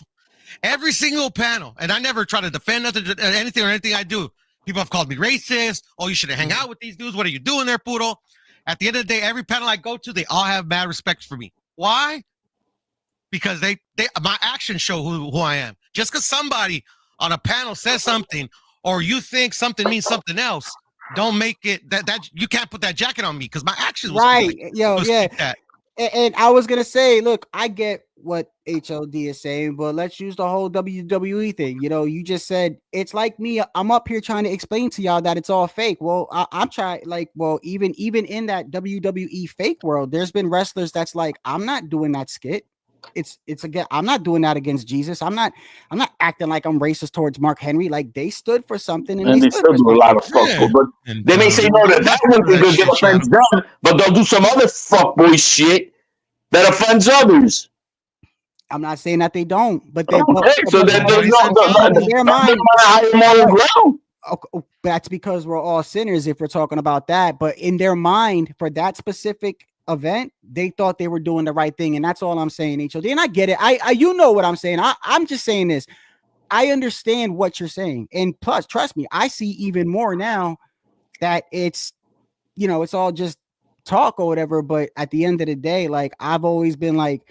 Every single panel, and I never try to defend anything I do. People have called me racist. Oh, you shouldn't hang out with these dudes. What are you doing there, poodle? At the end of the day, every panel I go to, they all have mad respect for me. Why? Because they my actions show who I am. Just because somebody on a panel says something, or you think something means something else, don't make it that you can't put that jacket on me, because my actions right. And I was gonna say, look, I get what HOD is saying, but let's use the whole WWE thing. You know, you just said it's like me. I'm up here trying to explain to y'all that it's all fake. Well, I'm trying, like, well, even in that WWE fake world, there's been wrestlers that's like, I'm not doing that skit. It's again, I'm not doing that against Jesus. I'm not acting like I'm racist towards Mark Henry. Like, they stood for something, and they still do a lot of fuckboy. But they may say no that one thing will get offends them, but they'll do some other fuckboy shit that offends others. I'm not saying that they don't, but they so then there's their mind higher moral ground. Okay, that's because we're all sinners if we're talking about that. But in their mind, for that specific event, they thought they were doing the right thing, and that's all I'm saying, HOD. And I get it. I you know what I'm saying. I'm just saying this. I understand what you're saying, and plus, trust me, I see even more now that it's, you know, it's all just talk or whatever. But at the end of the day, like, I've always been like,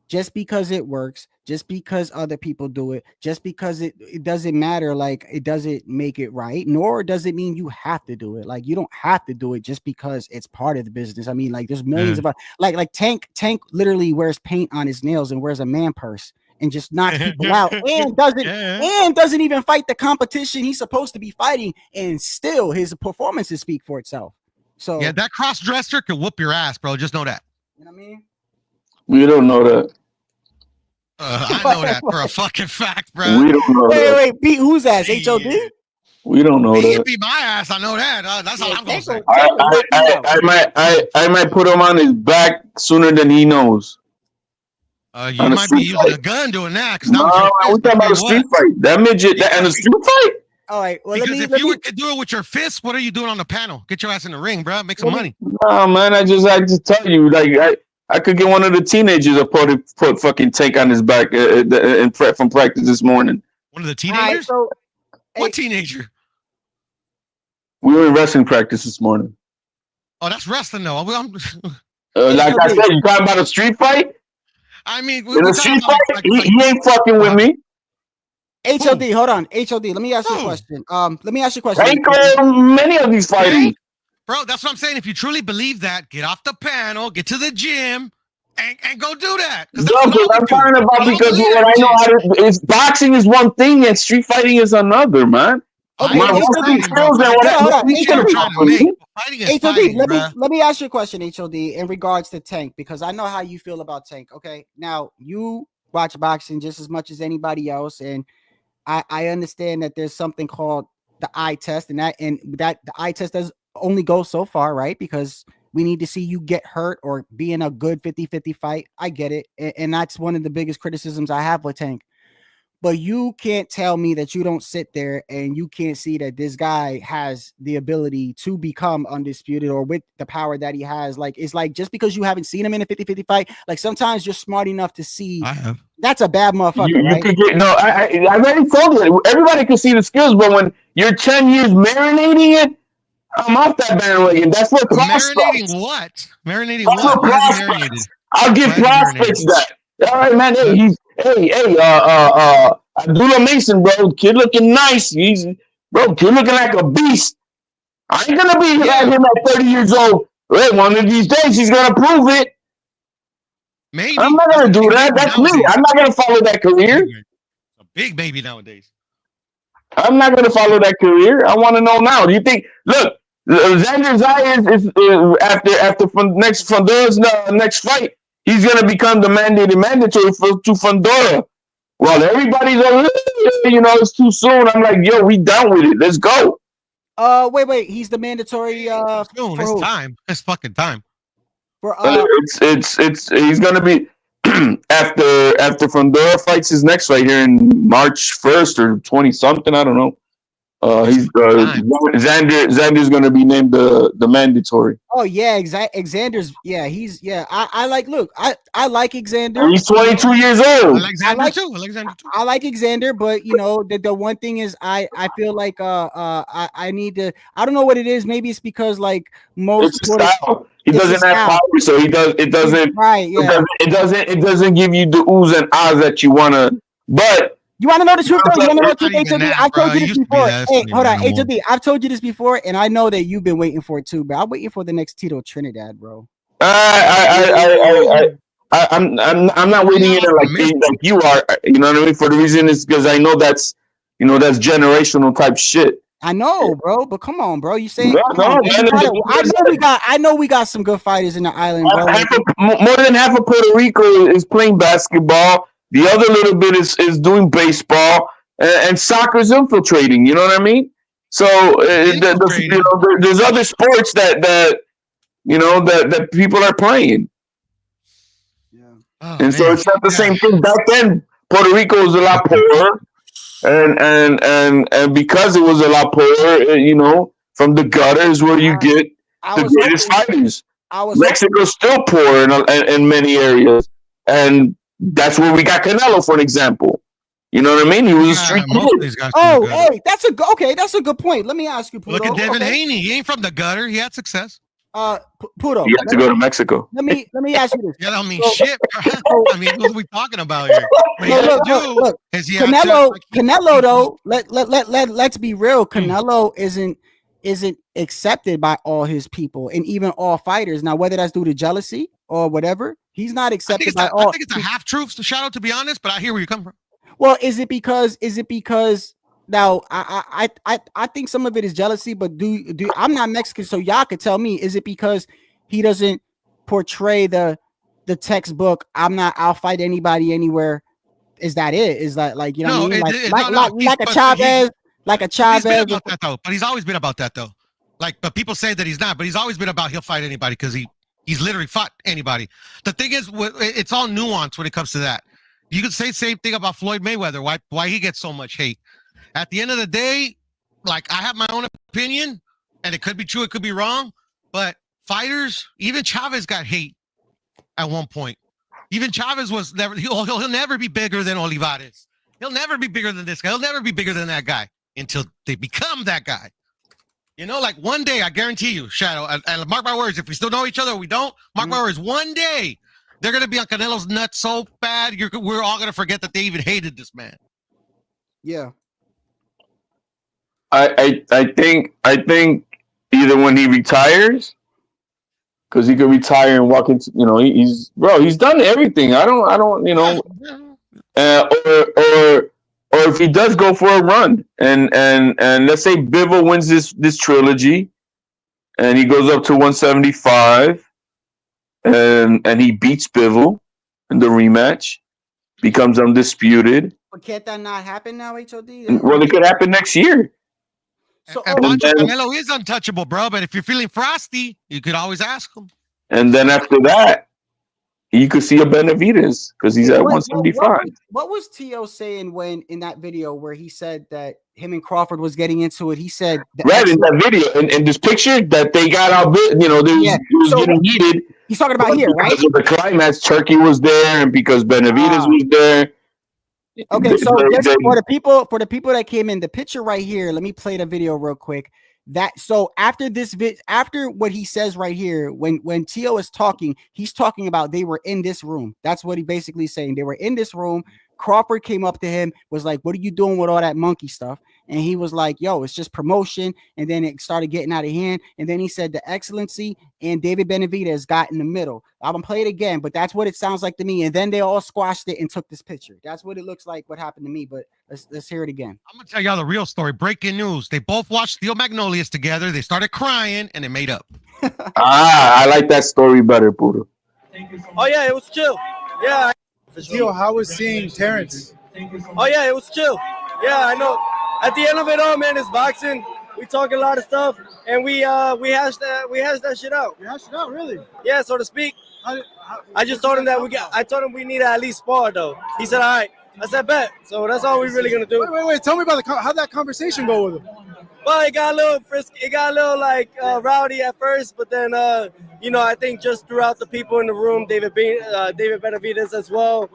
just because it works, just because other people do it, just because it doesn't matter, like, it doesn't make it right, nor does it mean you have to do it. Like, you don't have to do it just because it's part of the business. I mean, like, there's millions of like Tank literally wears paint on his nails and wears a man purse and just knocks people out and doesn't even fight the competition he's supposed to be fighting, and still his performances speak for itself. So Yeah, that cross dresser can whoop your ass, bro. Just know that. you know what I mean? We don't know that. I know that for a fucking fact, bro. We don't know that. Wait, beat whose ass? HOD? We don't know He that. beat my ass. I know that. That's all I'm gonna say. I might put him on his back sooner than he knows. You might be using a gun doing that because that was your we're talking about a street fight. That midget and a street fight. All right. Well, because if you were to do it with your fists, what are you doing on the panel? Get your ass in the ring, bro. Make some money. No, man. I just tell you, like I could get one of the teenagers to put fucking Tank on his back from practice this morning. One of the teenagers? Right, so, what teenager? We were in wrestling practice this morning. Oh, that's wrestling though. Like I said, you talking about a street fight? I mean, in a street fight, he ain't fucking with me. HOD, hold on. HOD, let me ask you a question. Ain't many of these fighting. Bro, that's what I'm saying. If you truly believe that, get off the panel, get to the gym, and go do that. No, because I'm talking about because what I know how to is boxing is one thing and street fighting is another, man. Okay, my wrestling skills and HOD, let me ask you a question, HOD, in regards to Tank, because I know how you feel about Tank. Okay, now you watch boxing just as much as anybody else, and I understand that there's something called the eye test, and that the eye test does only go so far, right? Because we need to see you get hurt or be in a good 50-50 fight. I get it, and that's one of the biggest criticisms I have with Tank. But you can't tell me that you don't sit there and you can't see that this guy has the ability to become undisputed or with the power that he has. Like, it's like just because you haven't seen him in a 50-50 fight, like sometimes you're smart enough to see that's a bad motherfucker, right? Could get, no, I already told you. Everybody can see the skills, but when you're 10 years marinating it, I'm off that bandwagon. That's what marinating what? Marinating what? Marinated? I'll give prospects that. All right, man. Abdullah Mason, bro. Kid looking nice. Kid looking like a beast. I ain't gonna be like him at 30 years old. Hey, one of these days he's gonna prove it. Maybe. I'm not gonna do that. That's me. I'm not gonna follow that career. A big baby nowadays. I'm not gonna follow that career. I want to know now. Do you think? Look, Xander Zayas is after Fondora's next fight. He's going to become the mandatory to Fundora. Well, everybody's like, it's too soon. I'm like, yo, we done with it. Let's go. Wait. He's the mandatory. Soon. It's time. It's fucking time. It's he's going to be after Fundora fights his next fight here in March 1st or 20 something. I don't know. Xander's going to be named the mandatory. Oh yeah, Xander's I like. Look, I like Xander. He's 22 years old. I like Xander, but the one thing is I feel like I need to. I don't know what it is. Maybe it's because like most style. He doesn't have power, so it doesn't. Right. Yeah. It doesn't give you the oohs and ahs that you wanna. But you want to know the truth, though? You want to know the truth, HOD? I've told you this before. Hey, hold on, HOD. I've told you this before, and I know that you've been waiting for it too, but I'm waiting for the next Tito Trinidad, bro. I'm not waiting in like you are. You know what I mean? For the reason is because I know that's generational type shit. I know, bro, but come on, bro. You say I know we got some good fighters in the island, bro. More than half of Puerto Rico is playing basketball. The other little bit is doing baseball, and soccer's infiltrating. You know what I mean? So there's other sports that people are playing. Yeah. So it's not the same thing. Back then, Puerto Rico was a lot poorer, and because it was a lot poorer, from the gutters where you get the greatest fighters. Mexico's still poor in many areas, and that's where we got Canelo, for an example. You know what I mean? He was a street kid. Hey, that's a good point. Let me ask you, Pudo. Look at Devin Haney. He ain't from the gutter. He had success. Pudo. You have to go to Mexico. Let me ask you this. Yeah, I mean, shit. I mean, what are we talking about here? Look. Canelo, though. Let's be real. Canelo isn't accepted by all his people and even all fighters. Now, whether that's due to jealousy or whatever, he's not accepted by all. I think it's a half truth, Shadow, to be honest, but I hear where you come from. Well, is it because I think some of it is jealousy, but do I'm not Mexican, so y'all could tell me, is it because he doesn't portray the textbook I'll fight anybody anywhere? Is that it? Is that like, you know what I mean? Like a Chavez, He's been about that though, but he's always been about that though. Like, but people say that he's not, but he's always been about he'll fight anybody because he's literally fought anybody. The thing is, it's all nuance when it comes to that. You could say the same thing about Floyd Mayweather, why he gets so much hate. At the end of the day, like, I have my own opinion, and it could be true, it could be wrong, but fighters, even Chavez got hate at one point. Even Chavez was never, he'll never be bigger than Olivares. He'll never be bigger than this guy. He'll never be bigger than that guy until they become that guy. You know, like one day, I guarantee you, Shadow, and mark my words, if we still know each other or we don't, mark my words, one day, they're going to be on Canelo's nuts so bad, we're all going to forget that they even hated this man. Yeah. I think either when he retires, because he could retire and walk into, you know, he's done everything. I don't, you know, or if he does go for a run and let's say Bivol wins this trilogy and he goes up to 175 and he beats Bivol in the rematch, becomes undisputed. But can't that not happen now, HOD? Well, it could happen next year. So Canelo is untouchable, bro. But if you're feeling frosty, you could always ask him. And then after that, you could see a Benavidez because he's at 175. What was T.O. saying when in that video where he said that him and Crawford was getting into it? He said right in that video, in this picture that they got out, you know, it was getting heated. He's talking about here, right? Because of the climax, Turkey was there, and because Benavidez was there. Okay, so for the people that came in, the picture right here, let me play the video real quick. So after after what he says right here, when T.O. is talking, he's talking about they were in this room. That's what he basically saying. They were in this room. Crawford came up to him, was like, "What are you doing with all that monkey stuff?" And he was like, "Yo, it's just promotion." And then it started getting out of hand. And then he said the Excellency and David Benavidez got in the middle. I'm gonna play it again, but that's what it sounds like to me. And then they all squashed it and took this picture. That's what it looks like. What happened to me? But let's hear it again. I'm gonna tell y'all the real story. Breaking news: they both watched Steel Magnolias together. They started crying and they made up. I like that story better, Puro. Oh yeah, it was chill. Yeah. Theo, how was seeing Terrence? Oh yeah, it was chill. Yeah, I know. At the end of it all, man, it's boxing. We talk a lot of stuff, and we hashed that shit out. You hashed it out, really? Yeah, so to speak. I just told him that I told him we need to at least spar though. He said, all right. I said, bet. So that's all we're really gonna do. Wait. Tell me about how'd that conversation go with him? Well, it got a little frisky. It got a little like rowdy at first, but then you know, I think just throughout the people in the room, David Benavidez as well,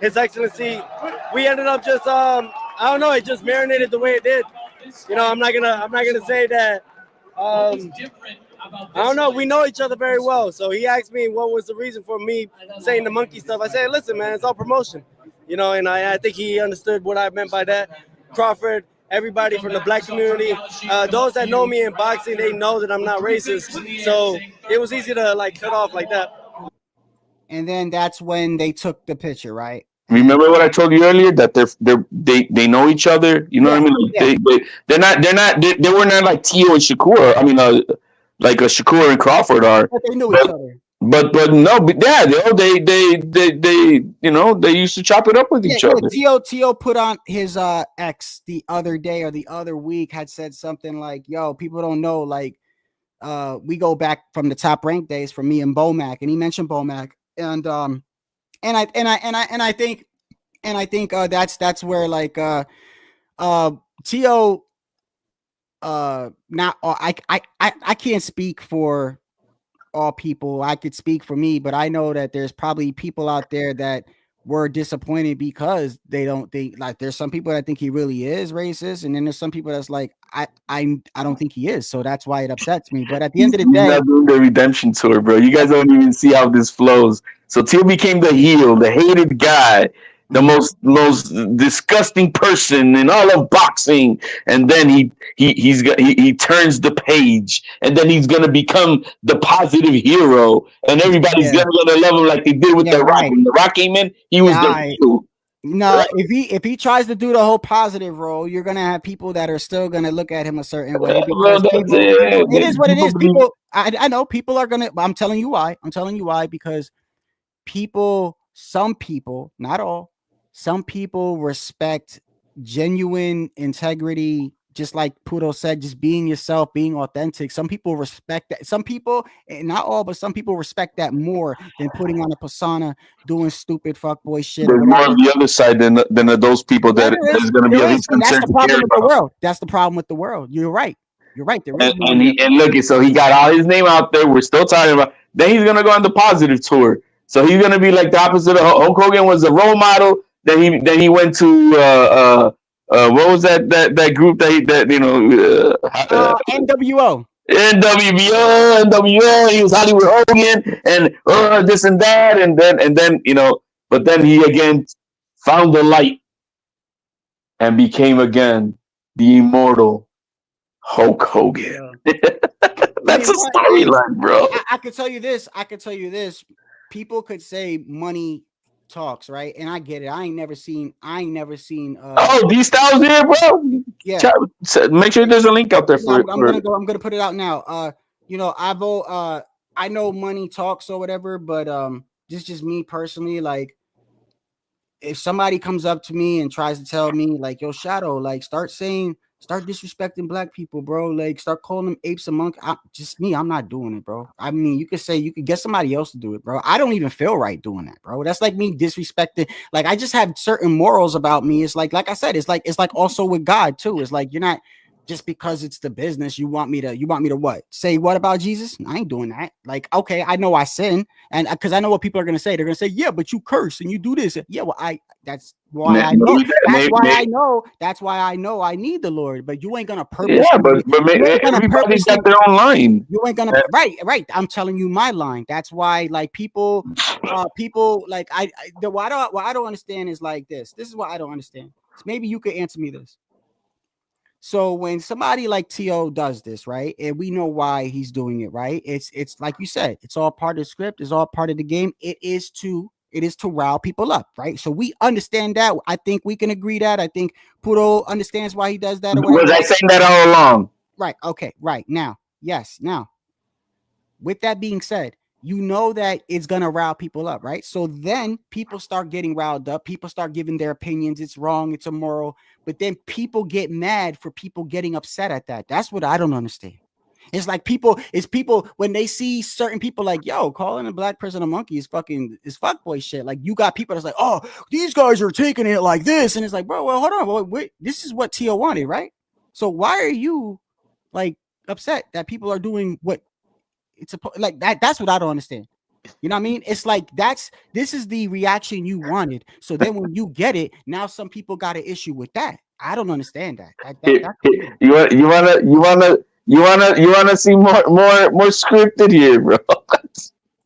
His Excellency, we ended up just I don't know, it just marinated the way it did. You know, I'm not gonna say that. I don't know. We know each other very well. So he asked me what was the reason for me saying the monkey stuff. I said, listen, man, it's all promotion. You know, and I think he understood what I meant by that. Crawford, everybody from the black community, those that know me in boxing, they know that I'm not racist. So it was easy to like cut off like that. And then that's when they took the picture, right? Remember what I told you earlier, that they know each other. You know what I mean? Yeah. They were not like Tio and Shakur. I mean, like a Shakur and Crawford are. But they knew each other. But they you know, they used to chop it up with each other. Tio put on his ex the other day or the other week, had said something like, "Yo, people don't know, like, we go back from the Top Rank days for me and Bomac," and he mentioned Bomac, and I think that's where like Tio not I can't speak for all people. I could speak for me, but I know that there's probably people out there that were disappointed because they don't think, like, there's some people that think he really is racist, and then there's some people that's like, I don't think he is, so that's why it upsets me. But at the end of the day, not doing the redemption tour, bro. You guys don't even see how this flows. So Tio became the heel, the hated guy, the most disgusting person in all of boxing, and then he turns the page, and then he's gonna become the positive hero, and everybody's gonna love him like they did with the Rock. When the Rock came in, he was the heel. No, if he tries to do the whole positive role, you're gonna have people that are still gonna look at him a certain way Well, because that's people, it. it is what it People is. believe- People, I know people are gonna. I'm telling you why. I'm telling you why because people, some people, not all, some people respect genuine integrity. Just like Pudo said, just being yourself, being authentic. Some people respect that. Some people, not all, but some people respect that more than putting on a persona, doing stupid fuckboy shit or There's more whatever. of the other side than those people Yeah, that there is going to be there at is, least and that's concerned the to care problem with the about. world. That's the problem with the world. You're right. You're right. There is more. And look, so he got all his name out there. We're still talking about. Then he's gonna go on the positive tour. So he's gonna be like the opposite of Hulk Hogan was a role model. Then he went to what was that group that NWO. NWO. He was Hollywood Hogan and this and that and then but then he again found the light and became again the immortal Hulk Hogan. That's a storyline, bro. I could tell you this. I could tell you this. People could say money talks, right? And I get it. I ain't never seen. Oh, these styles here, bro. Yeah. Make sure there's a link out there for. I'm gonna go. I'm gonna put it out now. I know money talks or whatever, but this is just me personally. Like, if somebody comes up to me and tries to tell me, like, yo, Shadow, like, start disrespecting black people, bro. Like, start calling them apes and monkeys. I'm not doing it, bro. I mean, you could get somebody else to do it, bro. I don't even feel right doing that, bro. That's like me disrespecting. Like, I just have certain morals about me. It's like I said, it's like also with God too. It's like, you're not just because it's the business. You want me to what? Say what about Jesus? I ain't doing that. Like, okay, I know I sin, and because I know what people are gonna say. They're gonna say, yeah, but you curse and you do this. Yeah, well, that's why I know. That's why I know I need the Lord. But you ain't gonna purpose. Yeah, but everybody's got their own line. You ain't gonna right. I'm telling you my line. That's why, like, people like what I don't understand is like this. This is what I don't understand. So maybe you could answer me this. So when somebody like T.O. does this, right, and we know why he's doing it, right? It's like you said, it's all part of the script, it's all part of the game. It is to rile people up, right? So we understand that. I think we can agree that. I think Pudo understands why he does that. Or whatever. Was I saying that all along? Right. Okay. Right. Now, yes. Now, with that being said, you know that it's gonna rile people up, right? So then people start getting riled up. People start giving their opinions. It's wrong. It's immoral. But then people get mad for people getting upset at that. That's what I don't understand. It's like people when they see certain people like, yo, calling a black person a monkey is fuckboy shit. Like, you got people that's like, oh, these guys are taking it like this, and it's like, bro, well, hold on, wait, this is what Tio wanted, right? So why are you like upset that people are doing what it's like that? That's what I don't understand. You know what I mean? It's like this is the reaction you wanted. So then when you get it, now some people got an issue with that. I don't understand that. You wanna see more scripted here, bro?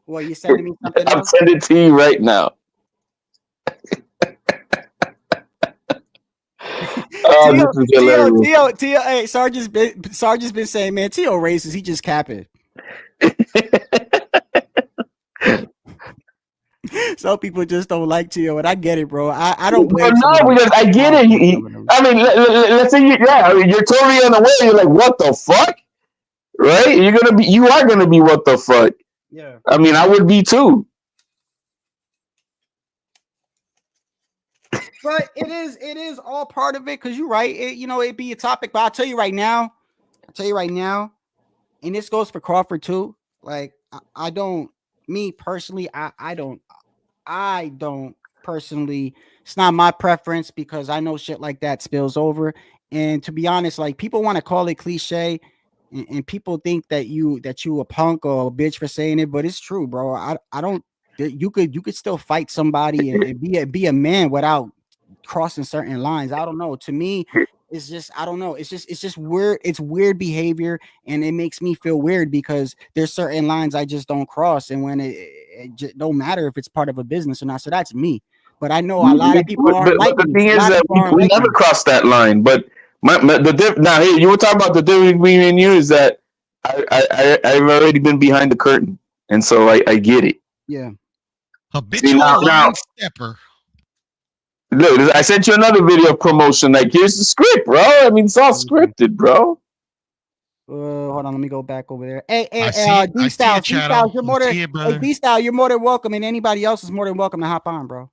Well, you're sending me something I'm else? sending it to you right now. Tio, hey, Sarge's been saying, man, Tio racist. He just capping. Some people just don't like Tio, and I get it, bro. I don't blame. No, because I get it. I mean, let's say you're totally unaware. You're like, what the fuck, right? You are gonna be what the fuck. Yeah. I mean, I would be too. But it is all part of it, because you're right. It'd be a topic, but I'll tell you right now, and this goes for Crawford too. Like, I don't personally, it's not my preference, because I know shit like that spills over. And to be honest, like, people want to call it cliche, and people think that you a punk or a bitch for saying it, but it's true, bro. I don't. You could still fight somebody and be a man without crossing certain lines. I don't know. To me, it's just, I don't know. It's just weird. It's weird behavior, and it makes me feel weird, because there's certain lines I just don't cross, and when it just don't matter if it's part of a business or not. So that's me. But I know a lot of people aren't like me. The thing is that we never crossed that line. But now here, you were talking about the difference between you is that I've already been behind the curtain, and so I get it. Yeah. Habitual line stepper. Look, I sent you another video of promotion. Like, here's the script, bro. I mean, it's all scripted, bro. Hold on, let me go back over there. Hey, I see D Styles, you're more than see it, brother. D Style, you're more than welcome, and anybody else is more than welcome to hop on, bro.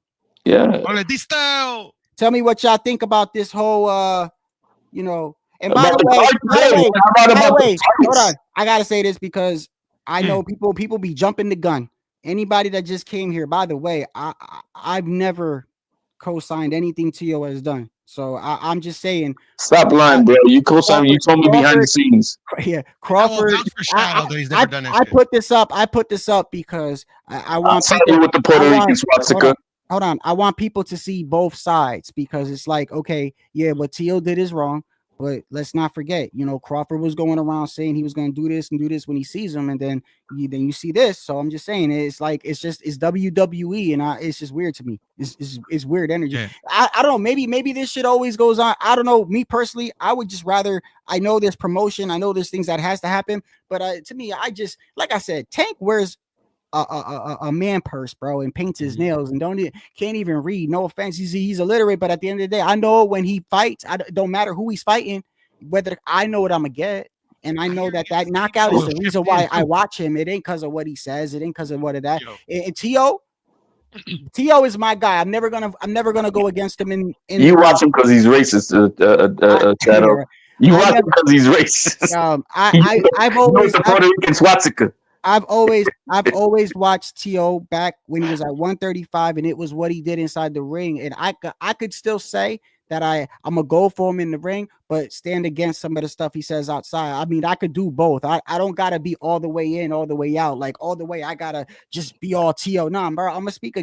Yeah. Hola, D Style. Tell me what y'all think about this whole you know. And by About the the way, fights. hold on. I gotta say this because I know people be jumping the gun. Anybody that just came here, by the way, I've never co-signed anything Tio has done. So I'm just saying. Stop lying, bro. You co-signed. You told me behind the scenes. Yeah, Crawford. I put this up. I put this up because I want people with the Puerto Rican swastika. Hold on. I want people to see both sides because it's like, okay, yeah, what Tio did is wrong. But let's not forget, you know, Crawford was going around saying he was going to do this and do this when he sees him, and then you see this. So I'm just saying, it's like it's WWE, and it's just weird to me. It's weird energy. Yeah. I don't know. Maybe this shit always goes on. I don't know. Me personally, I would just rather. I know there's promotion. I know there's things that has to happen, but to me, I just like I said, Tank wears a man purse, bro, and paints his nails and can't even read. No offense, he's illiterate, but at the end of the day, I know when he fights, don't matter who he's fighting, whether I know what I'm gonna get, and I know that knockout is the reason why I watch him. It ain't because of what he says, it ain't because of what of that. And Tio is my guy. I'm never gonna go against him in you watch him because he's racist, Shadow. You watch him because he's racist. I've always the Puerto Rican swastika. I've always watched T.O. back when he was at 135, and it was what he did inside the ring. And I could still say that I'm gonna go for him in the ring, but stand against some of the stuff he says outside. I mean, I could do both. I don't gotta be all the way in, all the way out, like all the way. I gotta just be all T.O. Nah, bro. I'm gonna speak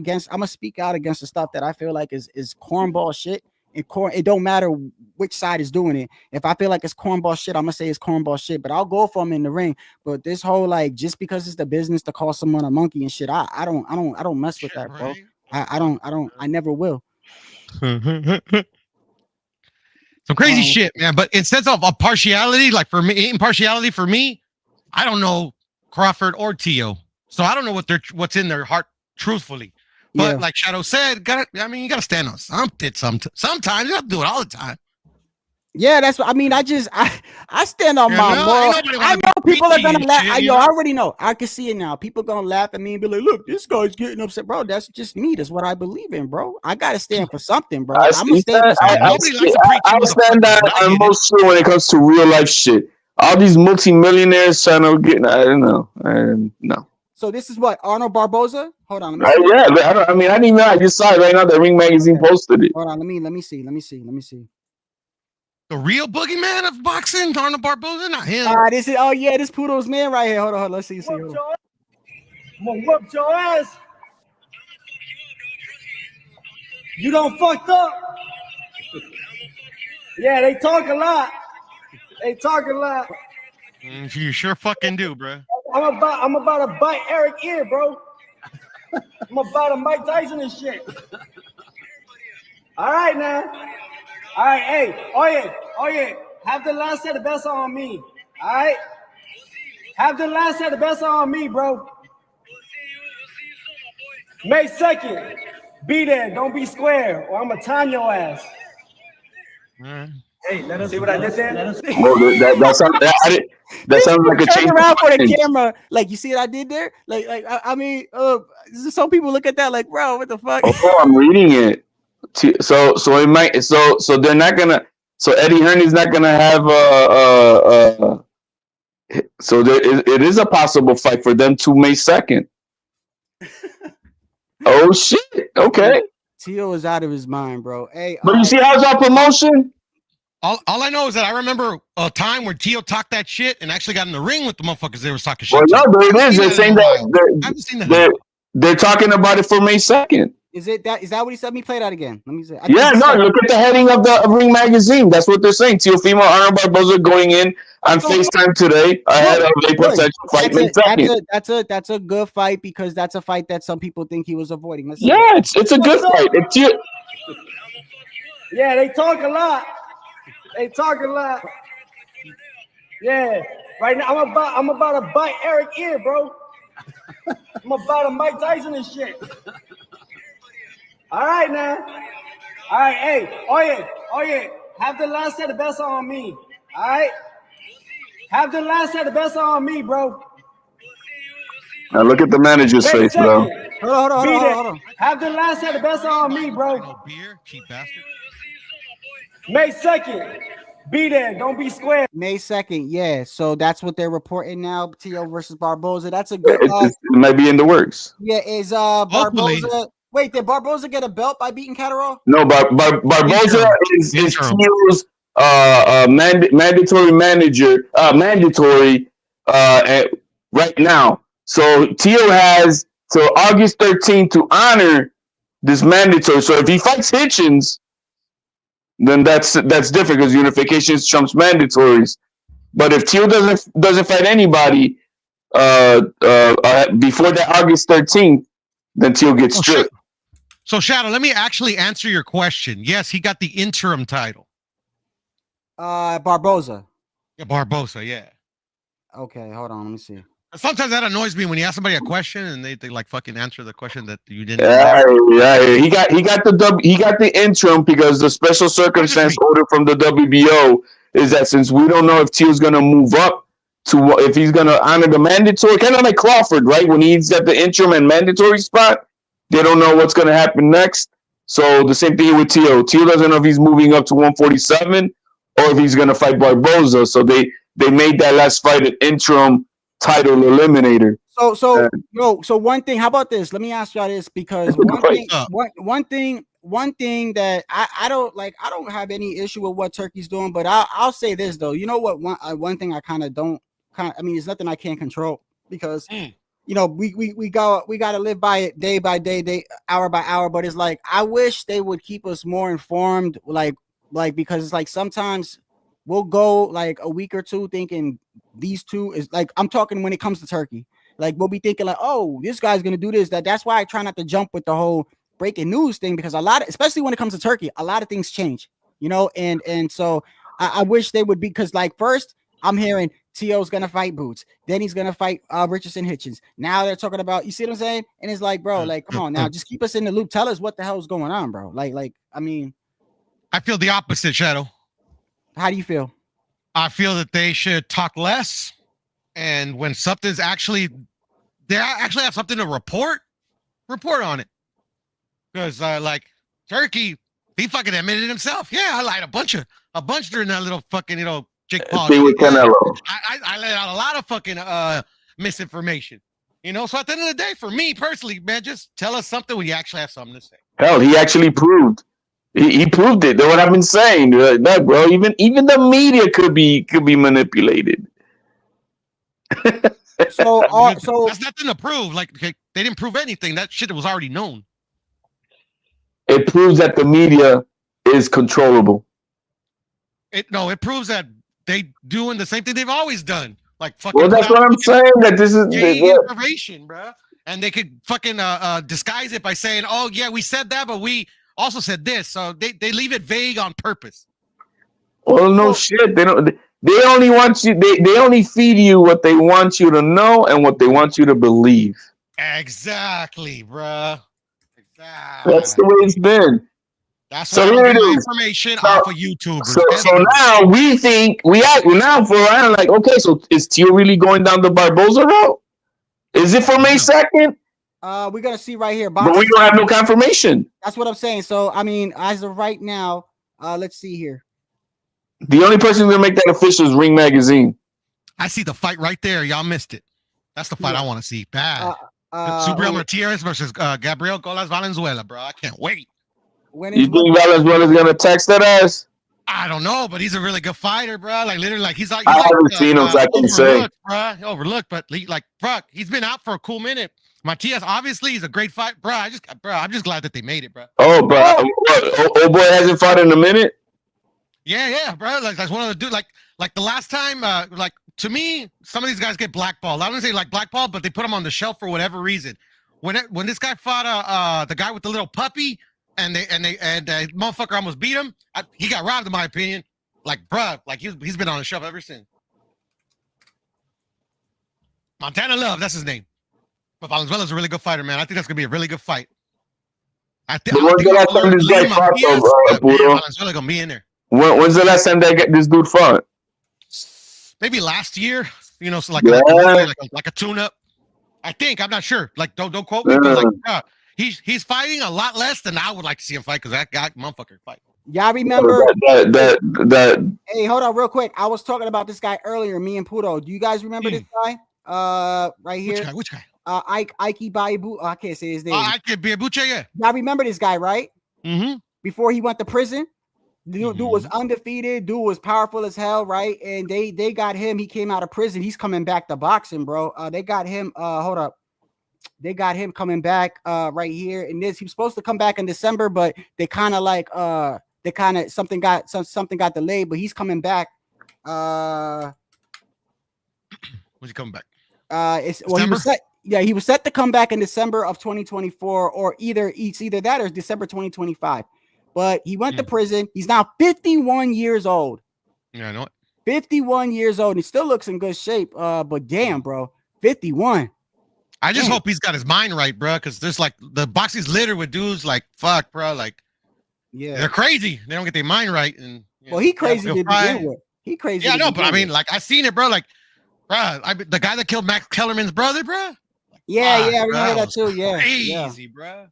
out against the stuff that I feel like is cornball shit. It don't matter which side is doing it. If I feel like it's cornball shit, I'm gonna say it's cornball shit. But I'll go for him in the ring. But this whole like just because it's the business to call someone a monkey and shit, I don't mess with that, bro. I never will. Some crazy shit, man. But instead of a partiality, like for me, impartiality for me, I don't know Crawford or Tio, so I don't know what's in their heart, truthfully. But like Shadow said, you gotta stand on something. Sometimes you have to do it all the time. Yeah, that's what I mean. I stand on my moral. I know people are gonna laugh. I already know. I can see it now. People gonna laugh at me and be like, "Look, this guy's getting upset, bro." That's just me. That's what I believe in, bro. I gotta stand for something, bro. I stand on most shit when it comes to real life shit. All these multimillionaires trying to get. I don't know. No. So this is what Arnold Barboza. Hold on. I didn't even know. I just saw it right now. The Ring Magazine posted it. Hold on. Let me see. The real boogeyman of boxing, Arnold Barboza, not him. This Poodle's man right here. Hold on. Let's see. I'm gonna whoop your ass. You done fucked up. Yeah, they talk a lot. You sure fucking do, bro. I'm about to bite Eric ear, bro. I'm about to Mike Tyson and shit. All right, now. All right, hey, oh yeah. Have the last set of best on me. All right? Have the last set of best on me, bro. May 2nd. Be there. Don't be square, or I'm going to time your ass. Hey, let us see what I did there. That sounds like a change around for the camera. Like, you see what I did there? Like I mean, some people look at that like, bro, what the fuck? Oh, I'm reading it. So it might. So they're not gonna. So Eddie Hearn's not gonna have So it is a possible fight for them to May 2nd. Oh shit! Okay. Tio is out of his mind, bro. Hey, but you see how's our promotion? All I know is that I remember a time where Tio talked that shit and actually got in the ring with the motherfuckers they was talking shit. Well, no, but it is. They're saying that they're talking about it for May 2nd. Is that what he said? Let me play that again. Let me say. Look at the heading of the Ring Magazine. That's what they're saying. Teofimo Arnold Barboza going in on FaceTime today ahead of a potential fight May 2nd. That's a good fight because that's a fight that some people think he was avoiding. It's a good fight. Yeah, they talk a lot. Yeah, right now I'm about to bite Eric ear, bro. I'm about to Mike Tyson and shit. All right, now. All right, hey, oh yeah. Have the last set of best on me. All right. Have the last set of best on me, bro. Now look at the manager's May face, bro. 2nd. Hold Be on, there. hold on. Have the last set of best on me, bro. No beer, cheap bastard. May 2nd. Be there. Don't be square. May 2nd, yeah. So that's what they're reporting now. T.O. versus Barboza. That's a good It might be in the works. yeah, is Hopefully. Barboza. Wait, did Barboza get a belt by beating Catterall? No, Barboza is Interim. Teal's mandatory manager, mandatory right now. So Teal has till August 13th to honor this mandatory. So if he fights Hitchens, then that's different because unification trumps mandatories. But if Teal doesn't fight anybody before that August 13th, then Teal gets stripped. So Shadow, let me actually answer your question. Yes, he got the interim title. Barboza. Yeah, Barbosa, yeah. Okay, hold on, let me see. Sometimes that annoys me when you ask somebody a question and they like fucking answer the question that you didn't. Yeah, he got the interim because the special circumstance order from the WBO is that since we don't know if Teal's gonna move up to if he's gonna honor the mandatory, kind of like Crawford, right? When he's got the interim and mandatory spot, they don't know what's gonna happen next. So the same thing with Teal. Teal doesn't know if he's moving up to 147 or if he's gonna fight Barboza. So they made that last fight an interim title eliminator. So one thing, how about this? Let me ask y'all this because one thing that I don't have any issue with what Turkey's doing, but I'll say this though. You know what? One thing I I mean, it's nothing I can't control because you know we got to live by it day by day, hour by hour. But it's like I wish they would keep us more informed, like because it's like sometimes we'll go like a week or two thinking these two is like I'm talking when it comes to Turkey. Like we'll be thinking like, oh, this guy's gonna do this. That's why I try not to jump with the whole breaking news thing because especially when it comes to Turkey, a lot of things change, you know. And so I wish they would be because like first I'm hearing T.O.'s gonna fight Boots, then he's gonna fight Richardson Hitchens. Now they're talking about, you see what I'm saying? And it's like, bro, like come on now, just keep us in the loop. Tell us what the hell's going on, bro. Like I mean, I feel the opposite, Shadow. How do you feel? I feel that they should talk less, and when something's actually, they actually have something to report on it. Because like Turkey, he fucking admitted himself. Yeah, I lied a bunch during that little fucking Jake Paul. I let out a lot of fucking misinformation. You know, so at the end of the day, for me personally, man, just tell us something when you actually have something to say. Hell, he actually proved. He proved it. That's what I've been saying. No, bro. Even the media could be manipulated. So that's nothing to prove. Like they didn't prove anything. That shit was already known. It proves that the media is controllable. It proves that they doing the same thing they've always done. Like fucking. Well, that's what I'm saying. That this is information, bro. And they could fucking disguise it by saying, "Oh yeah, we said that, but we also said this." So they leave it vague on purpose. Well, no shit. They don't. They only want you. They only feed you what they want you to know and what they want you to believe. Exactly, bro. Exactly. That's the way it's been. That's why I don't get my information off of YouTube. So now we think I'm like, okay, so is Teal really going down the Barboza route? Is it for May 2nd? We're gonna see right here. But we don't have no confirmation. That's what I'm saying. So I mean, as of right now, let's see here. The only person who's gonna make that official is Ring Magazine. I see the fight right there. Y'all missed it. That's the fight I want to see. Bad. Subriel Martinez versus Gabriel Golas Valenzuela, bro. I can't wait. You think Valenzuela's gonna text that ass? I don't know, but he's a really good fighter, bro. Like literally, like he's I haven't seen him, so I can say. Bro, overlooked, but he's been out for a cool minute. Matias, obviously, he's a great fight, bro. I'm just glad that they made it, bro. Oh, bro, old boy hasn't fought in a minute. Yeah, bro. Like that's one of the dude. Like the last time, like to me, some of these guys get blackballed. I don't say like blackballed, but they put them on the shelf for whatever reason. When this guy fought the guy with the little puppy, and the motherfucker almost beat him, he got robbed, in my opinion. Like, bro, like he's been on the shelf ever since. Montana Love, that's his name. But Valenzuela's a really good fighter, man. I think that's gonna be a really good fight. I But when's the last time this guy fought, Puro? Valenzuela gonna be in there. When's the last time this dude fought? Maybe last year. You know, so like Yeah. like a tune-up. I think, I'm not sure. Like, don't quote me, but like, he's fighting a lot less than I would like to see him fight because that guy, motherfucker, fight. Y'all remember that? Hey, hold on, real quick. I was talking about this guy earlier. Me and Puto. Do you guys remember this guy? Right here. Which guy? Ike Baibu. I can't say his name. Ike Baibuche, yeah. Y'all remember this guy, right? Mm-hmm. Before he went to prison. Dude was undefeated. Dude was powerful as hell, right? And they got him. He came out of prison. He's coming back to boxing, bro. They got him. Hold up. They got him coming back right here. And he was supposed to come back in December, but they kind of like something got delayed. But he's coming back. When's he coming back? He was set to come back in December of 2024, or it's either that or December 2025. But he went to prison. He's now 51 years old. Yeah, I know it. 51 years old. And he still looks in good shape. But damn, bro, 51. I just hope he's got his mind right, bro. Because there's like the boxing's littered with dudes like fuck, bro. Like, yeah, they're crazy. They don't get their mind right. And well, he crazy to begin with. He crazy. Yeah, I know, but I mean, like, I seen it, bro. Like, bro, the guy that killed Max Kellerman's brother, bro. Yeah, I remember that too. Yeah, crazy, bro.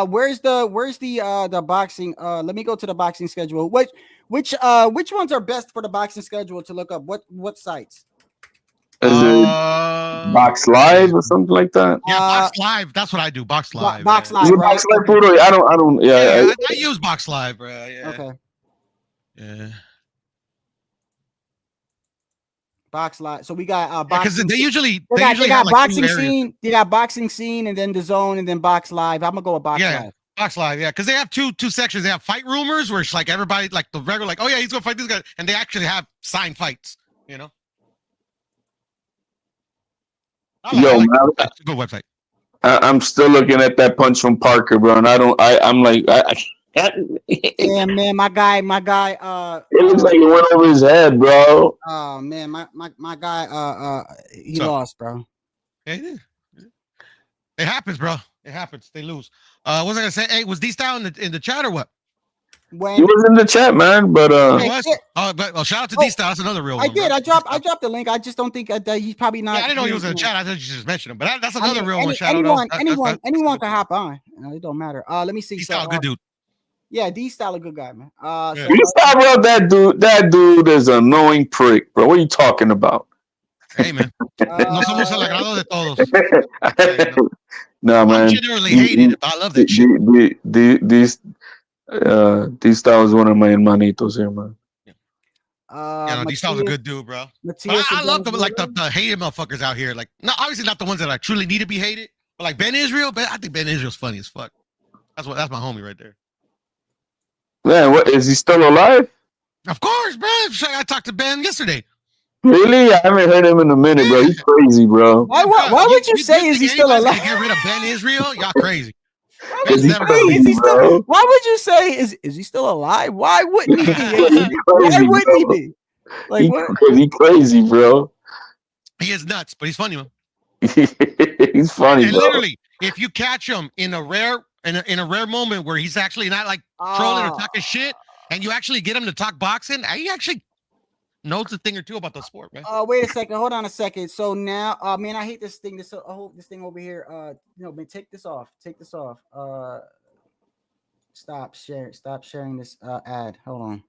Where's the boxing? Let me go to the boxing schedule. Which ones are best for the boxing schedule to look up? What sites? Is it Box Live or something like that? Yeah, Box Live. That's what I do. Box Live. Box Live. Is it Box Live, Puro? I don't. Yeah, I use Box Live, bro. Yeah. Okay. Yeah. Box Live. So we got because they usually got like boxing scene. They got boxing scene, and then the zone, and then Box Live. I'm gonna go with Box Live. Box Live, yeah, because they have two sections. They have fight rumors, where it's like everybody, like the regular, like, oh yeah, he's gonna fight this guy, and they actually have signed fights. You know. Yo, man, it's a good website. I'm still looking at that punch from Parker, bro, and I'm like, yeah, man, my guy. It looks like it went over his head, bro. Oh man, my guy. He lost, bro. It happens, bro. It happens. They lose. What was I gonna say? Hey, was D-Style in the chat or what? He was in the chat, man, but shout out to D-Style. That's another real one. I did. I dropped the link. I just don't think he's probably not. Yeah, I didn't know he was in the chat. I thought you just mentioned him, but that's another real one. Shout out. Anyone can hop on. It don't matter. Let me see. D-Style, good dude. Yeah, D-Style a good guy, man. D-Style, bro, that dude is an annoying prick, bro. What are you talking about? Hey, man. No somos el agrado de todos. No, man. I'm generally hated, but I love that shit. D-Style is one of my hermanitos here, man. D-Style's a good dude, bro. I love the hated motherfuckers out here. Like, no, obviously not the ones that I truly need to be hated, but like Ben Israel. I think Ben Israel's funny as fuck. That's my homie right there. Man, what is he still alive? Of course, bro. I talked to Ben yesterday. Really? I haven't heard him in a minute, bro. He's crazy, bro. Why would you say is he still alive? Get rid of Ben Israel? Y'all crazy. Why would you say is he still alive? Why wouldn't he be? Why wouldn't he be? Like he's crazy, bro. He is nuts, but he's funny, man. He's funny, and bro. Literally, if you catch him in a rare moment where he's actually not like trolling or talking shit, and you actually get him to talk boxing, he actually knows a thing or two about the sport, man. Wait a second. Hold on a second. So now, man, I hate this thing. This thing over here. Man, take this off. Take this off. Stop sharing this ad. Hold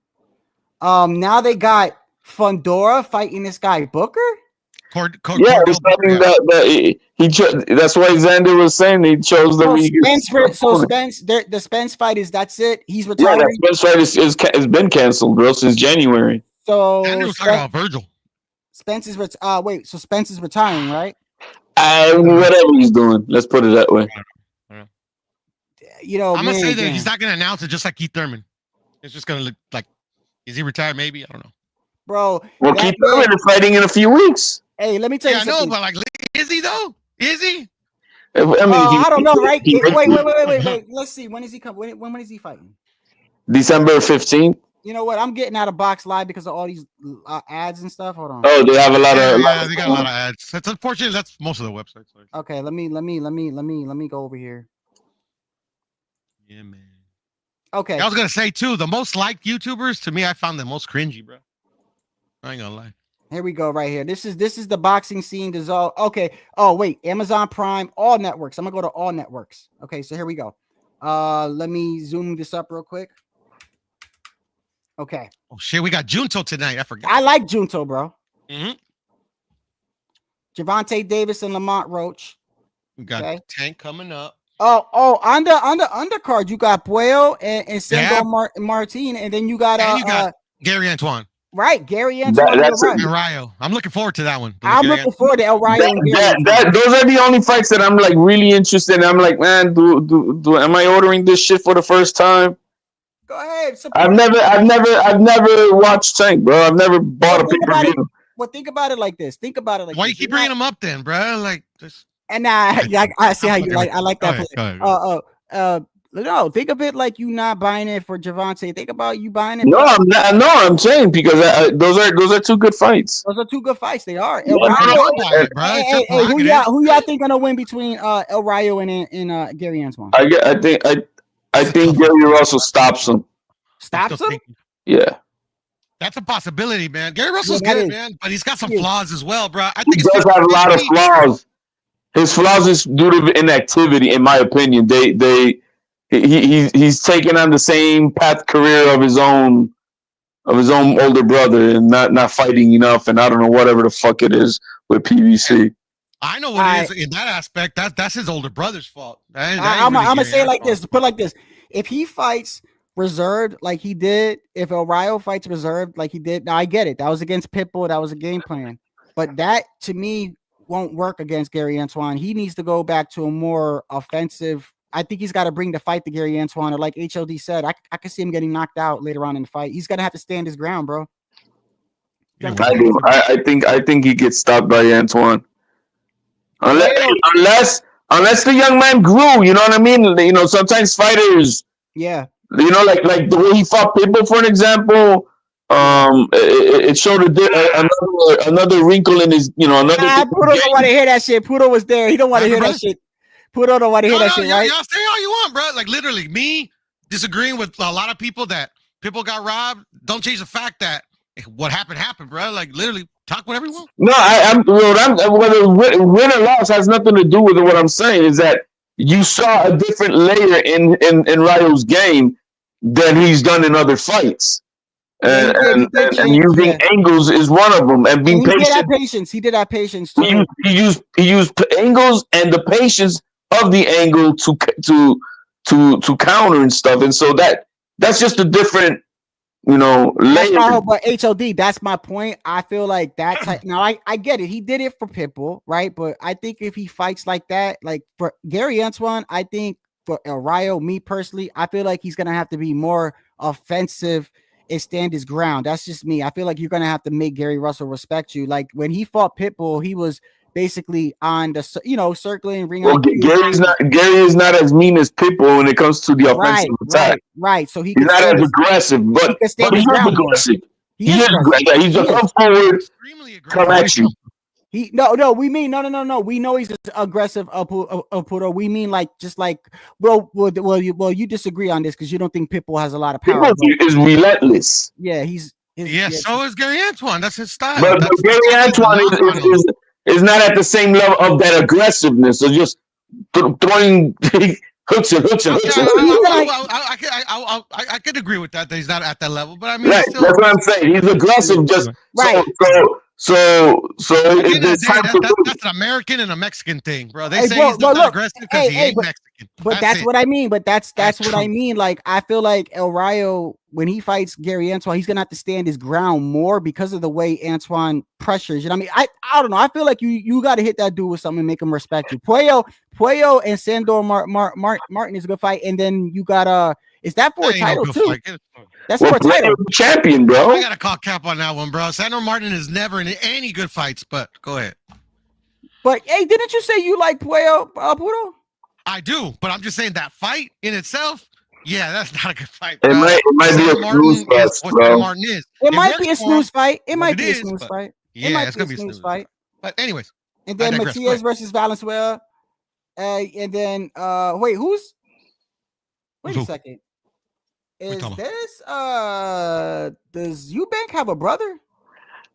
on. Now they got Fundora fighting this guy Booker. That's why Xander was saying he chose the week. The Spence fight that's it. He's retiring. Yeah, that Spence fight has been canceled, bro, since January. So Xander was talking about Virgil. Spence is so Spence is retiring, right? Whatever he's doing, let's put it that way. I'm gonna say that he's not gonna announce it, just like Keith Thurman. It's just gonna look like, is he retired? Maybe, I don't know, bro. Well, Keith Thurman is fighting in a few weeks. Hey, let me tell you something. I know, but like, is he though? Is he? I mean, I don't know, right? Wait. Let's see. When is he coming? When is he fighting? December 15th. You know what? I'm getting out of Box Live because of all these ads and stuff. Hold on. Oh, they have a lot of. Yeah, they got a lot of ads. That's unfortunate. That's most of the websites. Okay, let me go over here. Yeah, man. Okay. I was gonna say too, the most liked YouTubers to me, I found the most cringy, bro. I ain't gonna lie. Here we go right here. This is the boxing scene dissolve. Okay. Oh, wait. Amazon Prime, all networks. I'm gonna go to all networks. Okay, so here we go. Let me zoom this up real quick. Okay. Oh shit, we got Junto tonight. I forgot. I like Junto, bro. Mm-hmm. Javante Davis and Lamont Roach. We got Tank coming up. Oh, on the undercard, you got Puello and Sandor Martin, and then you got Gary Antoine. Right, Gary Antoine and Rayo. I'm looking forward to that one. I'm looking forward to El Rayo and Gary Antoine. Those are the only fights that I'm like really interested in. I'm like, man, am I ordering this shit for the first time? Go ahead. I've never watched Tank, bro. I've never bought a pay-per-view. Well, think about it like this. Why you keep bringing him up then, bro? Like just. And I see how you like. I like that. No, think of it like you not buying it for Javante. Think about you buying it. No, I'm not. No, I'm saying because those are two good fights. Those are two good fights. They are. Who y'all think gonna win between El Rayo and Gary Antoine? I think Gary Russell stops him. Stops him? Yeah. That's a possibility, man. Gary Russell's good, man, but he's got some flaws as well, bro. I think he does have a lot of flaws. His flaws is due to inactivity, in my opinion. He's taken on the same path career of his own older brother and not fighting enough, and I don't know whatever the fuck it is with PBC. I know what it is in that aspect. That's his older brother's fault. I'm gonna say it like this. Put it like this: if he fights reserved like he did, if El Rayo fights reserved like he did, now I get it. That was against Pitbull. That was a game plan, but that to me won't work against Gary Antoine. He needs to go back to a more offensive. I think he's got to bring the fight to Gary Antoine, or like HLD said, I could see him getting knocked out later on in the fight. He's gonna have to stand his ground, bro. I think he gets stopped by Antoine, unless the young man grew. You know what I mean? You know, sometimes fighters. Yeah. You know, like the way he fought Pitbull, for an example. It showed another wrinkle in his, another. Pudo don't want to hear that shit. Pudo was there. He don't want to hear that shit. Pudo don't want to hear that shit, right? Y'all say all you want, bro. Like literally, me disagreeing with a lot of people that people got robbed. Don't change the fact that what happened, bro. Like literally, talk whatever you want. No, whether win or loss has nothing to do with it. What I'm saying is that you saw a different layer in Rayo's game than he's done in other fights. And using angles is one of them, and being patient. He did have patience too. He used angles and the patience of the angle to counter and stuff, and so that's just a different, layer. But HOD, that's my point. I feel like that type. Now I get it. He did it for Pitbull, right? But I think if he fights like that, like for Gary Antoine, I think for El Rayo, me personally, I feel like he's gonna have to be more offensive and stand his ground. That's just me. I feel like you're gonna have to make Gary Russell respect you. Like when he fought Pitbull, he was basically on the circling ring. Well, Gary is not as mean as Pitbull when it comes to the offensive attack. Right. So he's not as aggressive, but he's aggressive. He is aggressive. He's a come forward, come at you. We mean no. We know he's aggressive, Pudo. We mean you disagree on this because you don't think Pitbull has a lot of power. Pitbull is relentless. Yeah, so is Gary Antoine. That's his style. But Gary Antoine is not at the same level of that aggressiveness. So just throwing hooks. I could agree with that. He's not at that level, but I mean, that's what I'm saying. He's aggressive, just right. So that's an American and a Mexican thing, bro. They say he's not aggressive because he ain't Mexican. But that's what I mean. But that's what I mean. Like I feel like El Rayo, when he fights Gary Antoine, he's gonna have to stand his ground more because of the way Antoine pressures. You know what I mean? I don't know. I feel like you got to hit that dude with something and make him respect you. Puello and Sandor Martin is a good fight, and then you got is that for a title too? That's for a title. Champion, bro. I gotta call cap on that one, bro. Sandor Martin is never in any good fights, but go ahead. But hey, didn't you say you like Puello, Pudo? I do, but I'm just saying that fight in itself, yeah, that's not a good fight. Bro. It might be a snooze fest, bro. It might be a snooze fight. It might be a snooze fight. Yeah, it's gonna be a snooze fight. But anyways, and then Matias versus Valenzuela, and then wait, who's? Wait Who? a second. you Is talking about? this does Eubank have a brother?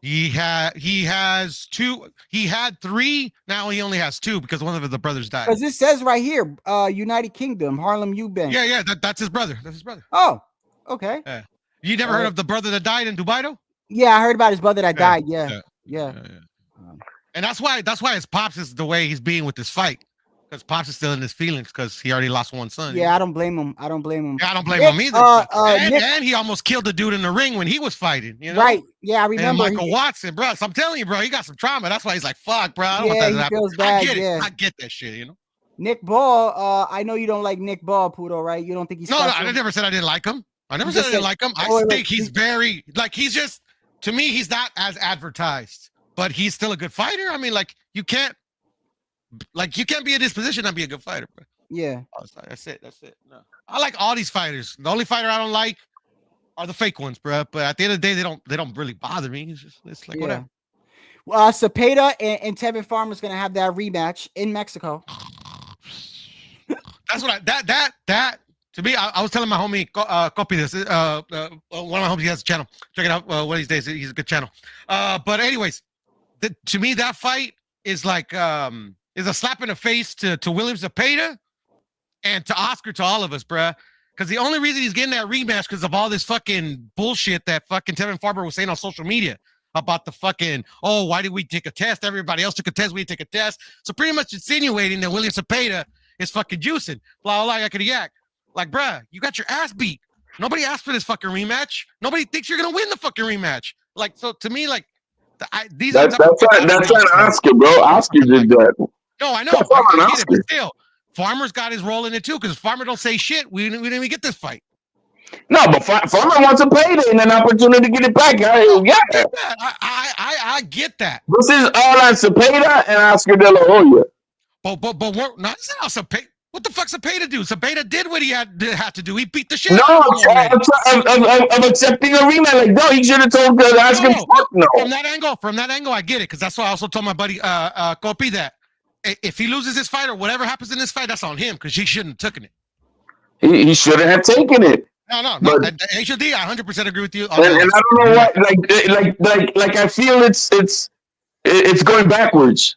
He has two. He had three. Now he only has two because one of the brothers died. Because it says right here, United Kingdom, Harlem Eubank. Yeah, that's his brother. That's his brother. Oh, okay. Yeah. You never heard of the brother that died in Dubai though? Yeah, I heard about his brother that died. Yeah. And that's why his pops is the way he's being with this fight. Because Pops is still in his feelings because he already lost one son. Yeah, I don't blame him. I don't blame him. Yeah, I don't blame him either. Nick, and he almost killed the dude in the ring when he was fighting. You know? Right. Yeah, I remember. And Michael Watson, bro. So I'm telling you, bro, he got some trauma. That's why he's like, fuck, bro. I don't Yeah, want that he to happen. feels bad, I get yeah. it. I get that shit, you know? Nick Ball, I know you don't like Nick Ball, Pudo, right? You don't think he's No, special? I never said I didn't like him. I never You said I just didn't said- like him. I Oh, wait, think he's very, like, he's just, to me, he's not as advertised, but he's still a good fighter. I mean, like, you can't be in this position and be a good fighter, bro. Yeah. Oh, sorry. That's it. No. I like all these fighters. The only fighter I don't like are the fake ones, bro. But at the end of the day, they don't really bother me. It's like whatever. Cepeda and Tevin Farmer's gonna have that rematch in Mexico. That's what that to me. I was telling my homie, copy this. One of my homies, he has a channel. Check it out one of these days. He's a good channel. But anyways, to me, that fight is like is a slap in the face to William Cepeda and to Oscar, to all of us, bruh. Because the only reason he's getting that rematch because of all this fucking bullshit that fucking Tevin Farmer was saying on social media about the fucking, oh, why did we take a test? Everybody else took a test. We didn't take a test. So pretty much insinuating that William Cepeda is fucking juicing. Blah, blah, blah, yak. Like, bruh, you got your ass beat. Nobody asked for this fucking rematch. Nobody thinks you're going to win the fucking rematch. Like, so to me, like, that's on Oscar, bro. Oscar did that. No, I know. That's on I get it, but Oscar. still, Farmer's got his role in it too, because Farmer don't say shit. We didn't even get this fight. No, but Farmer wants a payday and an opportunity to get it back. I get that. This is all on Cepeda and Oscar De La Hoya. But what? Not Cepeda. What the fuck's Cepeda do? Cepeda did what he had to do. He beat the shit. No, out of him already. of accepting a rematch. Like, no, he should have told Oscar, fuck no. From that angle, I get it, because that's why I also told my buddy Kopi that if he loses this fight or whatever happens in this fight, that's on him, because he shouldn't have taken it. He shouldn't have taken it. No. But, HOD, I 100% agree with you. And I don't know what, like I feel it's going backwards.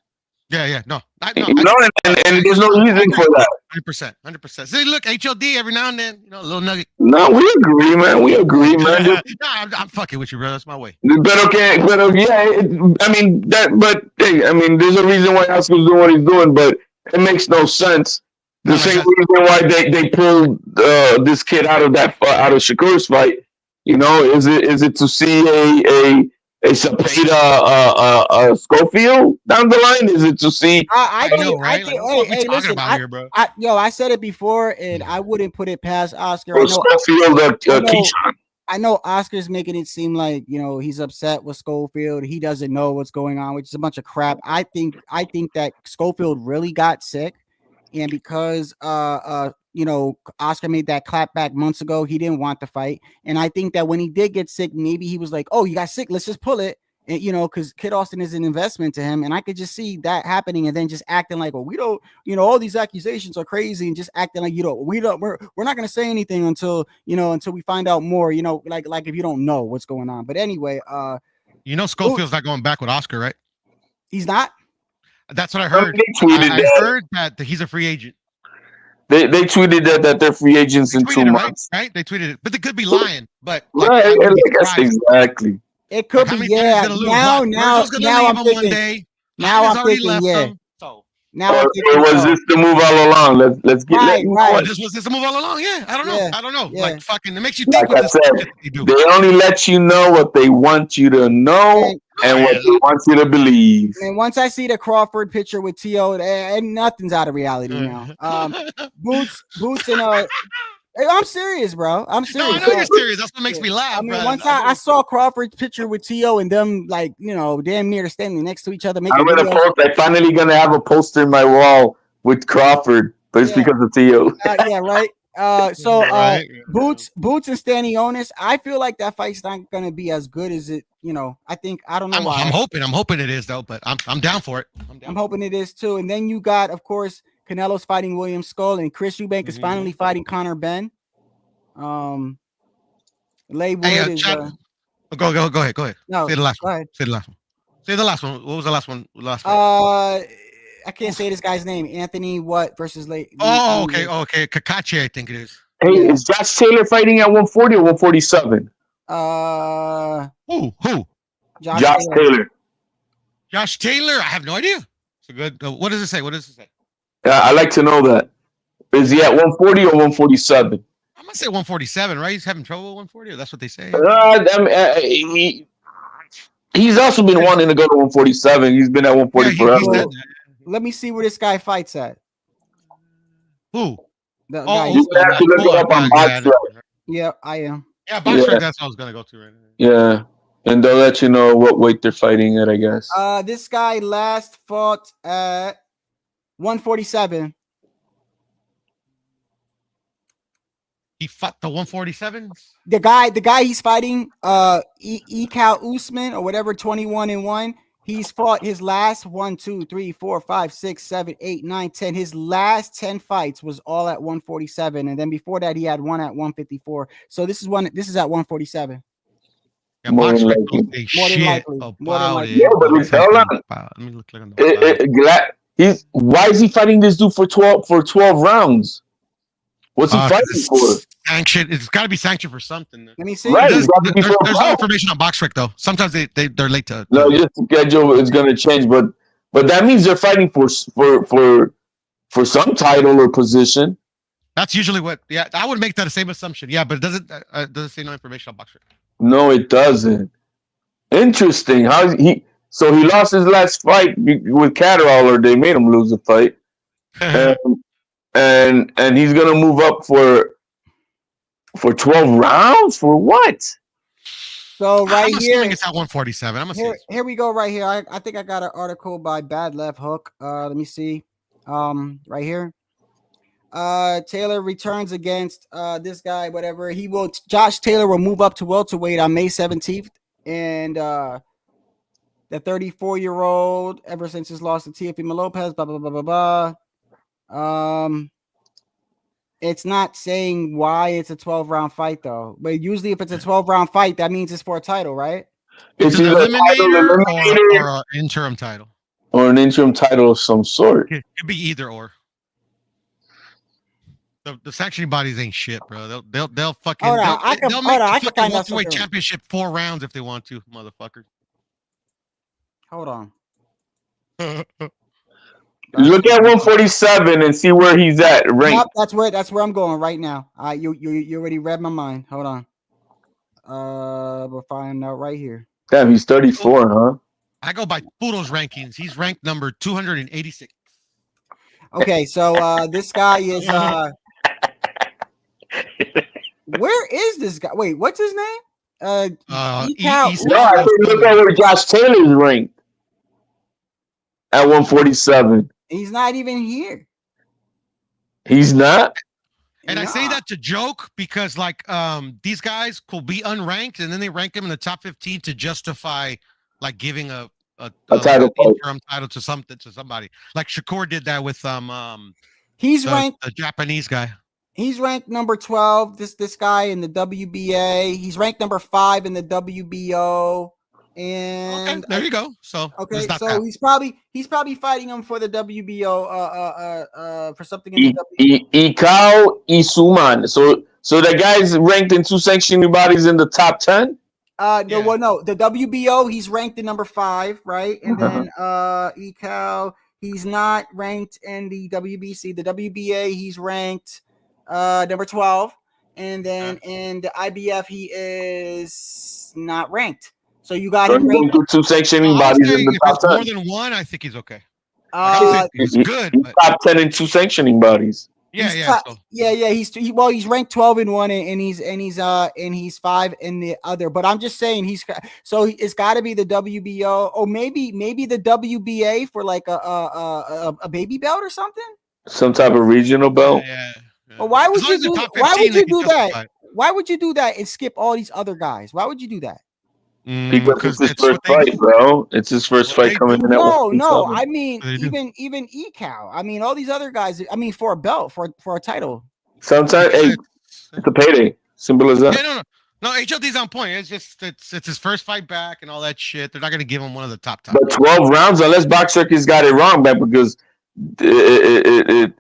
Yeah, no. And there's no reason for that. 100%. See, look, HOD every now and then, a little nugget. No, we agree, man. No, I'm fucking with you, bro. That's my way. But okay, yeah. There's a reason why Oscar's doing what he's doing, but it makes no sense. The same reason why they pulled this kid out of Shakur's fight. You know, is it to see a Cepeda Schofield down the line? Is it to see? I know, right? think, What are we talking listen, about here, bro? I said it before, and I wouldn't put it past Oscar. Schofield, Keyshawn. I know Oscar's making it seem like, he's upset with Schofield. He doesn't know what's going on, which is a bunch of crap. I think that Schofield really got sick, and because Oscar made that clap back months ago, he didn't want the fight. And I think that when he did get sick, maybe he was like, oh, you got sick, let's just pull it. And, because Kid Austin is an investment to him. And I could just see that happening, and then just acting like, well, we don't, all these accusations are crazy, and just acting like, we're not going to say anything until we find out more, like if you don't know what's going on. But anyway, Schofield's not going back with Oscar, right? He's not. That's what I heard. I heard that he's a free agent. They tweeted that they're free agents in 2 months. Right? They tweeted it, but they could be lying. But exactly. It could be, yeah. Now I'm thinking. Now I'm thinking, yeah. Now was this the move all along? Let's get right. Was this a move all along? Yeah, I don't know. Yeah. Like fucking, it makes you think. Like I said, they only let you know what they want you to know and what they want you to believe. And once I see the Crawford picture with T.O., and nothing's out of reality now. Boots and I'm serious, bro. I'm serious. No, I know you're serious. That's what makes me laugh. I mean, once I saw Crawford's picture with T.O. and them, like, damn near standing next to each other. I'm finally gonna have a poster in my wall with Crawford, but it's because of T.O. Yeah, right. Boots and Stanionis, I feel like that fight's not gonna be as good as it. I don't know. I'm hoping it is though, but I'm down for it. I'm hoping it is too. And then you got, of course, Canelo's fighting William Skull, and Chris Eubank is finally fighting Conor Benn. Lay Wood Hey, is chat. Go ahead. no. Say the last Go one. ahead. Say the last one. Say the last one. What was the last one? The last fight? I can't say this guy's name. Anthony what versus Lay. Okay. Kakachi, I think it is. Hey, Yeah. is Josh Taylor fighting at 140 or 147? Who? Josh Taylor. Josh Taylor? I have no idea. It's a good. What does it say? I like to know that. Is he at 140 or 147? I'm gonna say 147, right? He's having trouble with 140. That's what they say. He's also been wanting to go to 147. He's been at 140 forever. Let me see where this guy fights at. Who? The guy. You have to look it up on BoxRec. Yeah, I am. Yeah, BoxRec. That's what I was gonna go to right now. Yeah, and they'll let you know what weight they're fighting at, I guess. This guy last fought at 147. He fought the 147. The guy he's fighting, Ekal Usman or whatever, 21-1. He's fought his last 1, 2, 3, 4, 5, 6, 7, 8, 9, 10. His last 10 fights was all at 147, and then before that he had one at 154. So this is at 147. Yeah, more than likely. Yeah, but it's hell on. Let me look on the why is he fighting this dude for 12 rounds? What's he fighting for? Sanctioned. It's got to be sanctioned for something. Let me see. Right, there's no information on BoxRec though. Sometimes they're late to. No, just the schedule is going to change, but that means they're fighting for some title or position. That's usually what. Yeah, I would make that the same assumption. Yeah, but it doesn't say no information on BoxRec. No, it doesn't. Interesting. So he lost his last fight with Catterall, or they made him lose the fight, and he's gonna move up for 12 rounds for what? So I'm here, assuming it's at 147. I'm gonna here we go. Right here, I think I got an article by Bad Left Hook. Let me see. Right here. Taylor returns against this guy. Whatever Josh Taylor will move up to welterweight on May 17th, and the 34-year-old, ever since his loss to Teofimo Lopez, blah blah blah blah blah. It's not saying why it's a 12-round fight though. But usually, if it's a 12-round fight, that means it's for a title, right? It's either an eliminator or an interim title, or an interim title of some sort. It could be either or. The sanctioning bodies ain't shit, bro. They'll fucking they'll make the fucking welterweight championship 4 rounds if they want to, motherfucker. Hold on. Look at 147 and see where he's at ranked. Yep, that's where I'm going right now. You already read my mind. Hold on. We'll find out right here. Damn, he's 34, huh? I go by Pudo's rankings. He's ranked number 286. Okay, so this guy is where is this guy? Wait, what's his name? No, I think look at where Josh Taylor's ranked at 147. He's not even here. He's not. And I say that to joke because, like, these guys could be unranked, and then they rank him in the top 15 to justify, like, giving a title interim title to somebody. Like Shakur did that with ranked the Japanese guy. He's ranked number 12. This guy in the WBA. He's ranked number 5 in the WBO. And there you go. So he's probably fighting him for the WBO for something in the Ekal Usman. So the guy's ranked in 2 sanctioning bodies in the top 10? No, the WBO he's ranked in number 5, right? And then Ekal, he's not ranked in the WBC. The WBA he's ranked number 12, and then in the IBF he is not ranked. So you got him ranked 2 sanctioning bodies in the top 10. More than one, I think he's okay. He's good. He's top 10 in 2 sanctioning bodies. He's ranked 12-1, and he's 5 in the other. But I'm just saying it's got to be the WBO, or maybe the WBA for like a baby belt or something. Some type of regional belt. Yeah. Well, why would you do that? Why would you do that and skip all these other guys? Why would you do that? Because it's his first fight, bro. It's his first fight coming in. No. I mean, even Ekal. I mean, all these other guys. I mean, for a belt, for a title. Sometimes, hey, it's a payday. Simple as that. Yeah, no. HLD's on point. It's just it's his first fight back and all that shit. They're not gonna give him one of the top. But 12 rounds, unless Box Circuit's got it wrong, man, because it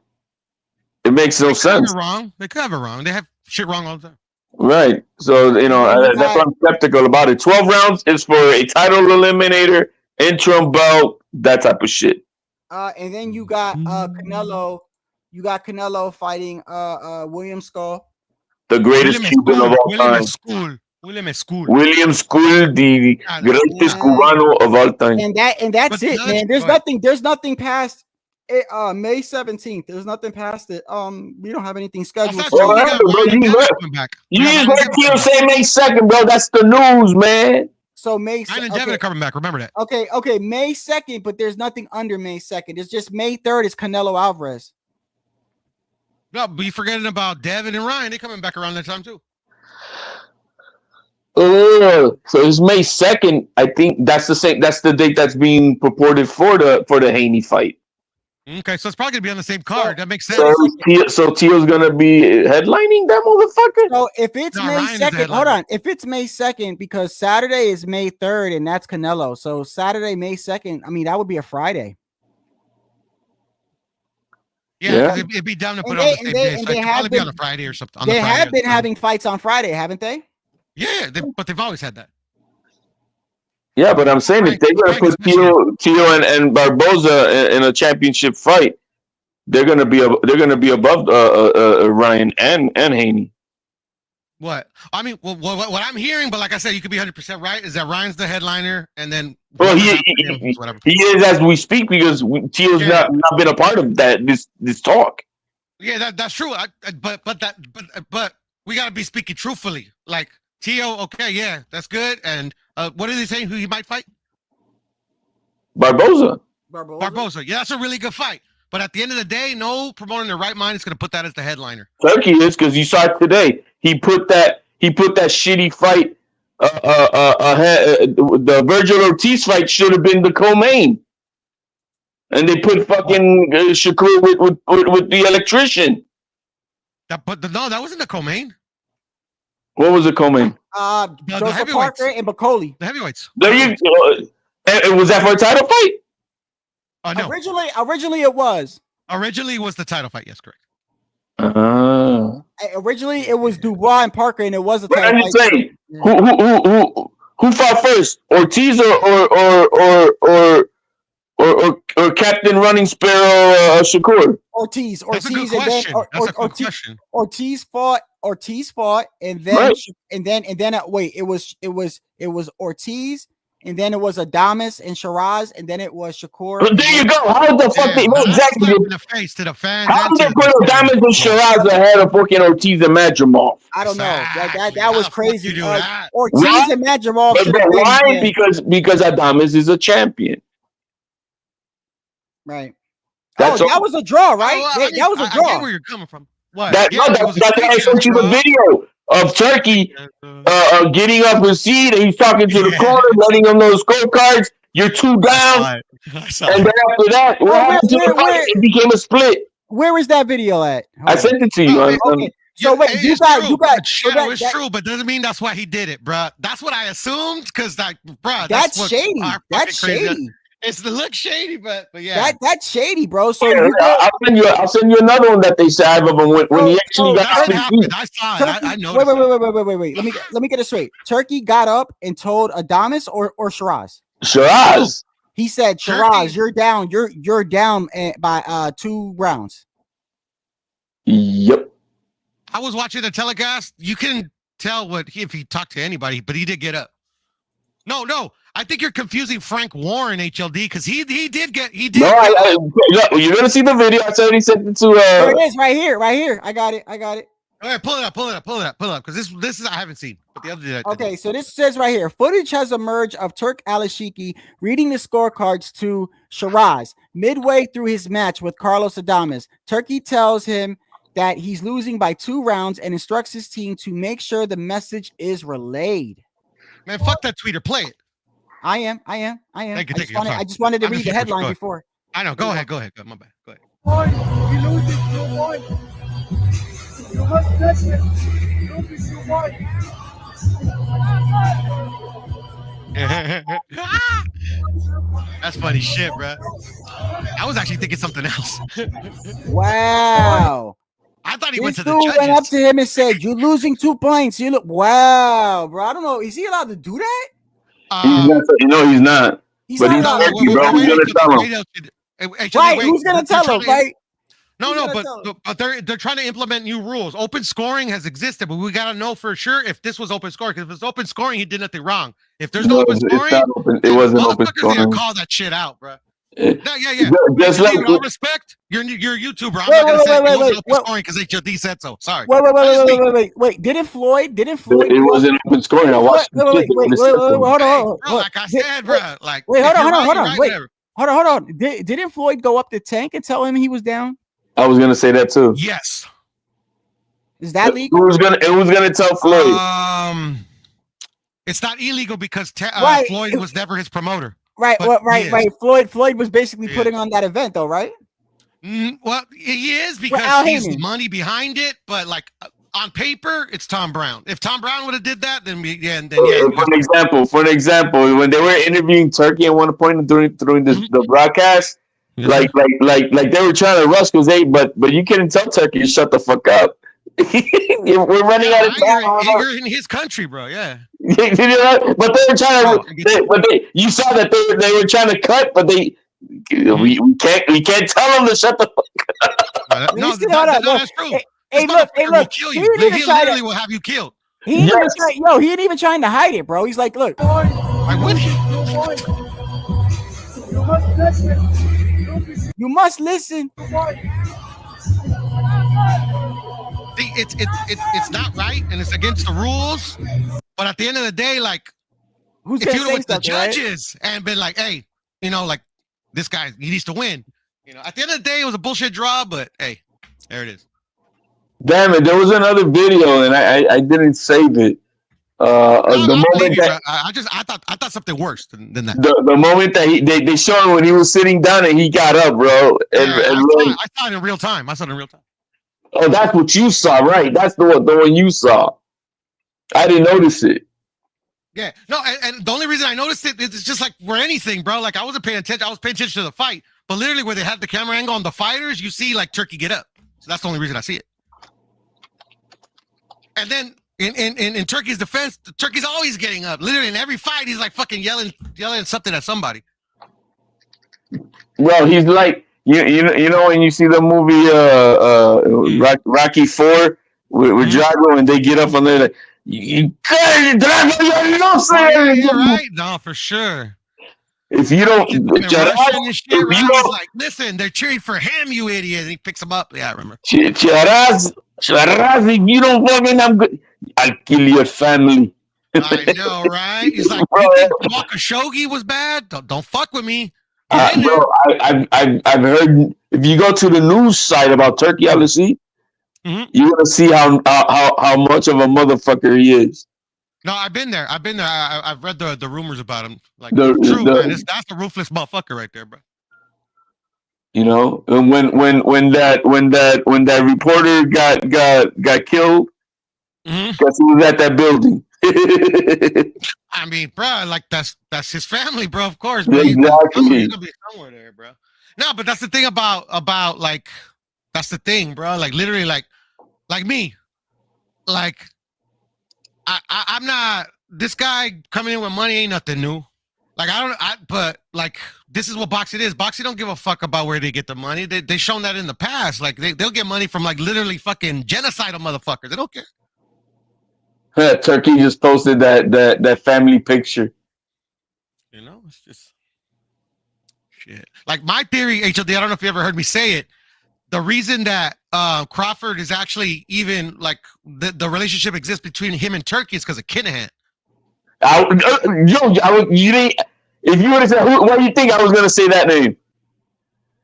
makes no sense. They could have it wrong. They have shit wrong all the time. Right. So that's why I'm skeptical about it. 12 rounds is for a title eliminator, interim belt, that type of shit. And then you got Canelo. You got Canelo fighting William Skull. The greatest Cuban of all time. William Skull, the greatest Cubano of all time. And that's it, man. There's nothing past it, May 17th. There's nothing past it. We don't have anything scheduled. You just heard Tio say May 2nd, bro. That's the news, man. So May 2nd. And Devin are coming back. Remember that. Okay, May 2nd, but there's nothing under May 2nd. It's just May 3rd is Canelo Alvarez. No, but you forgetting about Devin and Ryan. They're coming back around that time too. So it's May 2nd. I think that's the date that's being purported for the Haney fight. Okay, so it's probably gonna be on the same card. That makes sense. So Tio's gonna be headlining that motherfucker. So if it's May 2nd, hold on. If it's May 2nd, because Saturday is May 3rd, and that's Canelo. So Saturday, May 2nd. I mean, that would be a Friday. Yeah, it'd be dumb to put on the same day. So it'd probably be on a Friday or something. They have been having fights on Friday, haven't they? Yeah, but they've always had that. Yeah, but I'm saying if they're gonna put Tio and Barboza in a championship fight, they're gonna be above Ryan and Haney. What? I mean, what I'm hearing, but like I said, you could be 100% right. Is that Ryan's the headliner, and then he is as we speak because Tio's not been a part of that this talk. Yeah, that's true. But we gotta be speaking truthfully. Like Tio, okay, yeah, that's good. And what are they saying? Who he might fight? Barboza. Yeah, that's a really good fight. But at the end of the day, no promoter in their right mind is going to put that as the headliner. Turkey is because you saw it today. He put that shitty fight. The Virgil Ortiz fight should have been the co-main, and they put fucking Shakur with the electrician. That wasn't the co-main. What was the co-main? Joseph Parker and Bacoli. The heavyweights. There you go. And was that for a title fight? No. Originally it was. Originally it was the title fight. Yes, correct. Originally it was Dubois and Parker, and it was a title fight. Saying, who fought first, Ortiz or Captain Running Sparrow Shakur? Ortiz. That's a good question. That's a good question. Ortiz fought, and then right. and then wait, it was Ortiz. And then it was Adames and Shiraz, and then it was Shakur. There you go. How the fuck they know exactly in the face to the fans? How did they put Adames and Shiraz ahead of fucking Ortiz and Madrimov? I don't know. That was crazy. Ortiz right? and Madrimov. But why? Because Adames is a champion. Right. That was a draw, right? That was a draw. I get where you're coming from. What? That's why I sent you the video of Turkey getting up his seat, and he's talking to the corner, letting him know the scorecards. You're 2 down, and then after that, it became a split. Where is that video at? I sent it to you. Okay. So wait, you got. It's true, but doesn't mean that's why he did it, bro. That's what I assumed, because that's shady. That's shady. It's the look shady, but yeah, that's shady, bro. So I'll send you another one that they said of him when he actually got I saw it. I noticed. Wait. Let me get it straight. Turkey got up and told Adames or Shiraz. Shiraz. He said, Shiraz, you're down. You're down by 2 rounds. Yep. I was watching the telecast. You can tell if he talked to anybody, but he did get up. No. I think you're confusing Frank Warren, HLD, because he did. No, you're gonna see the video. I already sent it to. There it is, right here. I got it. All right, pull it up, because this is I haven't seen, but the other day. Okay, so this says right here, footage has emerged of Turk Alashiki reading the scorecards to Shiraz midway through his match with Carlos Adames. Turkey tells him that he's losing by 2 rounds and instructs his team to make sure the message is relayed. Man, fuck that tweeter. Play it. I am. Thank you. I just wanted to read the headline before. I know. Go ahead. My bad. Go ahead. You lose it, must listen. Lucas, you want. That's funny shit, bro. I was actually thinking something else. Wow. I thought he went This to dude the went up judges. to him and said, "You're losing 2 points." You look, wow, bro. I don't know. Is he allowed to do that? He's not, he's not. He's But not he's allowed. Turkey, bro. He's gonna tell him. Right? Who's gonna tell him? Right? No, Who's no, gonna tell him? but they're trying to implement new rules. Open scoring has existed, but we gotta know for sure if this was open scoring. Because if it's open scoring, he did nothing wrong. If there's no open It's scoring, not open. It wasn't open motherfuckers need to scoring. call that shit out, bro. Yeah. No, yeah. Just With like all respect, you're a YouTuber. I'm Wait, not gonna say wait, it wasn't open wait. scoring because HOD said so. Sorry. Wait. Didn't Floyd? It wasn't open scoring. I watched the clip. Hold on. Bro, like I said, bro. Like, wait, if hold you're on. right, you're right, Wait, whatever. hold on. Didn't Floyd go up to Tank and tell him he was down? I was gonna say that too. Yes. Is that legal? Who's gonna tell Floyd? It's not illegal because Right. Floyd was never his promoter. Right. But Right. he Right. Floyd was basically He putting on that event, though, right? Well, he is Al because he's Heyman. the money behind it, but like on paper, it's Tom Brown. If Tom Brown would have did that, then yeah. For an example, when they were interviewing Turkey at one point during the broadcast, like they were trying to rush because but you couldn't tell Turkey to shut the fuck up. We're running out of time. You're in his country, bro. Yeah. You know, but they were trying to. You saw that they were trying to cut, but we can't tell them to shut the fuck up. No, that's true. Hey, look. Will kill he you. didn't He even try literally to. will have you killed. He ain't even trying to hide it, bro. He's like, look. Like what? You must listen. You must listen. See, it's not right and it's against the rules. But at the end of the day, like, Who's if gonna you say went to the something, right? judges and been like, hey, like this guy, he needs to win. At the end of the day, it was a bullshit draw, but hey, there it is. Damn it! There was another video and I didn't save it. The moment that I thought something worse than that. The moment that they showed him when he was sitting down and he got up, bro. I saw it in real time. Oh, that's what you saw, right? That's the one you saw. I didn't notice it. Yeah, no, and the only reason I noticed it is just like for anything, bro. Like I wasn't paying attention. I was paying attention to the fight, but literally where they had the camera angle on the fighters, you see like Turkey get up. So that's the only reason I see it. And then in Turkey's defense, Turkey's always getting up. Literally in every fight, he's like fucking yelling something at somebody. Well, he's like you know when you see the movie Rocky 4 with Drago and they get up and they're like, you right? No, for sure. If you don't, he's like, listen, they're cheering for him, you idiot. And he picks him up. Yeah, I remember. Charaz, if you don't fucking, I'll kill your family. I know, right? He's like, you think Khashoggi was bad? Don't fuck with me. Bro, I've heard if you go to the news site about Turkey, obviously, you're gonna see how much of a motherfucker he is. No, I've been there. I've read the rumors about him. Like, man. That's a ruthless motherfucker right there, bro. You know, and when that reporter got killed, because he was at that building. I mean, bro, like that's his family, bro. Of course, bro. Exactly. He's gonna be somewhere there, bro. No, but that's the thing about like that's the thing, bro. Like literally, like me, like I'm not this guy coming in with money ain't nothing new. Like but like this is what boxing is. Boxing don't give a fuck about where they get the money. They shown that in the past. Like they'll get money from like literally fucking genocidal motherfuckers. They don't care. Turkey just posted that family picture. It's just shit. Like my theory, HOD, I don't know if you ever heard me say it. The reason that Crawford is actually even like the relationship exists between him and Turkey is because of Kinahan. You didn't. If you would have said, what do you think I was gonna say that name?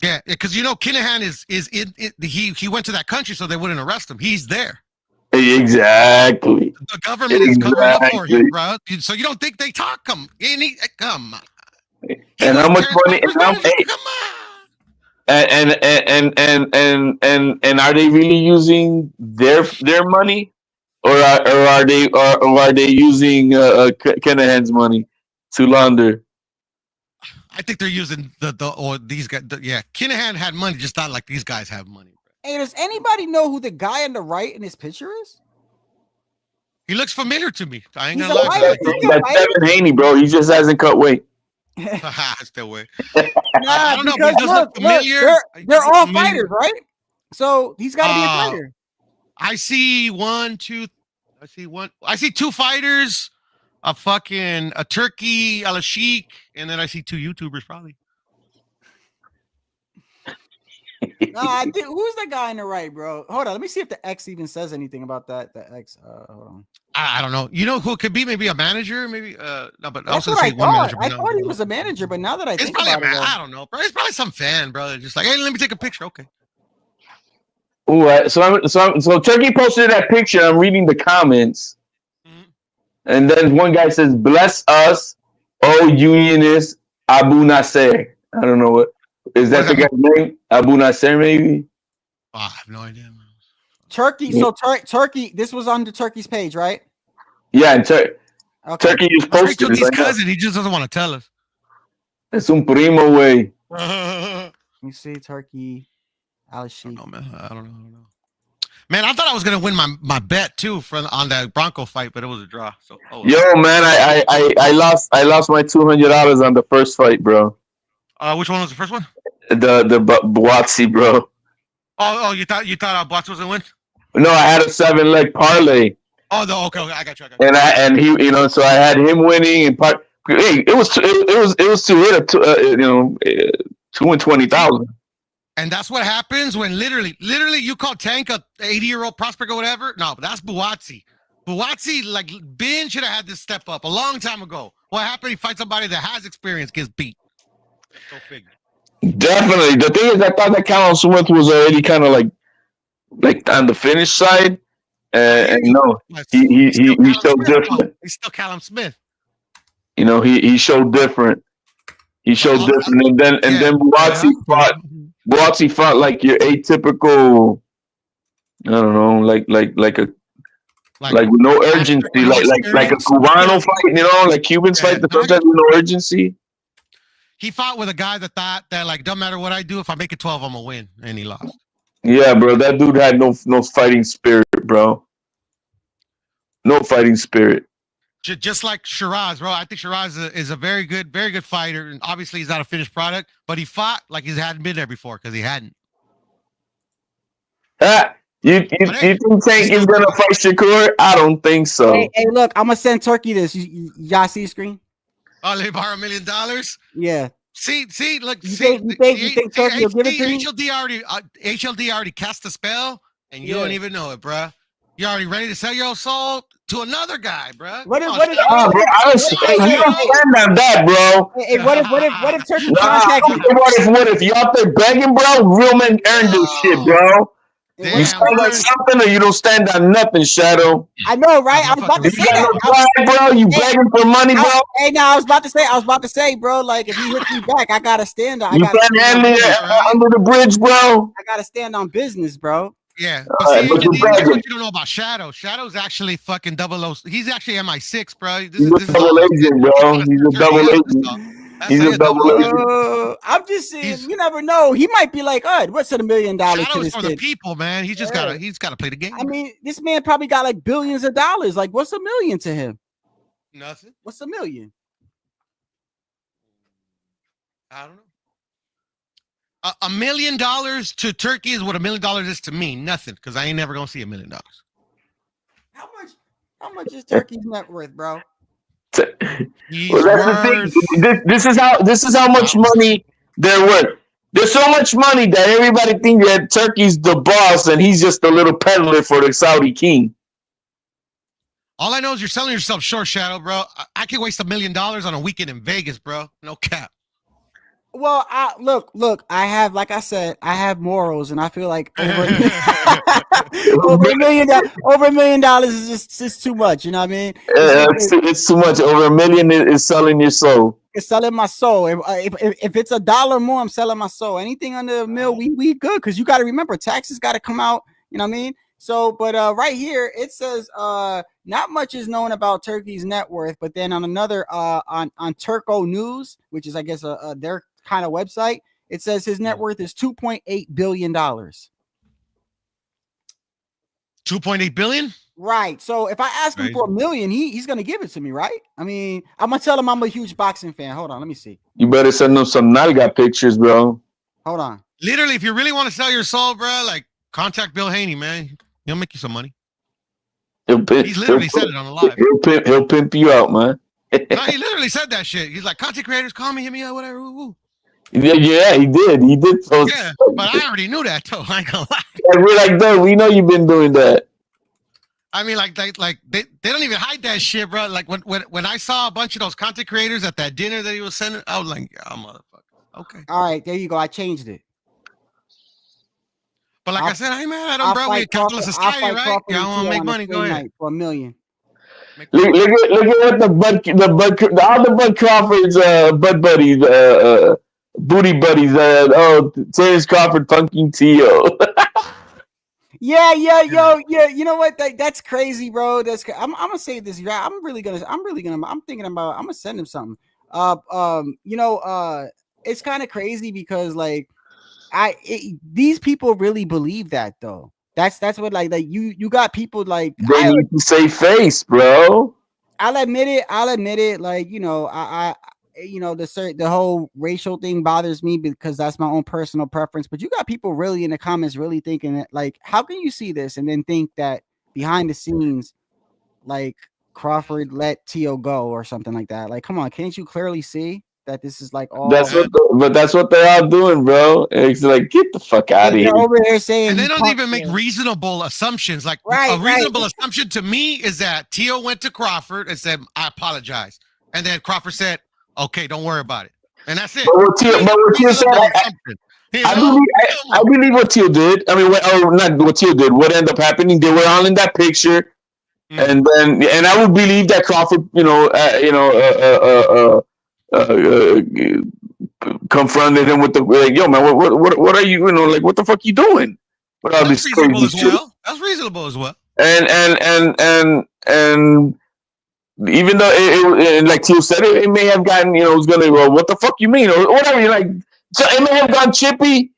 Yeah, because Kinahan is he went to that country so they wouldn't arrest him. He's there. Exactly. The government is covering up for him, bro. So you don't think they come on. And how much money? Come on. And are they really using their money, or are they using Kenahan's money to launder? I think they're using or these guys. Yeah, Kinahan had money, just not like these guys have money. Hey, does anybody know who the guy on the right in this picture is? He looks familiar to me. I ain't He's gonna a lie. fighter. That's Devin Haney, bro. He just hasn't cut weight. Still way. Nah, don't know, but because he does look familiar. they're all Familiar. fighters, right? So he's got to be a fighter. I see I see two fighters, a turkey, Al Sheik, and then I see two YouTubers probably. I think who's the guy on the right, bro? Hold on, let me see if the X even says anything about that. The X, hold on. I don't know. You know who it could be? Maybe a manager, maybe. No, but That's also what I say one thought. manager. I thought he was a manager, but now that I It's think probably about it, I don't know, bro. It's probably some fan, bro. Just like, hey, let me take a picture. Okay. Ooh, so Turkey posted that picture. I'm reading the comments, and then one guy says, "Bless us, oh unionist Abu Nasser." I don't know what is that the guy's name? Abu Nasser, maybe. Oh, I have no idea. Turkey. So Turkey. This was on the Turkey's page, right? Yeah, and Turkey just posted it. His cousin. He just doesn't want to tell us. Es un primo, way. Let me see Turkey. Al Sheik. I don't know. Man, I thought I was gonna win my bet too on that Bronco fight, but it was a draw. So yo, man, I lost my $200 on the first fight, bro. Which one was the first one? The Buatsi, bro. Oh, you thought Buatsi was gonna win? No, I had a 7-leg parlay. Oh, no, okay, I got you. And he, so I had him winning and Hey, it was to hit 220,000. And that's what happens when literally you call Tank a 80-year-old prospect or whatever. No, but that's Buatsi. Buatsi, like Ben should have had this step up a long time ago. What happened? He fights somebody that has experience, gets beat. Go figure. Definitely. The thing is, I thought that Callum Smith was already kind of like on the finish side. And no, he showed different. He's still Callum Smith. He showed different. He showed different, and then Buatsi fought like your atypical. I don't know, like with no urgency, like a Cubano fight. Like Cubans fight the first time with no urgency. He fought with a guy that thought that like, don't matter what I do, if I make it 12, I'm gonna win, and he lost. Yeah, bro, that dude had no fighting spirit, bro. No fighting spirit. Just like Shiraz, bro. I think Shiraz is a very good fighter, and obviously he's not a finished product, but he fought like he hadn't been there before because he hadn't. You think Tank is gonna fight Shakur? I don't think so. Hey, look, I'm gonna send Turkey this. Y'all see the screen? Oh, they borrow $1 million? Yeah. See, look. You think Turkey will give it to me? HLD already cast a spell, and you don't even know it, bro. You're already ready to sell your soul to another guy, bro. What if you don't stand on that, bro? Hey, what if Turkey contact you? What if you out there begging, bro? Real men earn this shit, bro. Damn, you stand on something or you don't stand on nothing, Shadow. I know, right? I was about to say that. No pride, bro. You begging for money, bro. I was about to say, bro, like if you hit me back, I gotta stand on. You can't handle it under the bridge, bro. I gotta stand on business, bro. Yeah, but see, what you don't know about Shadow. Shadow's actually fucking 00. He's actually MI6, bro. He's a double agent, bro. He's a double agent. He's a double agent. I'm just saying, you never know. He might be like, what's $1 million to this for kid? The people, man. He's just gotta play the game. I mean, this man probably got like billions of dollars. Like, what's $1 million to him? Nothing. What's $1 million? I don't know. $1 million to Turkey is what $1 million is to me. Nothing, because I ain't never gonna see $1 million. How much is Turkey's net worth, bro? Well, that's the thing. This is how much money they're worth. There's so much money that everybody thinks that Turkey's the boss and he's just a little peddler for the Saudi king. All I know is you're selling yourself short, Shadow, bro. I could waste $1 million on a weekend in Vegas, bro. No cap. Well, look. I have, like I said, I have morals, and I feel like over over $1 million is just too much. You know what I mean? It's too much. Over $1 million is selling your soul. It's selling my soul. If it's $1 more, I'm selling my soul. Anything under $1 million, we good, because you got to remember taxes got to come out. You know what I mean? So, but right here it says not much is known about Turkey's net worth, but then on another on Turco News, which is I guess their kind of website, it says his net worth is $2.8 billion. 2.8 billion. Right. So if I ask him for $1 million, he's gonna give it to me, right? I mean, I'm gonna tell him I'm a huge boxing fan. Hold on, let me see. You better send them some Nalga pictures, bro. Hold on. Literally, if you really want to sell your soul, bro, like contact Bill Haney, man. He'll make you some money. He's literally said it on the live. He'll pimp you out, man. No, he literally said that shit. He's like, content creators, call me, hit me up, whatever. Woo, woo. Yeah, he did. He did post. Yeah, but I already knew that, though. I ain't gonna lie. And we're like, dude, we know you've been doing that. I mean, like they don't even hide that shit, bro. Like when I saw a bunch of those content creators at that dinner that he was sending, I was like, oh, motherfucker. Okay. All right, there you go. I changed it. But like I said, I ain't mad at him, bro. We're a capitalist society, right? Y'all want to make money? Go ahead. For $1 million. Look at what all the Bud Crawford's Bud buddies, booty buddies. Terrence Crawford punking Tio. Yeah. You know what? That's crazy, bro. I'm gonna say this. Yeah, I'm thinking about. I'm gonna send him something. It's kind of crazy because like these people really believe that though. That's what like you got people like they need to save face, bro. I'll admit it. Like, I the whole racial thing bothers me because that's my own personal preference. But you got people really in the comments really thinking that, like, how can you see this and then think that behind the scenes, like Crawford let Tio go or something like that? Like, come on, can't you clearly see that this is like all? That's what they're all doing, bro. It's like, get the fuck out of here. Over here saying, and they don't even make reasonable assumptions. Like a reasonable assumption to me is that Tio went to Crawford and said, "I apologize," and then Crawford said, "Okay, don't worry about it," and that's it. But what Tio said, I believe what Tio did. I mean, not what Tio did. What ended up happening? They were all in that picture, and I would believe that Crawford, confronted him with the like, yo man, what are you, like, what the fuck you doing with all this crazy shit? That's reasonable as well. And even though it like Tio said, it may have gotten, it was gonna go, what the fuck you mean, or whatever. You're like, so it may have gone chippy,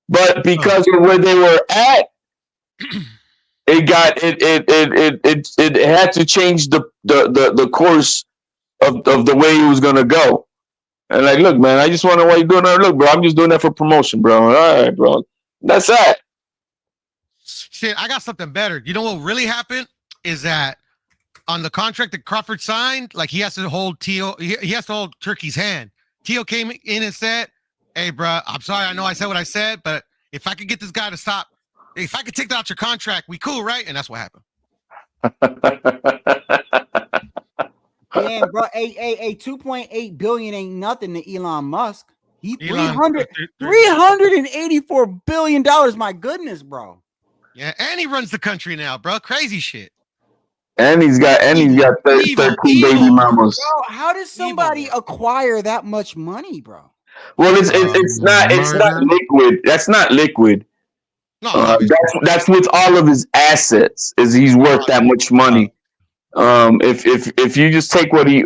but because of where they were at, it had to change the course of the way it was gonna go. And like, look, man, I just want to know why you're doing that. Look, bro, I'm just doing that for promotion, bro. All right, bro. That's that. Shit, I got something better. You know what really happened is that on the contract that Crawford signed, like he has to hold Tio, he has to hold Turkey's hand. Tio came in and said, "Hey, bro, I'm sorry. I know I said what I said, but if I could get this guy to stop, if I could take that out your contract, we cool, right?" And that's what happened. Damn, bro. A 2.8 billion ain't nothing to Elon Musk. He $384 billion. My goodness, bro. Yeah, and he runs the country now, bro. Crazy shit. And he's got 13 baby mamas. Bro, how does somebody acquire that much money, bro? Well, it's not liquid. That's not liquid. No, that's with all of his assets. Is he's worth that much money? If you just take what he's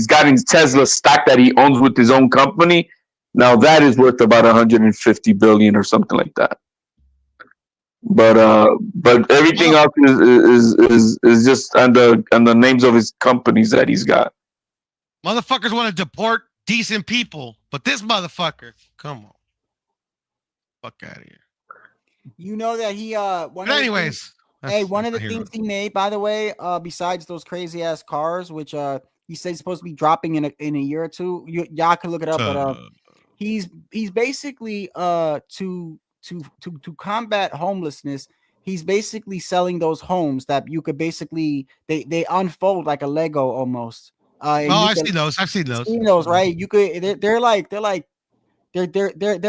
got in his Tesla stock that he owns with his own company, now that is worth about 150 billion or something like that. But everything else is just on the names of his companies that he's got. Motherfuckers want to deport decent people, but this motherfucker, come on, fuck out of here. You know that he one of the things he made, by the way, besides those crazy ass cars, which he said he's supposed to be dropping in a year or two. Y'all can look it up, but he's basically to combat homelessness, he's basically selling those homes that you could basically they unfold like a Lego almost. And Oh, you I've can seen those. I've seen those. seen those, right? You could they're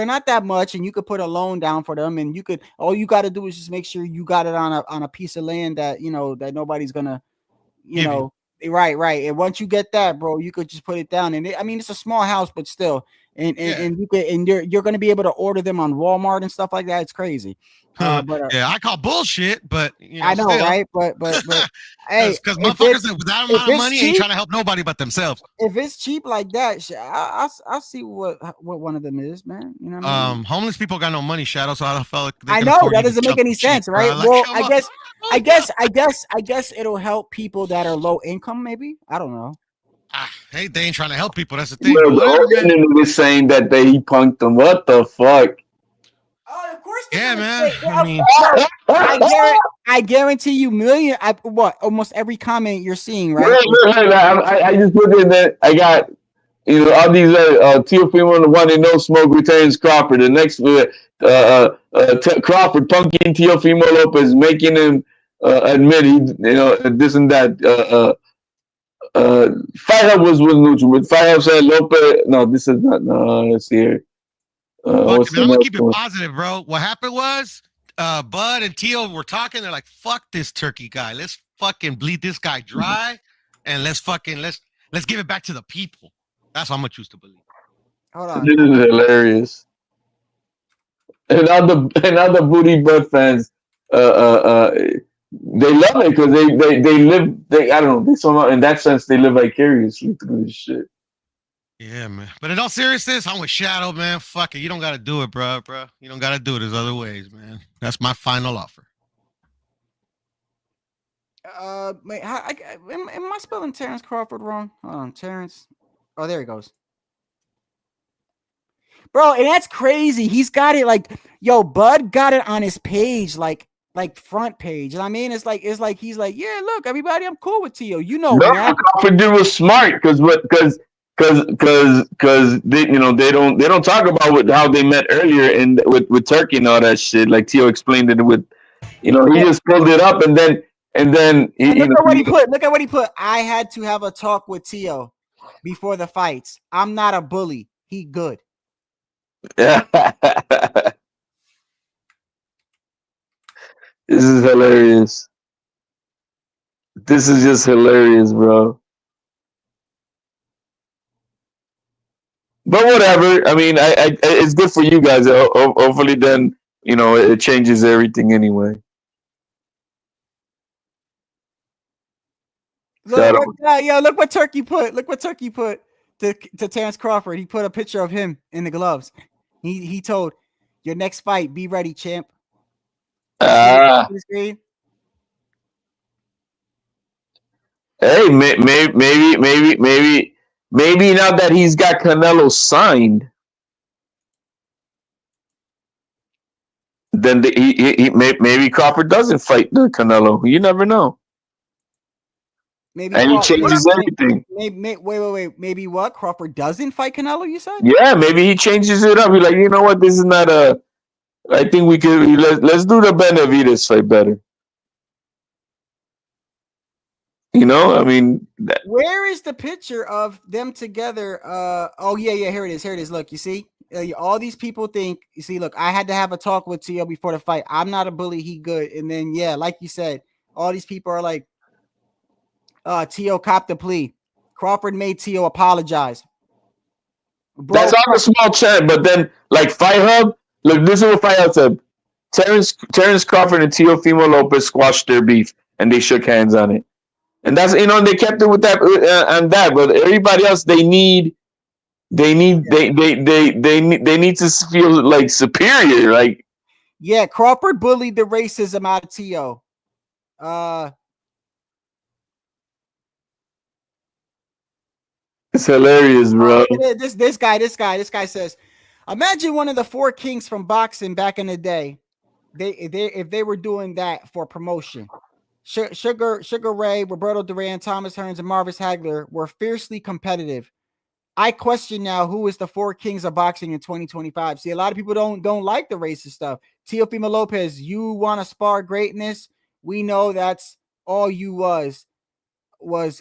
not that much, and you could put a loan down for them, and you could all you got to do is just make sure you got it on a piece of land that that nobody's gonna Give you. right. And once you get that, bro, you could just put it down. And I mean, it's a small house, but still, and you could you're gonna be able to order them on Walmart and stuff like that. It's crazy. But Yeah, I call bullshit, but I know, still. right? But hey, Because if motherfuckers it's with that if amount of it's money ain't cheap, trying to help nobody but themselves. if it's cheap like that, I'll see what one of them is, man. You know what I mean? Homeless people got no money, Shadow, so I felt like they I can know afford that you to doesn't make jump any cheap, sense, bro. right? Like, Well, come I on. guess it'll help people that are low income, maybe. I don't know. Hey, they ain't trying to help people. That's the thing. Bro, But whatever, the man. internet is saying that he punked them. What the fuck? Oh, of course. Yeah, man. I mean, I guarantee you, almost every comment you're seeing, right? Look, I just put in that I got all these Teofimo, the one they know smoke retains Crawford. The next Crawford punking Teofimo Lopez, making him admit he this and that. Fight Hub was neutral, but Fight Hub said Lopez. No, this is not. No, let's see here. fuck What's it, man. the I'm gonna next keep it one? positive, bro. What happened was Bud and Tio were talking. They're like, fuck this turkey guy. Let's fucking bleed this guy dry and let's give it back to the people. That's what I'm gonna choose to believe. Hold on. This is hilarious. And other booty butt fans, they love it because they live. I don't know. They somehow in that sense they live vicariously through this shit. Yeah, man. But in all seriousness, I'm with Shadow, man. Fuck it. You don't gotta do it, bro. You don't gotta do it. There's other ways, man. That's my final offer. Wait, am I spelling Terrence Crawford wrong? Hold on, Terrence. Oh, there he goes. Bro, and that's crazy. He's got it Bud got it on his page, like front page. And I mean, it's like he's like, yeah, look, everybody, I'm cool with Tio. You know No, that. Crawford did was smart because they don't talk about how they met earlier and with Turkey and all that shit. Like Tio explained it with, he just pulled it up and then look at what he put. Look at what he put. I had to have a talk with Tio before the fights. I'm not a bully. He good. This is hilarious. This is just hilarious, bro. But whatever. I mean, I it's good for you guys. Hopefully, then it changes everything anyway. Look what Turkey put. Look what Turkey put to Terrence Crawford. He put a picture of him in the gloves. He told, your next fight, be ready, champ. Hey, maybe now that he's got Canelo signed, then maybe Crawford doesn't fight the Canelo. You never know. Maybe and he changes everything. Wait. Maybe what? Crawford doesn't fight Canelo, you said? Yeah, maybe he changes it up. He's like, you know what? This is not a. I think we could let's do the Benavides fight better. I mean, where is the picture of them together? Oh yeah, here it is. Look, you see, all these people think. You see, look, I had to have a talk with Tio before the fight. I'm not a bully. He good. And then like you said, all these people are like, Tio copped the plea. Crawford made Tio apologize. Bro, that's on a small chat, but then like Fight Hub, look, this is what Fight Hub said. Terrence Crawford and Teofimo Lopez squashed their beef and they shook hands on it. And that's they kept it with that and that, but everybody else they need to feel like superior, like Crawford bullied the racism out of Tio. It's hilarious, bro. This guy says, imagine one of the four kings from boxing back in the day. If they were doing that for promotion. Sugar Ray, Roberto Duran, Thomas Hearns, and Marvis Hagler were fiercely competitive. I question now who is the four kings of boxing in 2025. See, a lot of people don't like the racist stuff. Teofimo Lopez, you want to spar greatness? We know that's all you was. was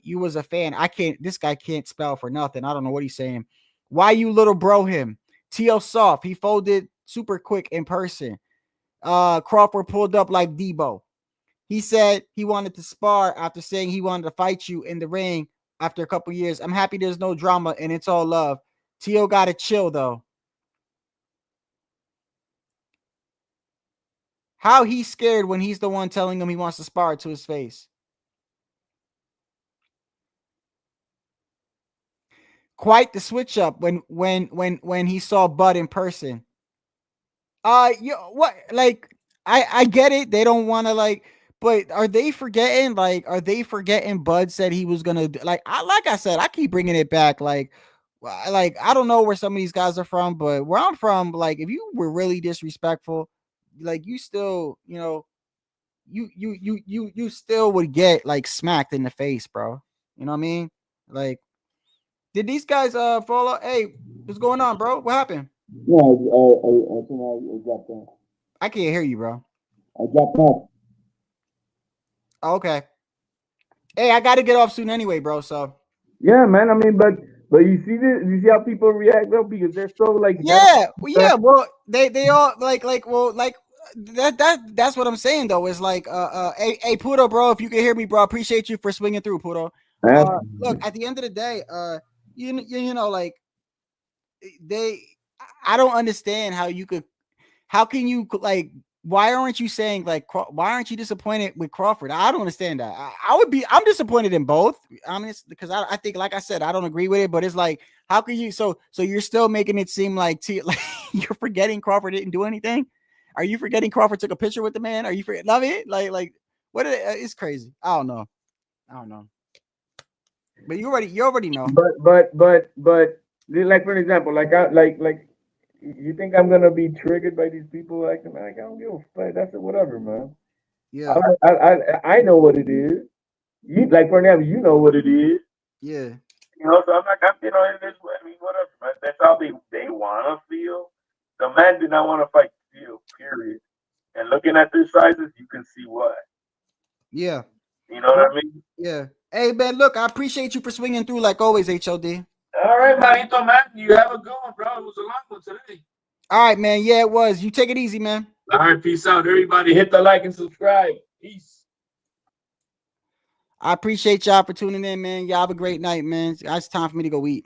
you was a fan. This guy can't spell for nothing. I don't know what he's saying. Why you little bro him? TL soft. He folded super quick in person. Crawford pulled up like Debo. He said he wanted to spar after saying he wanted to fight you in the ring after a couple years. I'm happy there's no drama and it's all love. T.O. gotta chill though. How he's scared when he's the one telling him he wants to spar to his face. Quite the switch up when he saw Bud in person. What, like, I get it. They don't want to, like, but are they forgetting? Like, are they forgetting Bud said he was gonna, like I said, I keep bringing it back. Like I don't know where some of these guys are from, but where I'm from, like, if you were really disrespectful, like, you still, you know, you still would get like smacked in the face, bro. You know what I mean? Like, did these guys fall out? Hey, what's going on, bro? What happened? Yeah, I dropped off. I can't hear you, bro. I dropped off. Okay. Hey, I got to get off soon anyway, bro. So Yeah, man. I mean, but you see this? You see how people react though, because they're so like. yeah, well, they all like that's what I'm saying though. Is like hey Puto, bro, if you can hear me, bro, appreciate you for swinging through, Puto. Look, at the end of the day, you know, like, I don't understand how can you, like, why aren't you saying, like, why aren't you disappointed with Crawford? I don't understand that. I'm disappointed in both. I mean, it's because I think, like I said, I don't agree with it, but it's like, how can you, so you're still making it seem like you're forgetting Crawford didn't do anything? Are you forgetting Crawford took a picture with the man? Are you forgetting? Love it? Like what it's crazy. I don't know. But you already know. But like, for example, like you think I'm gonna be triggered by these people? Like I don't give a fuck. That's it, whatever, man. Yeah. I know what it is. You, like, for example, you know what it is. Yeah. You know, so I'm like, I'm, you know, in this way. I mean, whatever, man. That's how they wanna feel. The man did not want to fight Steel, period. And looking at their sizes, you can see why. Yeah. You know what I mean? Yeah. Hey, man, look, I appreciate you for swinging through like always, HOD. All right, Marito, man. You have a good one, bro. It was a long one today. All right, man. Yeah, it was. You take it easy, man. All right, peace out, everybody. Hit the like and subscribe. Peace. I appreciate y'all for tuning in, man. Y'all have a great night, man. It's time for me to go eat.